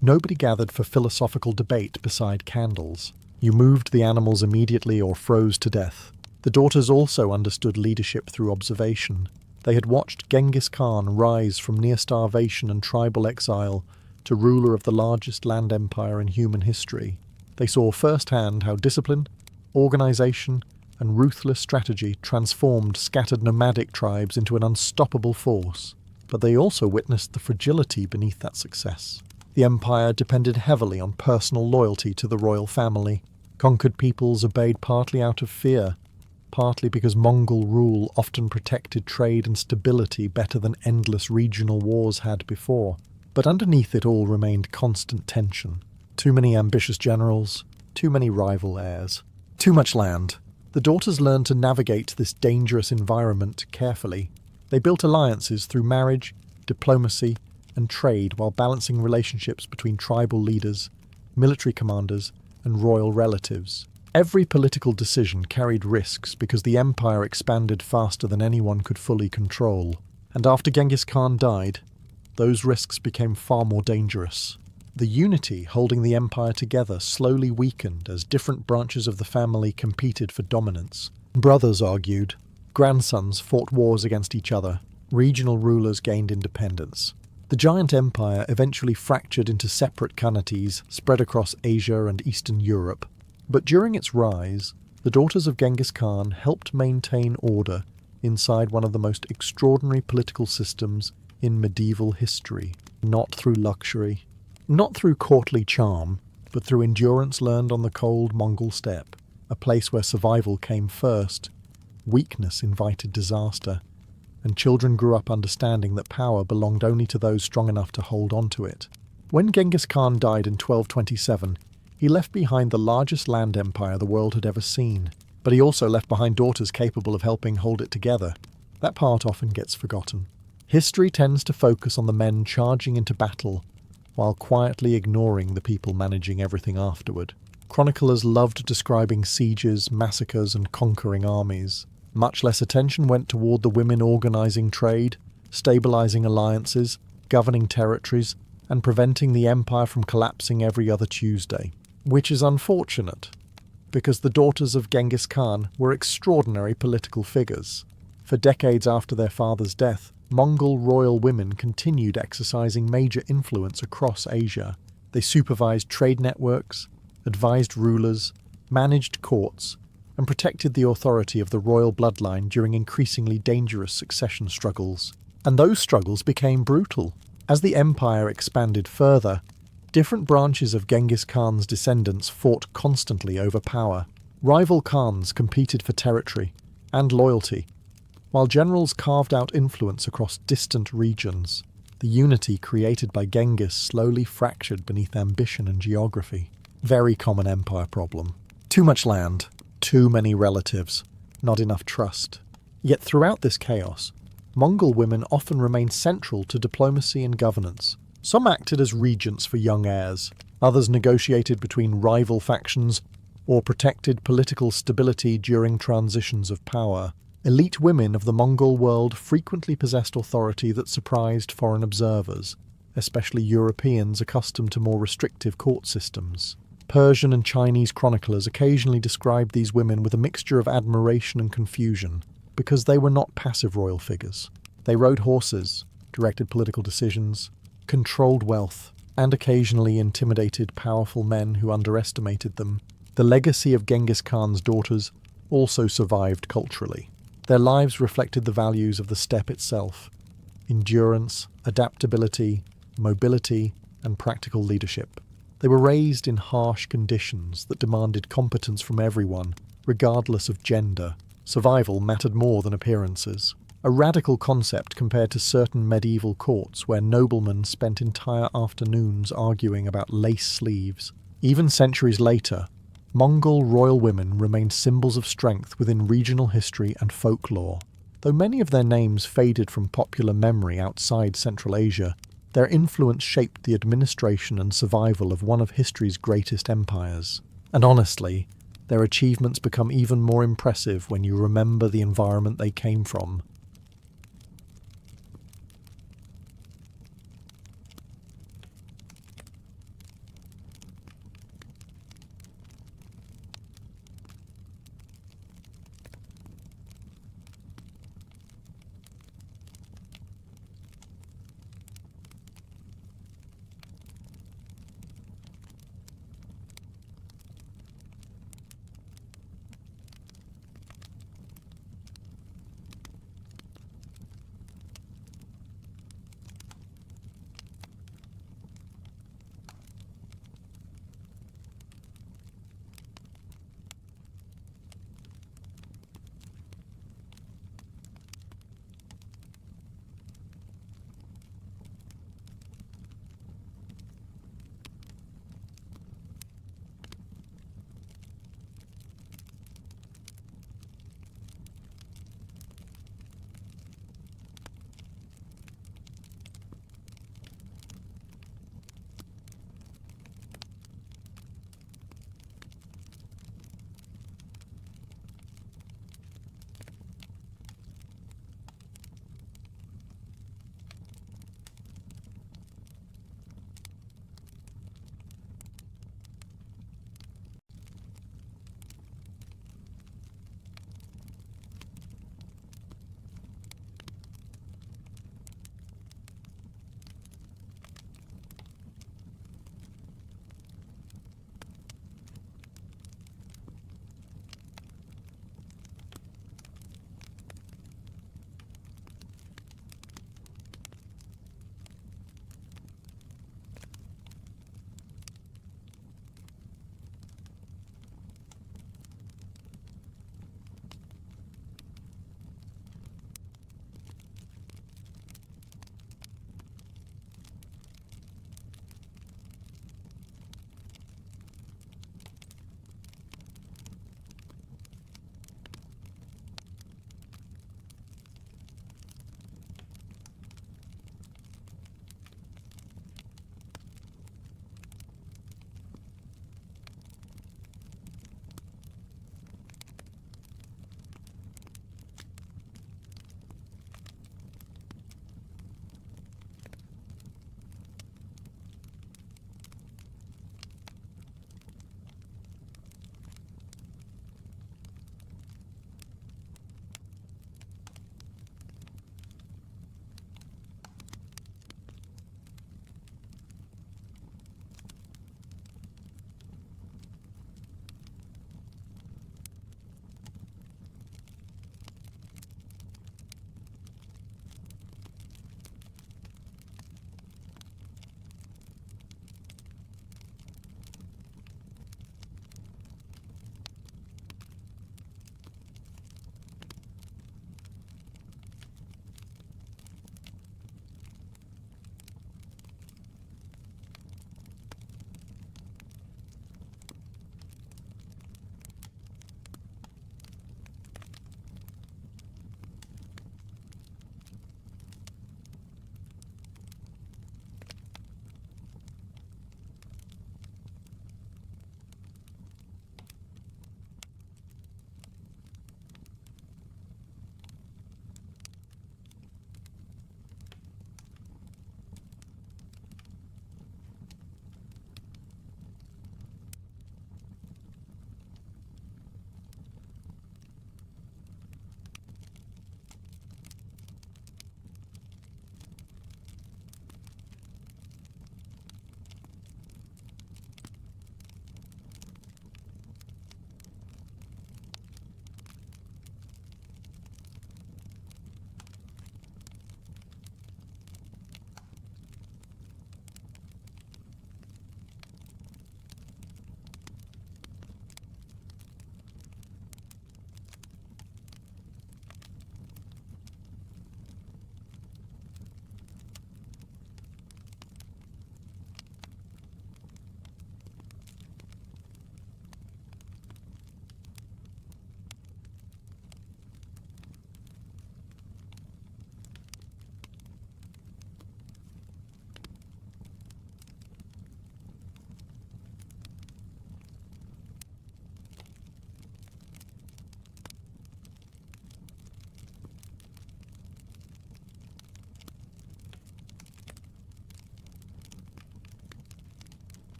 nobody gathered for philosophical debate beside candles. You moved the animals immediately or froze to death. The daughters also understood leadership through observation. They had watched Genghis Khan rise from near starvation and tribal exile to ruler of the largest land empire in human history. They saw firsthand how discipline, organization, and ruthless strategy transformed scattered nomadic tribes into an unstoppable force. But they also witnessed the fragility beneath that success. The empire depended heavily on personal loyalty to the royal family. Conquered peoples obeyed partly out of fear, partly because Mongol rule often protected trade and stability better than endless regional wars had before. But underneath it all remained constant tension. Too many ambitious generals, too many rival heirs, too much land. The daughters learned to navigate this dangerous environment carefully. They built alliances through marriage, diplomacy, and trade while balancing relationships between tribal leaders, military commanders, and royal relatives. Every political decision carried risks because the empire expanded faster than anyone could fully control. And after Genghis Khan died, those risks became far more dangerous. The unity holding the empire together slowly weakened as different branches of the family competed for dominance. Brothers argued, grandsons fought wars against each other, regional rulers gained independence. The giant empire eventually fractured into separate khanates spread across Asia and Eastern Europe. But during its rise, the daughters of Genghis Khan helped maintain order inside one of the most extraordinary political systems in medieval history, not through luxury, not through courtly charm, but through endurance learned on the cold Mongol steppe, a place where survival came first, weakness invited disaster, and children grew up understanding that power belonged only to those strong enough to hold on to it. When Genghis Khan died in 1227, he left behind the largest land empire the world had ever seen, but he also left behind daughters capable of helping hold it together. That part often gets forgotten. History tends to focus on the men charging into battle, while quietly ignoring the people managing everything afterward. Chroniclers loved describing sieges, massacres, and conquering armies. Much less attention went toward the women organizing trade, stabilizing alliances, governing territories, and preventing the empire from collapsing every other Tuesday. Which is unfortunate, because the daughters of Genghis Khan were extraordinary political figures. For decades after their father's death, Mongol royal women continued exercising major influence across Asia. They supervised trade networks, advised rulers, managed courts, and protected the authority of the royal bloodline during increasingly dangerous succession struggles. And those struggles became brutal. As the empire expanded further, different branches of Genghis Khan's descendants fought constantly over power. Rival Khans competed for territory and loyalty, while generals carved out influence across distant regions. The unity created by Genghis slowly fractured beneath ambition and geography. Very common empire problem. Too much land, too many relatives, not enough trust. Yet throughout this chaos, Mongol women often remained central to diplomacy and governance. Some acted as regents for young heirs, others negotiated between rival factions or protected political stability during transitions of power. Elite women of the Mongol world frequently possessed authority that surprised foreign observers, especially Europeans accustomed to more restrictive court systems. Persian and Chinese chroniclers occasionally described these women with a mixture of admiration and confusion, because they were not passive royal figures. They rode horses, directed political decisions, controlled wealth, and occasionally intimidated powerful men who underestimated them. The legacy of Genghis Khan's daughters also survived culturally. Their lives reflected the values of the steppe itself: endurance, adaptability, mobility, and practical leadership. They were raised in harsh conditions that demanded competence from everyone, regardless of gender. Survival mattered more than appearances. A radical concept compared to certain medieval courts where noblemen spent entire afternoons arguing about lace sleeves. Even centuries later, Mongol royal women remained symbols of strength within regional history and folklore. Though many of their names faded from popular memory outside Central Asia, their influence shaped the administration and survival of one of history's greatest empires. And honestly, their achievements become even more impressive when you remember the environment they came from.